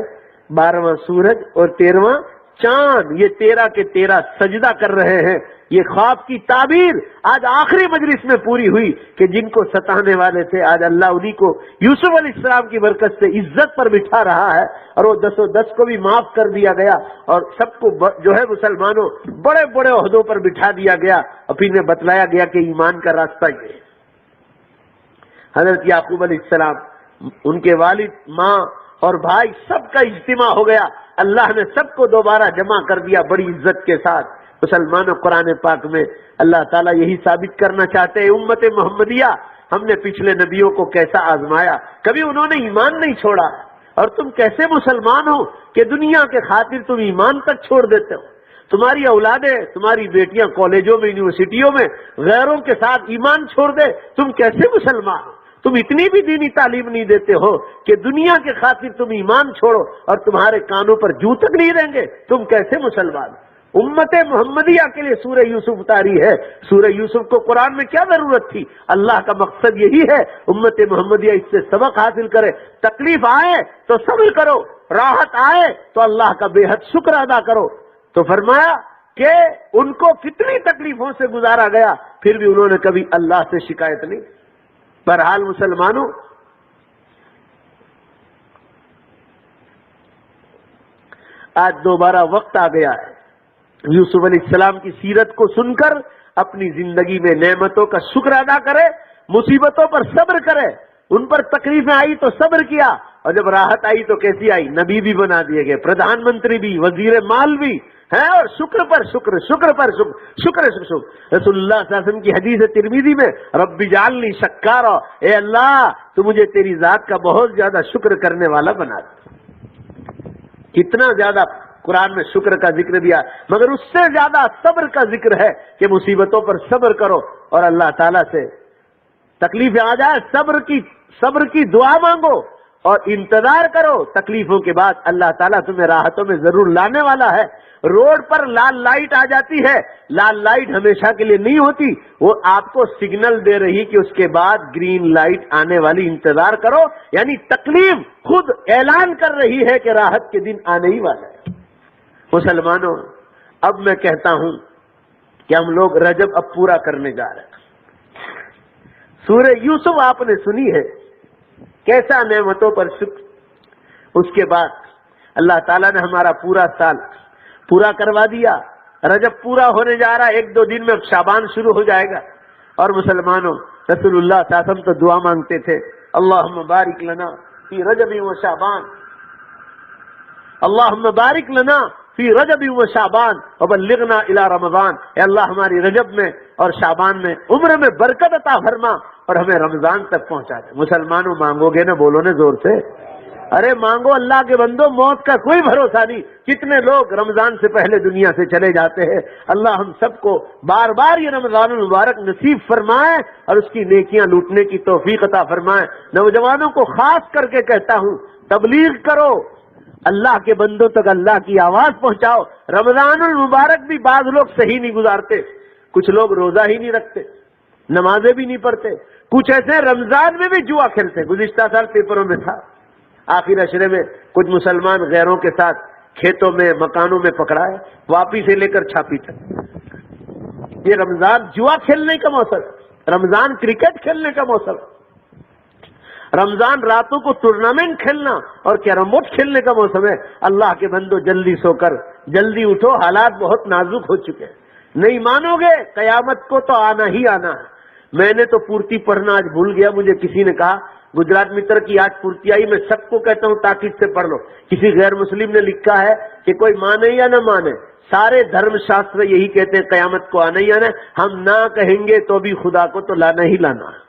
12واں سورج اور 13واں چاند، یہ 13 کے 13 سجدہ کر رہے ہیں. یہ خواب کی تعبیر آج آخری مجلس میں پوری ہوئی کہ جن کو ستانے والے تھے آج اللہ انہی کو یوسف علیہ السلام کی برکت سے عزت پر بٹھا رہا ہے. اور وہ 10 کو بھی معاف کر دیا گیا، اور سب کو جو ہے مسلمانوں بڑے بڑے عہدوں پر بٹھا دیا گیا. اور پھر میں بتلایا گیا کہ ایمان کا راستہ یہ ہے. حضرت یعقوب علیہ السلام، ان کے والد، ماں اور بھائی سب کا اجتماع ہو گیا. اللہ نے سب کو دوبارہ جمع کر دیا بڑی عزت کے ساتھ. مسلمانوں قرآن پاک میں اللہ تعالیٰ یہی ثابت کرنا چاہتے ہیں امت محمدیہ ہم نے پچھلے نبیوں کو کیسا آزمایا، کبھی انہوں نے ایمان نہیں چھوڑا. اور تم کیسے مسلمان ہو کہ دنیا کے خاطر تم ایمان تک چھوڑ دیتے ہو. تمہاری اولادیں، تمہاری بیٹیاں کالجوں میں، یونیورسٹیوں میں غیروں کے ساتھ ایمان چھوڑ دے، تم کیسے مسلمان ہو؟ تم اتنی بھی دینی تعلیم نہیں دیتے ہو کہ دنیا کے خاطر تم ایمان چھوڑو، اور تمہارے کانوں پر جو تک نہیں رہیں گے، تم کیسے مسلمان؟ امت محمدیہ کے لیے سورہ یوسف اتاری ہے. سورہ یوسف کو قرآن میں کیا ضرورت تھی؟ اللہ کا مقصد یہی ہے امت محمدیہ اس سے سبق حاصل کرے. تکلیف آئے تو صبر کرو، راحت آئے تو اللہ کا بے حد شکر ادا کرو. تو فرمایا کہ ان کو کتنی تکلیفوں سے گزارا گیا، پھر بھی انہوں نے کبھی اللہ سے شکایت نہیں. بہرحال مسلمانوں، آج دوبارہ وقت آ گیا ہے یوسف علیہ السلام کی سیرت کو سن کر اپنی زندگی میں نعمتوں کا شکر ادا کرے، مصیبتوں پر صبر کرے. ان پر تکلیفیں آئی تو صبر کیا، اور جب راحت آئی تو کیسی آئی؟ نبی بھی بنا دیے گئے، پردھان منتری بھی، وزیر مال بھی ہے، اور شکر پر شکر، شکر پر شکر، شکر شکر. رسول اللہ صلی اللہ علیہ وسلم کی حدیث ترمذی میں رب اجعلنی شکارا، اے اللہ تو مجھے تیری ذات کا بہت زیادہ شکر کرنے والا بنا دے. کتنا زیادہ قرآن میں شکر کا ذکر دیا، مگر اس سے زیادہ صبر کا ذکر ہے کہ مصیبتوں پر صبر کرو اور اللہ تعالیٰ سے تکلیفیں آ جائے صبر کی دعا مانگو اور انتظار کرو. تکلیفوں کے بعد اللہ تعالیٰ تمہیں راحتوں میں ضرور لانے والا ہے. روڈ پر لال لائٹ آ جاتی ہے، لال لائٹ ہمیشہ کے لیے نہیں ہوتی، وہ آپ کو سگنل دے رہی کہ اس کے بعد گرین لائٹ آنے والی، انتظار کرو. یعنی تکلیف خود اعلان کر رہی ہے کہ راحت کے دن آنے ہی والا ہے. مسلمانوں، اب میں کہتا ہوں کہ ہم لوگ رجب اب پورا کرنے جا رہے ہیں. سورہ یوسف آپ نے سنی ہے، کیسا نعمتوں پر شکر. اس کے بعد اللہ تعالیٰ نے ہمارا پورا سال پورا کروا دیا. رجب پورا ہونے جا رہا ہے، 1-2 دن میں شعبان شروع ہو جائے گا. اور مسلمانوں، رسول اللہ صلی اللہ علیہ وسلم تو دعا مانگتے تھے، اللہم بارک لنا فی رجب و شعبان، اللہم بارک لنا فی رجب و شعبان وبلغنا الی رمضان. اے اللہ ہماری رجب میں اور شعبان میں عمر میں برکت عطا فرما اور ہمیں رمضان تک پہنچا دے. مسلمانوں مانگو گے نا؟ بولو نا زور سے، ارے مانگو. اللہ کے بندو، موت کا کوئی بھروسہ نہیں. کتنے لوگ رمضان سے پہلے دنیا سے چلے جاتے ہیں. اللہ ہم سب کو بار بار یہ رمضان المبارک نصیب فرمائے اور اس کی نیکیاں لوٹنے کی توفیق عطا فرمائے. نوجوانوں کو خاص کر کے کہتا ہوں، تبلیغ کرو، اللہ کے بندوں تک اللہ کی آواز پہنچاؤ. رمضان المبارک بھی بعض لوگ صحیح نہیں گزارتے، کچھ لوگ روزہ ہی نہیں رکھتے، نمازیں بھی نہیں پڑھتے، کچھ ایسے رمضان میں بھی جوا کھیلتے. گزشتہ سال پیپروں میں تھا، آخر اشرے میں کچھ مسلمان غیروں کے ساتھ کھیتوں میں، مکانوں میں پکڑائے، واپی سے لے کر چھاپی تک. یہ رمضان جوا کھیلنے کا موسم، رمضان کرکٹ کھیلنے کا موسم، رمضان راتوں کو ٹورنامنٹ کھیلنا اور کیرم بورڈ کھیلنے کا موسم ہے. اللہ کے بندو جلدی سو کر جلدی اٹھو، حالات بہت نازک ہو چکے ہیں. نہیں مانو گے قیامت کو تو آنا ہی آنا ہے. میں نے تو پورتی پڑھنا آج بھول گیا. مجھے کسی نے کہا گجرات متر کی آج پورتی آئی, میں سب کو کہتا ہوں تاکید سے پڑھ لو. کسی غیر مسلم نے لکھا ہے کہ کوئی مانے یا نہ مانے, سارے دھرم شاستر یہی کہتے ہیں قیامت کو آنا ہی آنا ہے. ہم نہ کہیں گے تو بھی خدا کو تو لانا ہی لانا ہے.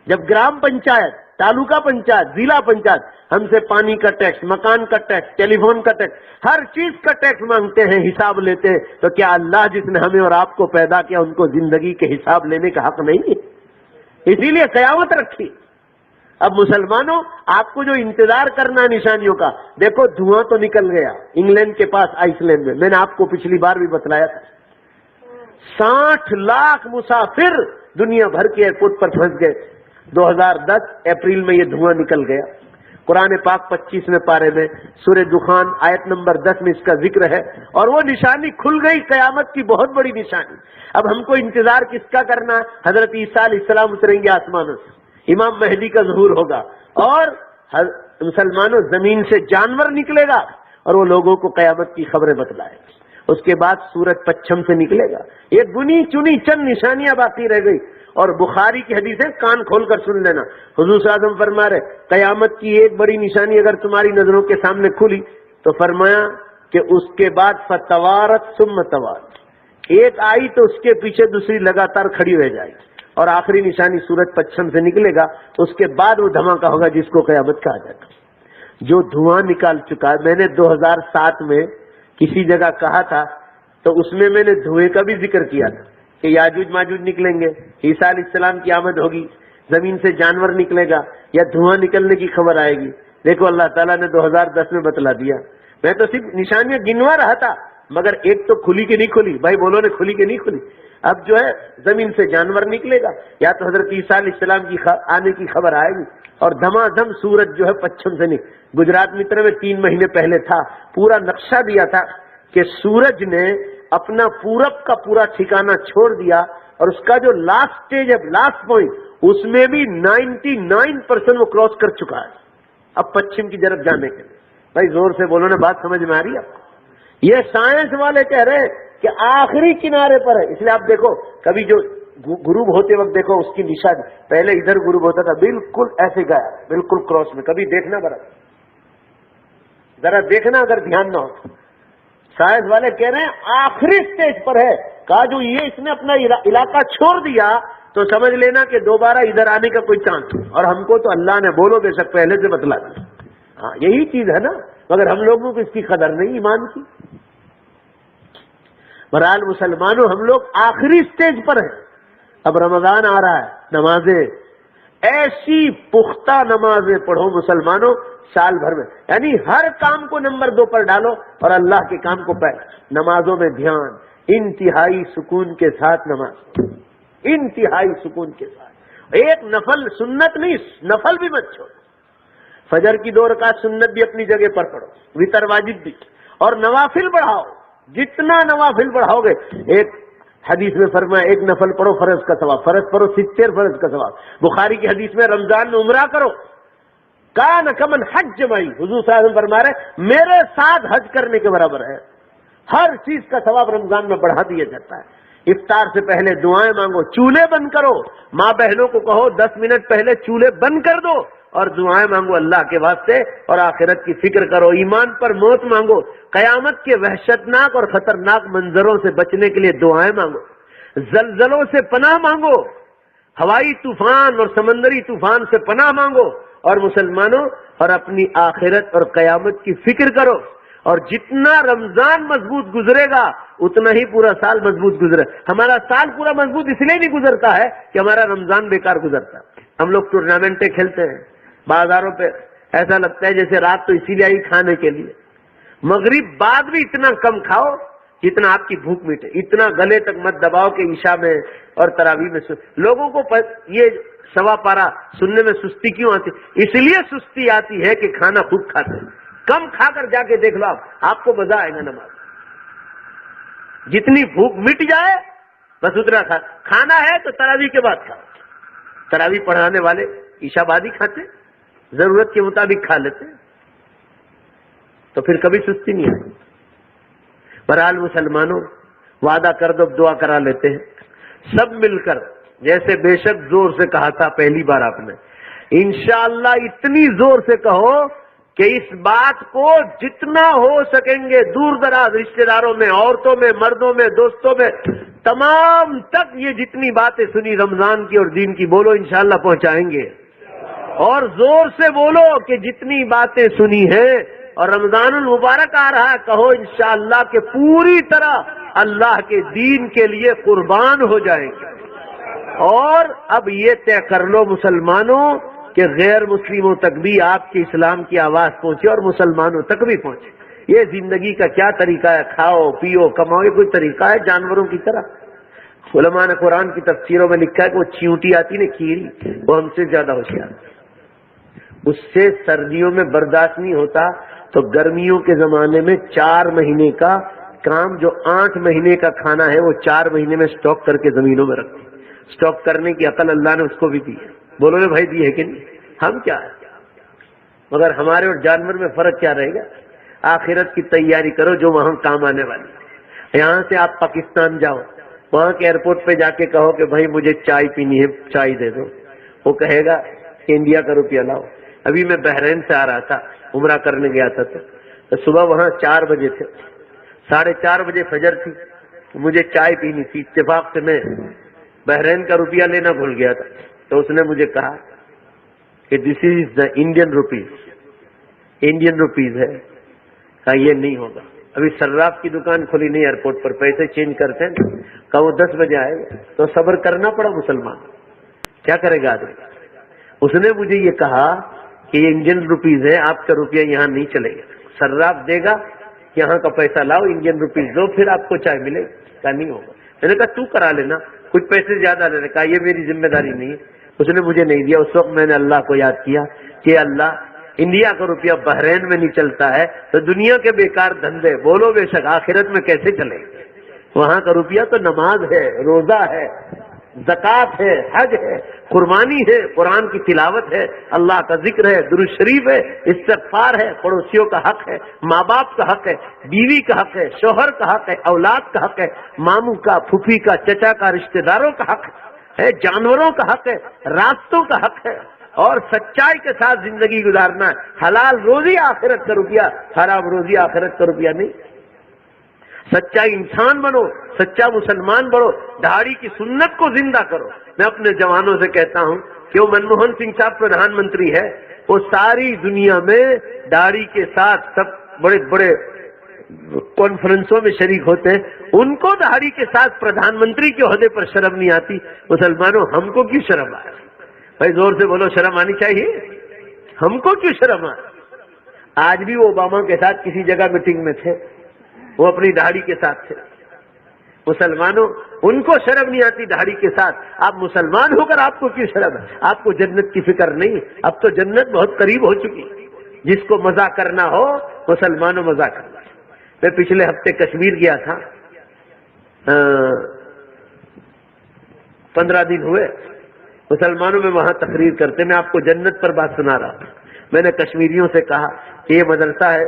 جب گرام پنچایت, تعلقہ پنچایت, ضلع پنچایت ہم سے پانی کا ٹیکس, مکان کا ٹیکس, ٹیلی فون کا ٹیکس, ہر چیز کا ٹیکس مانگتے ہیں, حساب لیتے ہیں, تو کیا اللہ جس نے ہمیں اور آپ کو پیدا کیا ان کو زندگی کے حساب لینے کا حق نہیں ہے؟ اسی لیے قیامت رکھی. اب مسلمانوں آپ کو جو انتظار کرنا ہے نشانیوں کا, دیکھو دھواں تو نکل گیا انگلینڈ کے پاس آئس لینڈ میں نے آپ کو پچھلی بار بھی بتلایا تھا. 60 لاکھ مسافر دنیا بھر کے ایئرپورٹ پر پھنس گئے. 2010 اپریل میں یہ دھواں نکل گیا. قرآن پاک 25ویں پارے میں سورہ دخان آیت نمبر 10 میں اس کا ذکر ہے, اور وہ نشانی کھل گئی قیامت کی, بہت بڑی نشانی. اب ہم کو انتظار کس کا کرنا ہے؟ حضرت عیسیٰ علیہ السلام اتریں گے آسمانوں سے, امام مہدی کا ظہور ہوگا, اور مسلمانوں زمین سے جانور نکلے گا اور وہ لوگوں کو قیامت کی خبریں بتلائے گا. اس کے بعد سورج پچھم سے نکلے گا. یہ گنی چنی چند نشانیاں باقی رہ گئی. اور بخاری کی حدیث ہے, کان کھول کر سن لینا. حضور صلی اللہ علیہ وسلم فرما رہے قیامت کی ایک بڑی نشانی اگر تمہاری نظروں کے سامنے کھلی تو فرمایا کہ اس کے بعد فتوارت ثم توارت, ایک آئی تو اس کے پیچھے دوسری لگاتار کھڑی رہ جائے گی, اور آخری نشانی سورج پچھم سے نکلے گا. اس کے بعد وہ دھماکہ ہوگا جس کو قیامت کہا جاتا ہے. جو دھواں نکال چکا ہے, میں نے 2007 میں کسی جگہ کہا تھا, تو اس میں نے دھوئے کا بھی ذکر کیا تھا کہ یاجوج ماجوج نکلیں گے, عیسیٰ علیہ السلام کی آمد ہوگی, زمین سے جانور نکلے گا, یا دھواں نکلنے کی خبر آئے گی. دیکھو اللہ تعالیٰ نے 2010 میں بتلا دیا. میں تو صرف نشانیاں گنوا رہا تھا, مگر ایک تو کھلی کہ نہیں کھلی, بھائی بولو نے کھلی کہ نہیں کھلی. اب جو ہے زمین سے جانور نکلے گا, یا تو حضرت عیسیٰ علیہ السلام کی آنے کی خبر آئے گی, اور دھما دھم سورج جو ہے پچھم سے نہیں. گجرات متر میں 3 مہینے پہلے تھا, پورا نقشہ دیا تھا کہ سورج نے اپنا پورب کا پورا ٹھکانہ چھوڑ دیا, اور اس کا جو لاسٹ سٹیج ہے, لاسٹ پوائنٹ, اس میں بھی 99% وہ کراس کر چکا ہے اب پچھم کی طرف جانے کے لیے. بھائی زور سے بولو نا, بات سمجھ میں آ رہی ہے آپ کو؟ یہ سائنس والے کہہ رہے ہیں کہ آخری کنارے پر ہے. اس لیے آپ دیکھو کبھی جو غروب ہوتے وقت دیکھو اس کی نشانی, پہلے ادھر غروب ہوتا تھا, بالکل ایسے گیا, بالکل کراس میں. کبھی دیکھنا ذرا دیکھنا اگر دھیان نہ ہو. سائنس والے کہہ رہے ہیں آخری سٹیج پر ہے. کہا جو یہ اس نے اپنا علاقہ چھوڑ دیا تو سمجھ لینا کہ دوبارہ ادھر آنے کا کوئی چانس. اور ہم کو تو اللہ نے بولو بے شک پہلے سے بتلا دیا. ہاں یہی چیز ہے نا, مگر ہم لوگوں کو اس کی قدر نہیں ایمان کی. بہرحال مسلمانوں ہم لوگ آخری سٹیج پر ہیں. اب رمضان آ رہا ہے, نمازیں ایسی پختہ نمازیں پڑھو مسلمانوں سال بھر میں, یعنی ہر کام کو نمبر 2 پر ڈالو اور اللہ کے کام کو پہلے. نمازوں میں دھیان, انتہائی سکون کے ساتھ نماز, انتہائی سکون کے ساتھ. ایک نفل سنت نہیں, نفل بھی مت چھوڑو. فجر کی 2 رکعت سنت بھی اپنی جگہ پر پڑھو, وتر واجب بھی, اور نوافل بڑھاؤ. جتنا نوافل بڑھاؤ گے, ایک حدیث میں فرمایا ایک نفل پڑھو فرض کا ثواب, فرض پڑھو 70 فرض کا ثواب. بخاری کی حدیث میں رمضان میں عمرہ کرو, کان کمن حج معی, حضور صلی اللہ علیہ وسلم فرما رہے میرے ساتھ حج کرنے کے برابر ہے. ہر چیز کا ثواب رمضان میں بڑھا دیا جاتا ہے. افطار سے پہلے دعائیں مانگو, چولہے بند کرو, ماں بہنوں کو کہو 10 منٹ پہلے چولہے بند کر دو, اور دعائیں مانگو اللہ کے واسطے, اور آخرت کی فکر کرو. ایمان پر موت مانگو, قیامت کے وحشتناک اور خطرناک منظروں سے بچنے کے لیے دعائیں مانگو, زلزلوں سے پناہ مانگو, ہوائی طوفان اور سمندری طوفان سے پناہ مانگو. اور مسلمانوں اور اپنی آخرت اور قیامت کی فکر کرو. اور جتنا رمضان مضبوط گزرے گا اتنا ہی پورا سال مضبوط گزرے. ہمارا سال پورا مضبوط اس لیے نہیں گزرتا ہے کہ ہمارا رمضان بیکار گزرتا ہے. ہم لوگ ٹورنامنٹیں کھیلتے ہیں بازاروں پہ, ایسا لگتا ہے جیسے رات تو اسی لیے آئی کھانے کے لیے. مغرب بعد بھی اتنا کم کھاؤ جتنا آپ کی بھوک مٹے, اتنا گلے تک مت دباؤ کہ عشاء میں اور تراویح میں لوگوں کو یہ سوا پارا سننے میں سستی کیوں آتی؟ اس لیے سستی آتی ہے کہ کھانا خوب کھاتے ہیں. کم کھا کر جا کے دیکھ لو آپ کو مزہ آئے گا نماز. جتنی بھوک مٹ جائے بس اتنا کھانا ہے تو تراویح کے بعد کھاؤ. تراویح پڑھانے والے عشاء بعد ہی کھاتے, ضرورت کے مطابق کھا لیتے, تو پھر کبھی سستی نہیں آئی. بہرحال مسلمانوں وعدہ کر دو، دعا کرا لیتے ہیں سب مل کر، جیسے بے شک زور سے کہا تھا پہلی بار آپ نے، انشاءاللہ اتنی زور سے کہو کہ اس بات کو جتنا ہو سکیں گے دور دراز رشتہ داروں میں، عورتوں میں، مردوں میں، دوستوں میں، تمام تک یہ جتنی باتیں سنی رمضان کی اور دین کی، بولو انشاءاللہ پہنچائیں گے۔ اور زور سے بولو کہ جتنی باتیں سنی ہیں اور رمضان المبارک آ رہا ہے، کہو انشاءاللہ کہ پوری طرح اللہ کے دین کے لیے قربان ہو جائیں گے۔ اور اب یہ طے کر لو مسلمانوں کہ غیر مسلموں تک بھی آپ کے اسلام کی آواز پہنچے اور مسلمانوں تک بھی پہنچے۔ یہ زندگی کا کیا طریقہ ہے؟ کھاؤ پیو کماؤ، یہ کوئی طریقہ ہے جانوروں کی طرح؟ علماء نے قرآن کی تفسیروں میں لکھا ہے کہ وہ چیونٹی آتی نا کیڑی، وہ ہم سے زیادہ ہوشیار، اس سے سردیوں میں برداشت نہیں ہوتا، تو گرمیوں کے زمانے میں 4 مہینے کا کام جو 8 مہینے کا کھانا ہے وہ 4 مہینے میں سٹاک کر کے زمینوں میں رکھتے ہیں۔ سٹاک کرنے کی عقل اللہ نے اس کو بھی دی ہے، بولو نے بھائی دی ہے کہ نہیں؟ ہم کیا ہے؟ مگر ہمارے اور جانور میں فرق کیا رہے گا؟ آخرت کی تیاری کرو جو وہاں کام آنے والی۔ یہاں سے آپ پاکستان جاؤ، وہاں کے ایئرپورٹ پہ جا کے کہو کہ بھائی مجھے چائے پینی ہے، چائے دے دو، وہ کہے گا کہ انڈیا کا روپیہ لاؤ۔ ابھی میں بحرین سے آ رہا تھا، عمرہ کرنے گیا تھا، تو صبح وہاں 4 بجے تھے، 4:30 بجے فجر تھی، مجھے چائے پینی تھی، اتفاق سے میں بحرین کا روپیہ لینا بھول گیا تھا، تو اس نے مجھے کہا کہ this is the Indian rupees, Indian rupees ہے، کہا یہ نہیں ہوگا، ابھی صراف کی دکان کھلی نہیں ایئرپورٹ پر، پیسے چینج کرتے ہیں، کہا وہ 10 بجے آئے گا، تو صبر کرنا پڑا مسلمان، کیا کرے گا آدمی؟ اس نے مجھے یہ کہا کہ یہ انڈین روپیز ہے، آپ کا روپیہ یہاں نہیں چلے گا، صراف دے گا یہاں کا پیسہ لاؤ، انڈین روپیز دو، پھر آپ کو چائے ملے گی، کہا نہیں ہوگا۔ میں نے کہا تو کرا لینا، کچھ پیسے زیادہ لینے، کہا یہ میری ذمہ داری نہیں ہے، اس نے مجھے نہیں دیا۔ اس وقت میں نے اللہ کو یاد کیا کہ اللہ انڈیا کا روپیہ بحرین میں نہیں چلتا ہے تو دنیا کے بیکار دھندے بولو بے شک آخرت میں کیسے چلے گے؟ وہاں کا روپیہ تو نماز ہے، روزہ ہے، زکوٰۃ ہے، حج ہے، قربانی ہے، قرآن کی تلاوت ہے، اللہ کا ذکر ہے، درود شریف ہے، استغفار ہے، پڑوسیوں کا حق ہے، ماں باپ کا حق ہے، بیوی کا حق ہے، شوہر کا حق ہے، اولاد کا حق ہے، ماموں کا، پھوپھی کا، چچا کا، رشتہ داروں کا حق ہے، جانوروں کا حق ہے، راستوں کا حق ہے، اور سچائی کے ساتھ زندگی گزارنا ہے۔ حلال روزی آخرت کا روپیہ، حرام روزی آخرت کا روپیہ نہیں۔ سچا انسان بنو، سچا مسلمان بنو، داڑھی کی سنت کو زندہ کرو۔ میں اپنے جوانوں سے کہتا ہوں کہ وہ منموہن سنگھ صاحب پردھان منتری ہے، وہ ساری دنیا میں داڑھی کے ساتھ سب بڑے بڑے کانفرنسوں میں شریک ہوتے ہیں، ان کو داڑھی کے ساتھ پردھان منتری کے عہدے پر شرم نہیں آتی۔ مسلمانوں ہم کو کیوں شرم آئے؟ بھائی زور سے بولو، شرم آنی چاہیے، ہم کو کیوں شرم آئے؟ آج بھی وہ اوباما کے ساتھ کسی جگہ میٹنگ میں تھے، وہ اپنی داڑھی کے ساتھ تھے۔ مسلمانوں ان کو شرم نہیں آتی داڑھی کے ساتھ، آپ مسلمان ہو کر آپ کو کیوں شرم ہے؟ آپ کو جنت کی فکر نہیں؟ اب تو جنت بہت قریب ہو چکی، جس کو مزہ کرنا ہو مسلمانوں مزہ کرنا۔ میں پچھلے ہفتے کشمیر گیا تھا، 15 دن ہوئے، مسلمانوں میں وہاں تقریر کرتے، میں آپ کو جنت پر بات سنا رہا تھا۔ میں نے کشمیریوں سے کہا کہ یہ مدرسہ ہے،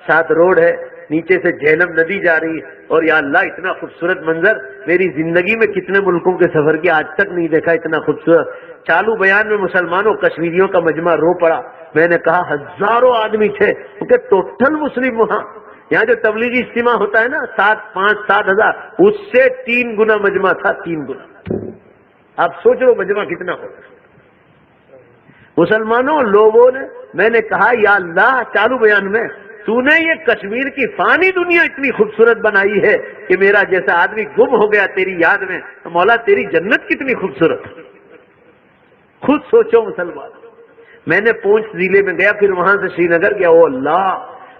ساتھ روڈ ہے، نیچے سے جہلم ندی جا رہی ہے، اور یا اللہ اتنا خوبصورت منظر میری زندگی میں کتنے ملکوں کے سفر کیا آج تک نہیں دیکھا اتنا خوبصورت۔ چالو بیان میں مسلمانوں کشمیریوں کا مجمع رو پڑا۔ میں نے کہا ہزاروں آدمی تھے، کیونکہ ٹوٹل مسلم وہاں، یہاں جو تبلیغی اجتماع ہوتا ہے نا 7 ہزار، اس سے 3 گنا مجمع تھا، 3 گنا۔ آپ سوچ لو مجمع کتنا ہوگا۔ مسلمانوں لوگوں نے، میں نے کہا یا اللہ چالو بیان میں تو نے یہ کشمیر کی فانی دنیا اتنی خوبصورت بنائی ہے کہ میرا جیسا آدمی گم ہو گیا تیری یاد میں، تو مولا تیری جنت کتنی خوبصورت ہے۔ خود سوچو مسلمان۔ میں نے پونچھ ضلع میں گیا، پھر وہاں سے سری نگر گیا، او اللہ،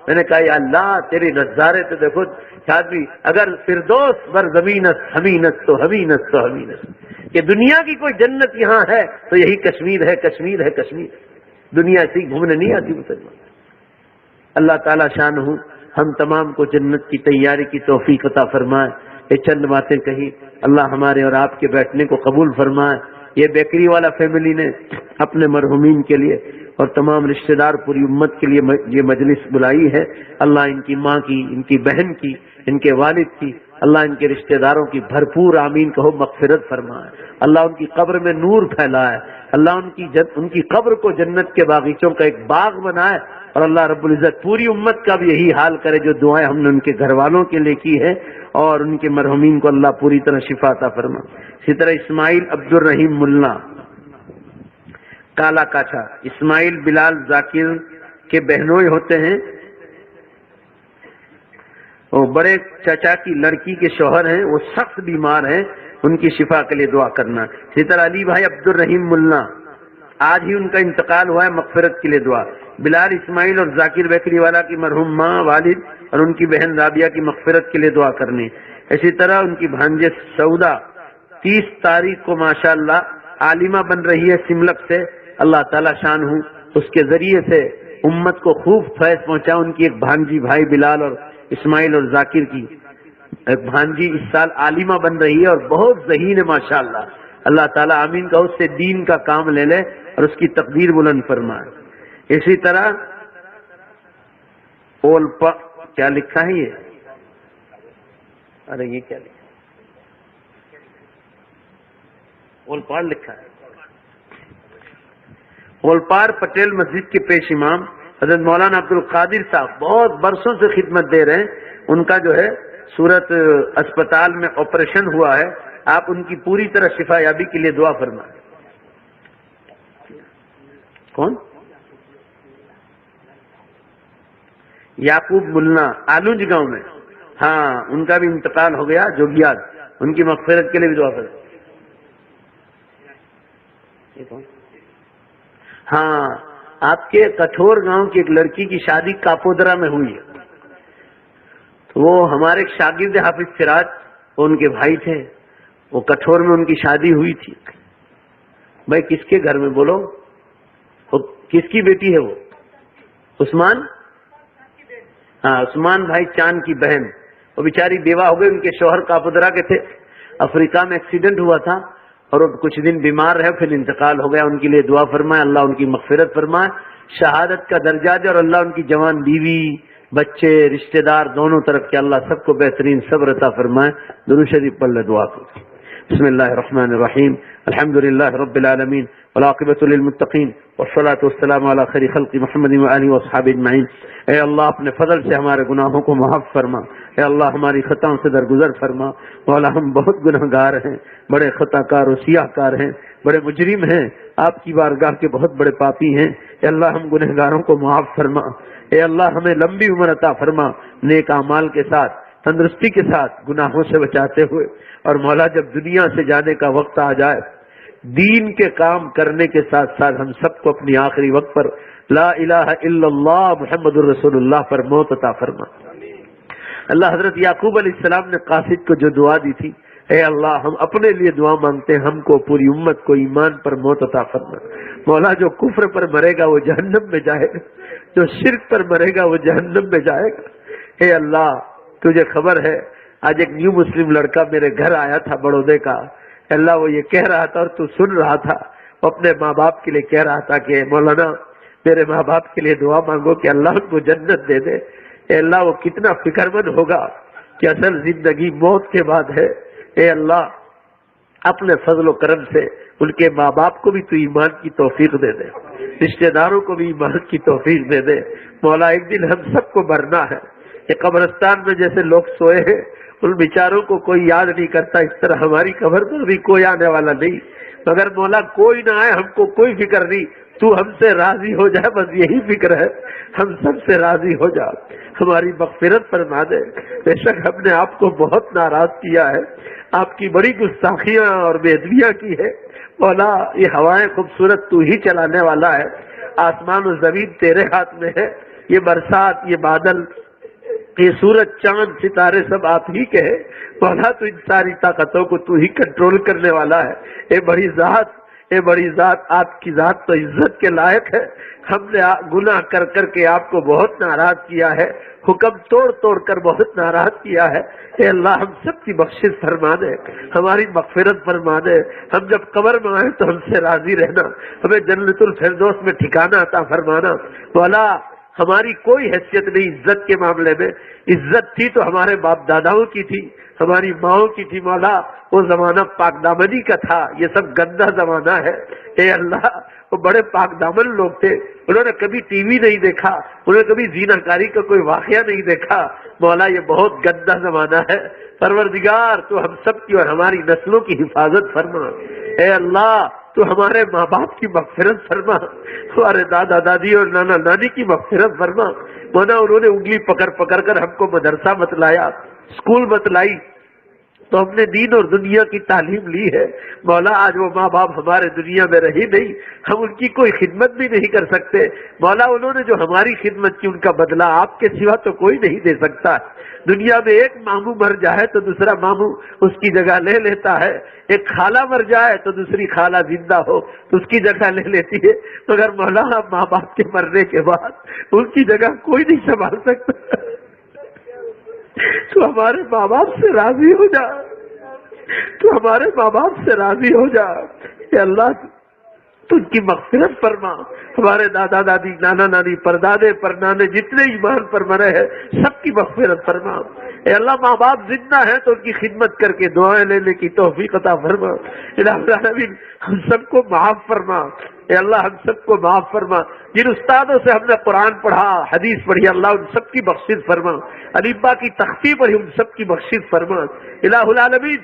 میں نے کہا یا اللہ تیرے نظارے تو دیکھو، آدمی اگر فردوس بر زمینت حمینت تو حمینت تو حمینت، کہ دنیا کی کوئی جنت یہاں ہے تو یہی کشمیر ہے، کشمیر ہے، کشمیر۔ دنیا ایسی گھومنے نہیں آتی مسلمان۔ اللہ تعالیٰ شان ہوں ہم تمام کو جنت کی تیاری کی توفیق عطا فرمائے۔ یہ چند باتیں کہی، اللہ ہمارے اور آپ کے بیٹھنے کو قبول فرمائے۔ یہ بیکری والا فیملی نے اپنے مرحومین کے لیے اور تمام رشتہ دار پوری امت کے لیے یہ مجلس بلائی ہے، اللہ ان کی ماں کی، ان کی بہن کی، ان کے والد کی، اللہ ان کے رشتہ داروں کی بھرپور آمین کہو مغفرت فرمائے، اللہ ان کی قبر میں نور پھیلائے، اللہ ان کی قبر کو جنت کے باغیچوں کا ایک باغ بنائے، اور اللہ رب العزت پوری امت کا بھی یہی حال کرے جو دعائیں ہم نے ان کے گھر والوں کے لیے کی ہے، اور ان کے مرحومین کو اللہ پوری طرح شفا عطا فرمائے۔ اسی طرح اسماعیل عبد الرحیم ملا کالا کاچا، اسماعیل بلال ذاکر کے بہنوئی ہوتے ہیں، وہ بڑے چچا کی لڑکی کے شوہر ہیں، وہ سخت بیمار ہیں، ان کی شفا کے لیے دعا کرنا۔ اسی طرح علی بھائی عبد الرحیم ملا، آج ہی ان کا انتقال ہوا ہے، مغفرت کے لیے دعا۔ بلال اسماعیل اور ذاکر بیکری والا کی مرحوم ماں، والد اور ان کی بہن رابعہ کی مغفرت کے لیے دعا کرنی۔ اسی طرح ان کی بھانجے سودا 30 تاریخ کو ماشاءاللہ عالمہ بن رہی ہے سملک سے، اللہ تعالیٰ شان ہوں اس کے ذریعے سے امت کو خوب فیض پہنچا۔ ان کی ایک بھانجی بھائی بلال اور اسماعیل اور ذاکر کی ایک بھانجی اس سال عالمہ بن رہی ہے اور بہت ذہین ہے ماشاءاللہ، اللہ تعالیٰ آمین کا اس سے دین کا کام لے لے اور اس کی تقدیر بلند فرمائے۔ اسی طرح کیا لکھا ہے یہ، ارے یہ کیا لکھا اولپاڑ لکھا ہے، اولپاڑ پٹیل مسجد کے پیش امام حضرت مولانا عبد القادر صاحب بہت برسوں سے خدمت دے رہے ہیں، ان کا جو ہے سورت اسپتال میں آپریشن ہوا ہے، آپ ان کی پوری طرح شفا یابی کے لیے دعا فرمائیں۔ کون؟ یعقوب ملنا آلونج گاؤں میں، ہاں ان کا بھی انتقال ہو گیا، جوگیات، ان کی مغفرت کے لیے بھی دعا فرمائیں۔ ہاں آپ کے کٹھور گاؤں کی ایک لڑکی کی شادی کاپودرا میں ہوئی ہے، تو وہ ہمارے ایک شاگرد حافظ سراج، وہ ان کے بھائی تھے، وہ کٹھور میں ان کی شادی ہوئی تھی۔ بھائی کس کے گھر میں بولو، وہ کس کی بیٹی ہے؟ وہ عثمان، ہاں عثمان بھائی چاند کی بہن، وہ بیچاری بیوہ ہو گئی، ان کے شوہر کاپودرا کے تھے، افریقہ میں ایکسیڈنٹ ہوا تھا اور وہ کچھ دن بیمار رہے، پھر انتقال ہو گیا، ان کے لیے دعا فرمائے، اللہ ان کی مغفرت فرمائے، شہادت کا درجہ دے، اور اللہ ان کی جوان بیوی بچے رشتہ دار دونوں طرف کے اللہ سب کو بہترین صبر عطا فرمائے۔ درود شریف پڑھ لے دعا کرو۔ بسم اللہ الرحمن الرحیم، الحمدللہ رب العالمین والعاقبۃ للمتقین والصلاۃ والسلام علی خیر خلق محمد وآلہ وصحبہ اجمعین۔ اے اللہ اپنے فضل سے ہمارے گناہوں کو معاف فرما، اے اللہ ہماری خطاؤں سے درگزر فرما، مولا ہم بہت گناہ گار ہیں، بڑے خطا کار و سیاہ کار ہیں، بڑے مجرم ہیں، آپ کی بارگاہ کے بہت بڑے پاپی ہیں، اے اللہ ہم گنہگاروں کو معاف فرما، اے اللہ ہمیں لمبی عمر عطا فرما، نیک اعمال کے ساتھ تندرستی کے ساتھ گناہوں سے بچاتے ہوئے، اور مولا جب دنیا سے جانے کا وقت آ جائے دین کے کام کرنے کے ساتھ ساتھ ہم سب کو اپنی آخری وقت پر لا الہ الا اللہ محمد الرسول اللہ پر موت عطا فرما۔ اللہ حضرت یعقوب علیہ السلام نے قاصد کو جو دعا دی تھی، اے اللہ ہم اپنے لیے دعا مانگتے ہیں، ہم کو پوری امت کو ایمان پر موت عطا فرما۔ مولا جو کفر پر مرے گا وہ جہنم میں جائے گا، جو شرک پر مرے گا وہ جہنم میں جائے گا۔ اے اللہ تجھے خبر ہے، آج ایک نیو مسلم لڑکا میرے گھر آیا تھا بڑودے کا، اللہ وہ یہ کہہ رہا تھا اور تو سن رہا تھا، وہ اپنے ماں باپ کے لیے کہہ رہا تھا کہ مولانا میرے ماں باپ کے لیے دعا مانگو کہ اللہ ان کو جنت دے دے۔ اے اللہ وہ کتنا فکر مند ہوگا کہ اصل زندگی موت کے بعد ہے۔ اے اللہ اپنے فضل و کرم سے ان کے ماں باپ کو بھی تو ایمان کی توفیق دے دے، رشتہ داروں کو بھی ایمان کی توفیق دے دے۔ مولا ایک دن ہم سب کو مرنا ہے، کہ قبرستان میں جیسے لوگ سوئے ہیں ان بیچاروں کو کوئی یاد نہیں کرتا، اس طرح ہماری قبر پر بھی کوئی آنے والا نہیں، مگر مولا کوئی نہ آئے ہم کو کوئی فکر نہیں، تو ہم سے راضی ہو جائے، بس یہی فکر ہے، ہم سب سے راضی ہو جا، ہماری مغفرت فرما دے۔ بے شک ہم نے آپ کو بہت ناراض کیا ہے، آپ کی بڑی گستاخیاں اور بے ادبیاں کی ہے، مولا یہ ہوائیں خوبصورت تو ہی چلانے والا ہے، آسمان و زمین تیرے ہاتھ میں ہے، یہ برسات، یہ بادل، یہ سورج چاند ستارے سب آپ ہی کے ہیں، مولا تو ان ساری طاقتوں کو تو ہی کنٹرول کرنے والا ہے۔ اے بڑی ذات آپ کی ذات تو عزت کے لائق ہے، ہم نے گناہ کر کر کے آپ کو بہت ناراض کیا ہے، حکم توڑ توڑ کر بہت ناراض کیا ہے۔ اے اللہ ہم سب کی بخشش فرما دے، ہماری مغفرت فرما دے، ہم جب قبر میں آئیں تو ہم سے راضی رہنا، ہمیں جنت الفردوس میں ٹھکانہ عطا فرمانا۔ مولا ہماری کوئی حیثیت نہیں عزت کے معاملے میں. عزت تھی تو ہمارے باپ داداؤں کی تھی، ہماری ماؤں کی تھی مولا. وہ زمانہ پاک دامنی کا تھا، یہ سب گندا زمانہ ہے. اے اللہ، وہ بڑے پاک دامن لوگ تھے، انہوں نے کبھی ٹی وی نہیں دیکھا، انہوں نے کبھی زینہ کاری کا کوئی واقعہ نہیں دیکھا. مولا یہ بہت گندا زمانہ ہے. پروردگار تو ہم سب کی اور ہماری نسلوں کی حفاظت فرما. اے اللہ تو ہمارے ماں باپ کی مغفرت فرما، ہمارے دادا دادی اور نانا نانی کی مغفرت فرما. مولا انہوں نے انگلی پکڑ پکڑ کر ہم کو مدرسہ بتلایا، اسکول بتلائی، تو ہم نے دین اور دنیا کی تعلیم لی ہے. مولا آج وہ ماں باپ ہمارے دنیا میں رہی نہیں، ہم ان کی کوئی خدمت بھی نہیں کر سکتے. مولا انہوں نے جو ہماری خدمت کی ان کا بدلہ آپ کے سوا تو کوئی نہیں دے سکتا. دنیا میں ایک ماموں مر جائے تو دوسرا ماموں اس کی جگہ لے لیتا ہے، ایک خالہ مر جائے تو دوسری خالہ زندہ ہو تو اس کی جگہ لے لیتی ہے، مگر مولا ماں باپ کے مرنے کے بعد ان کی جگہ کوئی نہیں سنبھال سکتا. تو ہمارے ماں باپ سے راضی ہو جا، تو ہمارے ماں باپ سے راضی ہو جا. کہ اللہ تو ان کی مغفرت فرما. ہمارے دادا دادی، نانا نانی، پردادے پرنانے جتنے ایمان پر مرے ہیں سب کی مغفرت فرما. اے اللہ ماں باپ زندہ ہیں تو ان کی خدمت کر کے دعائیں لینے کی توفیق عطا فرما. الہ العالمین ہم سب کو معاف فرما. اے اللہ ہم سب کو معاف فرما. جن استادوں سے ہم نے قرآن پڑھا، حدیث پڑھی، اللہ ان سب کی بخشش فرما. الفبا کی تختی پڑھی، ان سب کی بخشش فرما. الہ العالمین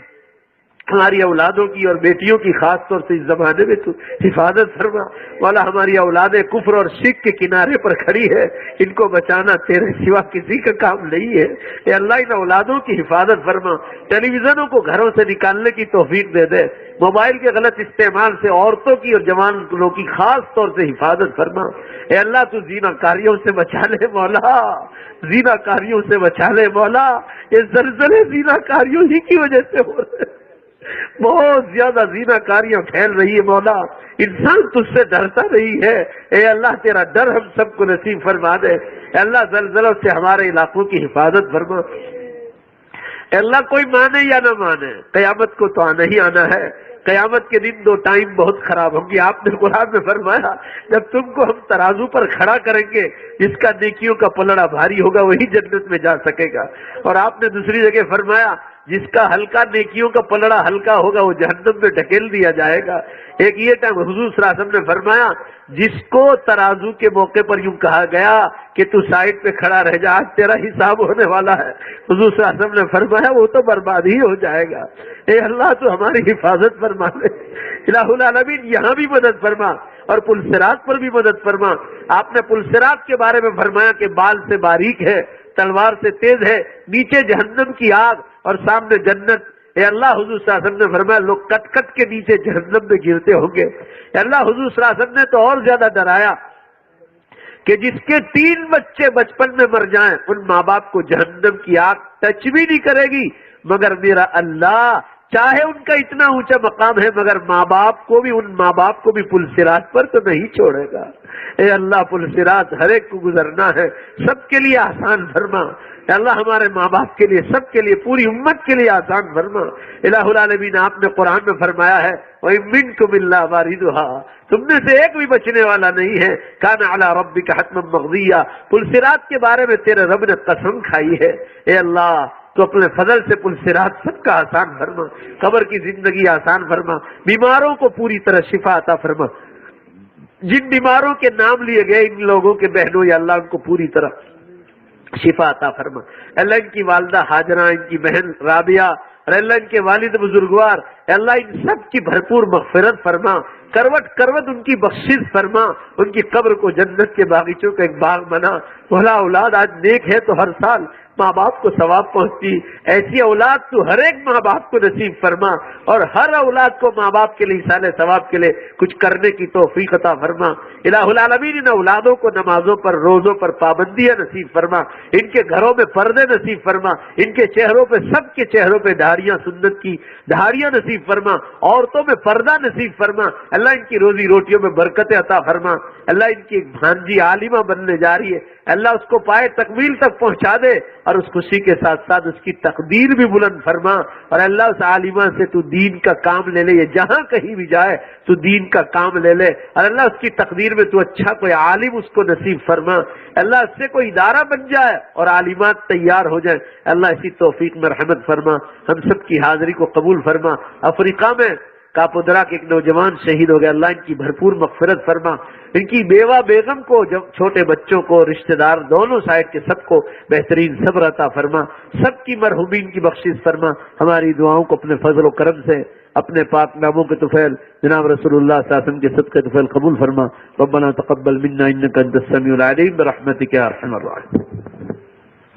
ہماری اولادوں کی اور بیٹیوں کی خاص طور سے اس زمانے میں تو حفاظت فرما. مولا ہماری اولادیں کفر اور شرک کے کنارے پر کھڑی ہے، ان کو بچانا تیرے سوا کسی کا کام نہیں ہے. اے اللہ ان اولادوں کی حفاظت فرما. ٹیلی ویژنوں کو گھروں سے نکالنے کی توفیق دے دے. موبائل کے غلط استعمال سے عورتوں کی اور جوانوں کی خاص طور سے حفاظت فرما. اے اللہ تو زینہ کاریوں سے بچا لے مولا، زینہ کاریوں سے بچا لے مولا. یہ زلزلے زینہ کاریوں ہی کی وجہ سے ہو رہے ہیں. بہت زیادہ زینہ کاریاں پھیل رہی ہے مولا، انسان تجھ سے ڈرتا نہیں ہے. اے اللہ تیرا ڈر ہم سب کو نصیب فرما دے. اے اللہ زلزلوں سے ہمارے علاقوں کی حفاظت فرما. اے اللہ کوئی مانے یا نہ مانے قیامت کو تو آنا ہی آنا ہے. قیامت کے دن دو ٹائم بہت خراب ہوں گی. آپ نے قرآن میں فرمایا جب تم کو ہم ترازو پر کھڑا کریں گے، جس کا نیکیوں کا پلڑا بھاری ہوگا وہی جنت میں جا سکے گا. اور آپ نے دوسری جگہ فرمایا جس کا ہلکا نیکیوں کا پلڑا ہلکا ہوگا وہ جہنم میں ڈھکیل دیا جائے گا. ایک یہ ٹائم حضور صلی اللہ علیہ وسلم نے فرمایا جس کو ترازو کے موقع پر یوں کہا گیا کہ تو سائڈ پہ کھڑا رہ جا، آج تیرا حساب ہونے والا ہے، حضور صلی اللہ علیہ وسلم نے فرمایا وہ تو برباد ہی ہو جائے گا. اے اللہ تو ہماری حفاظت فرما لے. الہ العالمین یہاں بھی مدد فرما اور پل صراط پر بھی مدد فرما. آپ نے پل صراط کے بارے میں فرمایا کہ بال سے باریک ہے، تلوار سے تیز ہے، نیچے جہنم کی آگ اور سامنے جنت. اے اللہ حضور صلی اللہ علیہ وسلم نے فرمایا لوگ کٹ کٹ کے نیچے جہنم میں گرتے ہوں گے. اے اللہ حضور صلی اللہ علیہ وسلم نے تو اور زیادہ ڈرایا کہ جس کے 3 بچے بچپن میں مر جائیں ان ماں باپ کو جہنم کی آگ ٹچ بھی نہیں کرے گی، مگر میرا اللہ چاہے ان کا اتنا اونچا مقام ہے مگر ماں باپ کو بھی، ان ماں باپ کو بھی پل صراط پر تو نہیں چھوڑے گا. اے اللہ پل صراط ہر ایک کو گزرنا ہے، سب کے لیے آسان فرما. اے اللہ ہمارے ماں باپ کے لیے، سب کے لیے، پوری امت کے لیے آسان فرما. الہ العالمین آپ نے قرآن میں فرمایا ہے وَإِن إِلَّا وَارِدُهَا، تم میں سے ایک بھی بچنے والا نہیں ہے. کان علی ربک حتما مقضیا، پل صراط کے بارے میں تیرے رب نے قسم کھائی ہے. اے اللہ تو اپنے فضل سے پل صراط سب کا آسان فرما، قبر کی زندگی آسان فرما، بیماروں کو پوری طرح شفا عطا فرما. جن بیماروں کے نام لیے گئے ان لوگوں کے بہنوں یا اللہ ان کو پوری طرح شفا عطا فرما. اللہ ان کی والدہ ہاجرہ، ان کی بہن رابعہ اور اللہ ان کے والد بزرگوار، اللہ ان سب کی بھرپور مغفرت فرما. کروٹ کروٹ ان کی بخشش فرما، ان کی قبر کو جنت کے باغیچوں کا ایک باغ بنا. بھلا اولاد آج نیک ہے تو ہر سال ماں باپ کو ثواب پہنچتی، ایسی اولاد تو ہر ایک ماں باپ کو نصیب فرما اور ہر اولاد کو ماں باپ کے لیے ایصال ثواب کے لیے کچھ کرنے کی توفیق عطا فرما. الہ العالمین ان اولادوں کو نمازوں پر، روزوں پر پابندیاں نصیب فرما، ان کے گھروں میں پردے نصیب فرما، ان کے چہروں پہ، سب کے چہروں پہ دھاڑیاں، سنت کی دھاڑیاں نصیب فرما، عورتوں میں پردہ نصیب فرما. اللہ ان کی روزی روٹیوں میں برکت عطا فرما. اللہ ان کی ایک بھانجی عالمہ بننے جا رہی ہے، اللہ اس کو پائے تکمیل تک پہنچا دے، اور اس خوشی کے ساتھ ساتھ اس کی تقدیر بھی بلند فرما، اور اللہ اس عالمہ سے تو دین کا کام لے لے، یہ جہاں کہیں بھی جائے تو دین کا کام لے لے، اور اللہ اس کی تقدیر میں تو اچھا کوئی عالم اس کو نصیب فرما، اللہ اس سے کوئی ادارہ بن جائے اور عالمات تیار ہو جائے، اللہ اسی توفیق میں رحمت فرما، ہم سب کی حاضری کو قبول فرما۔ افریقہ میں کاپودرا کے ایک نوجوان شہید ہو گیا، اللہ ان کی بھرپور مغفرت فرما، ان کی بیوہ بیگم کو، جب چھوٹے بچوں کو، رشتہ دار دونوں سائڈ کے سب کو بہترین صبر عطا فرما، سب کی مرحومین کی بخشش فرما، ہماری دعاؤں کو اپنے فضل و کرم سے، اپنے پاک ناموں کے طفیل جناب رسول اللہ صلی اللہ علیہ وسلم کے صدقے طفیل قبول فرما۔ ربنا تقبل منا انک انت السمیع العلیم برحمتک یا ارحم الراحمین۔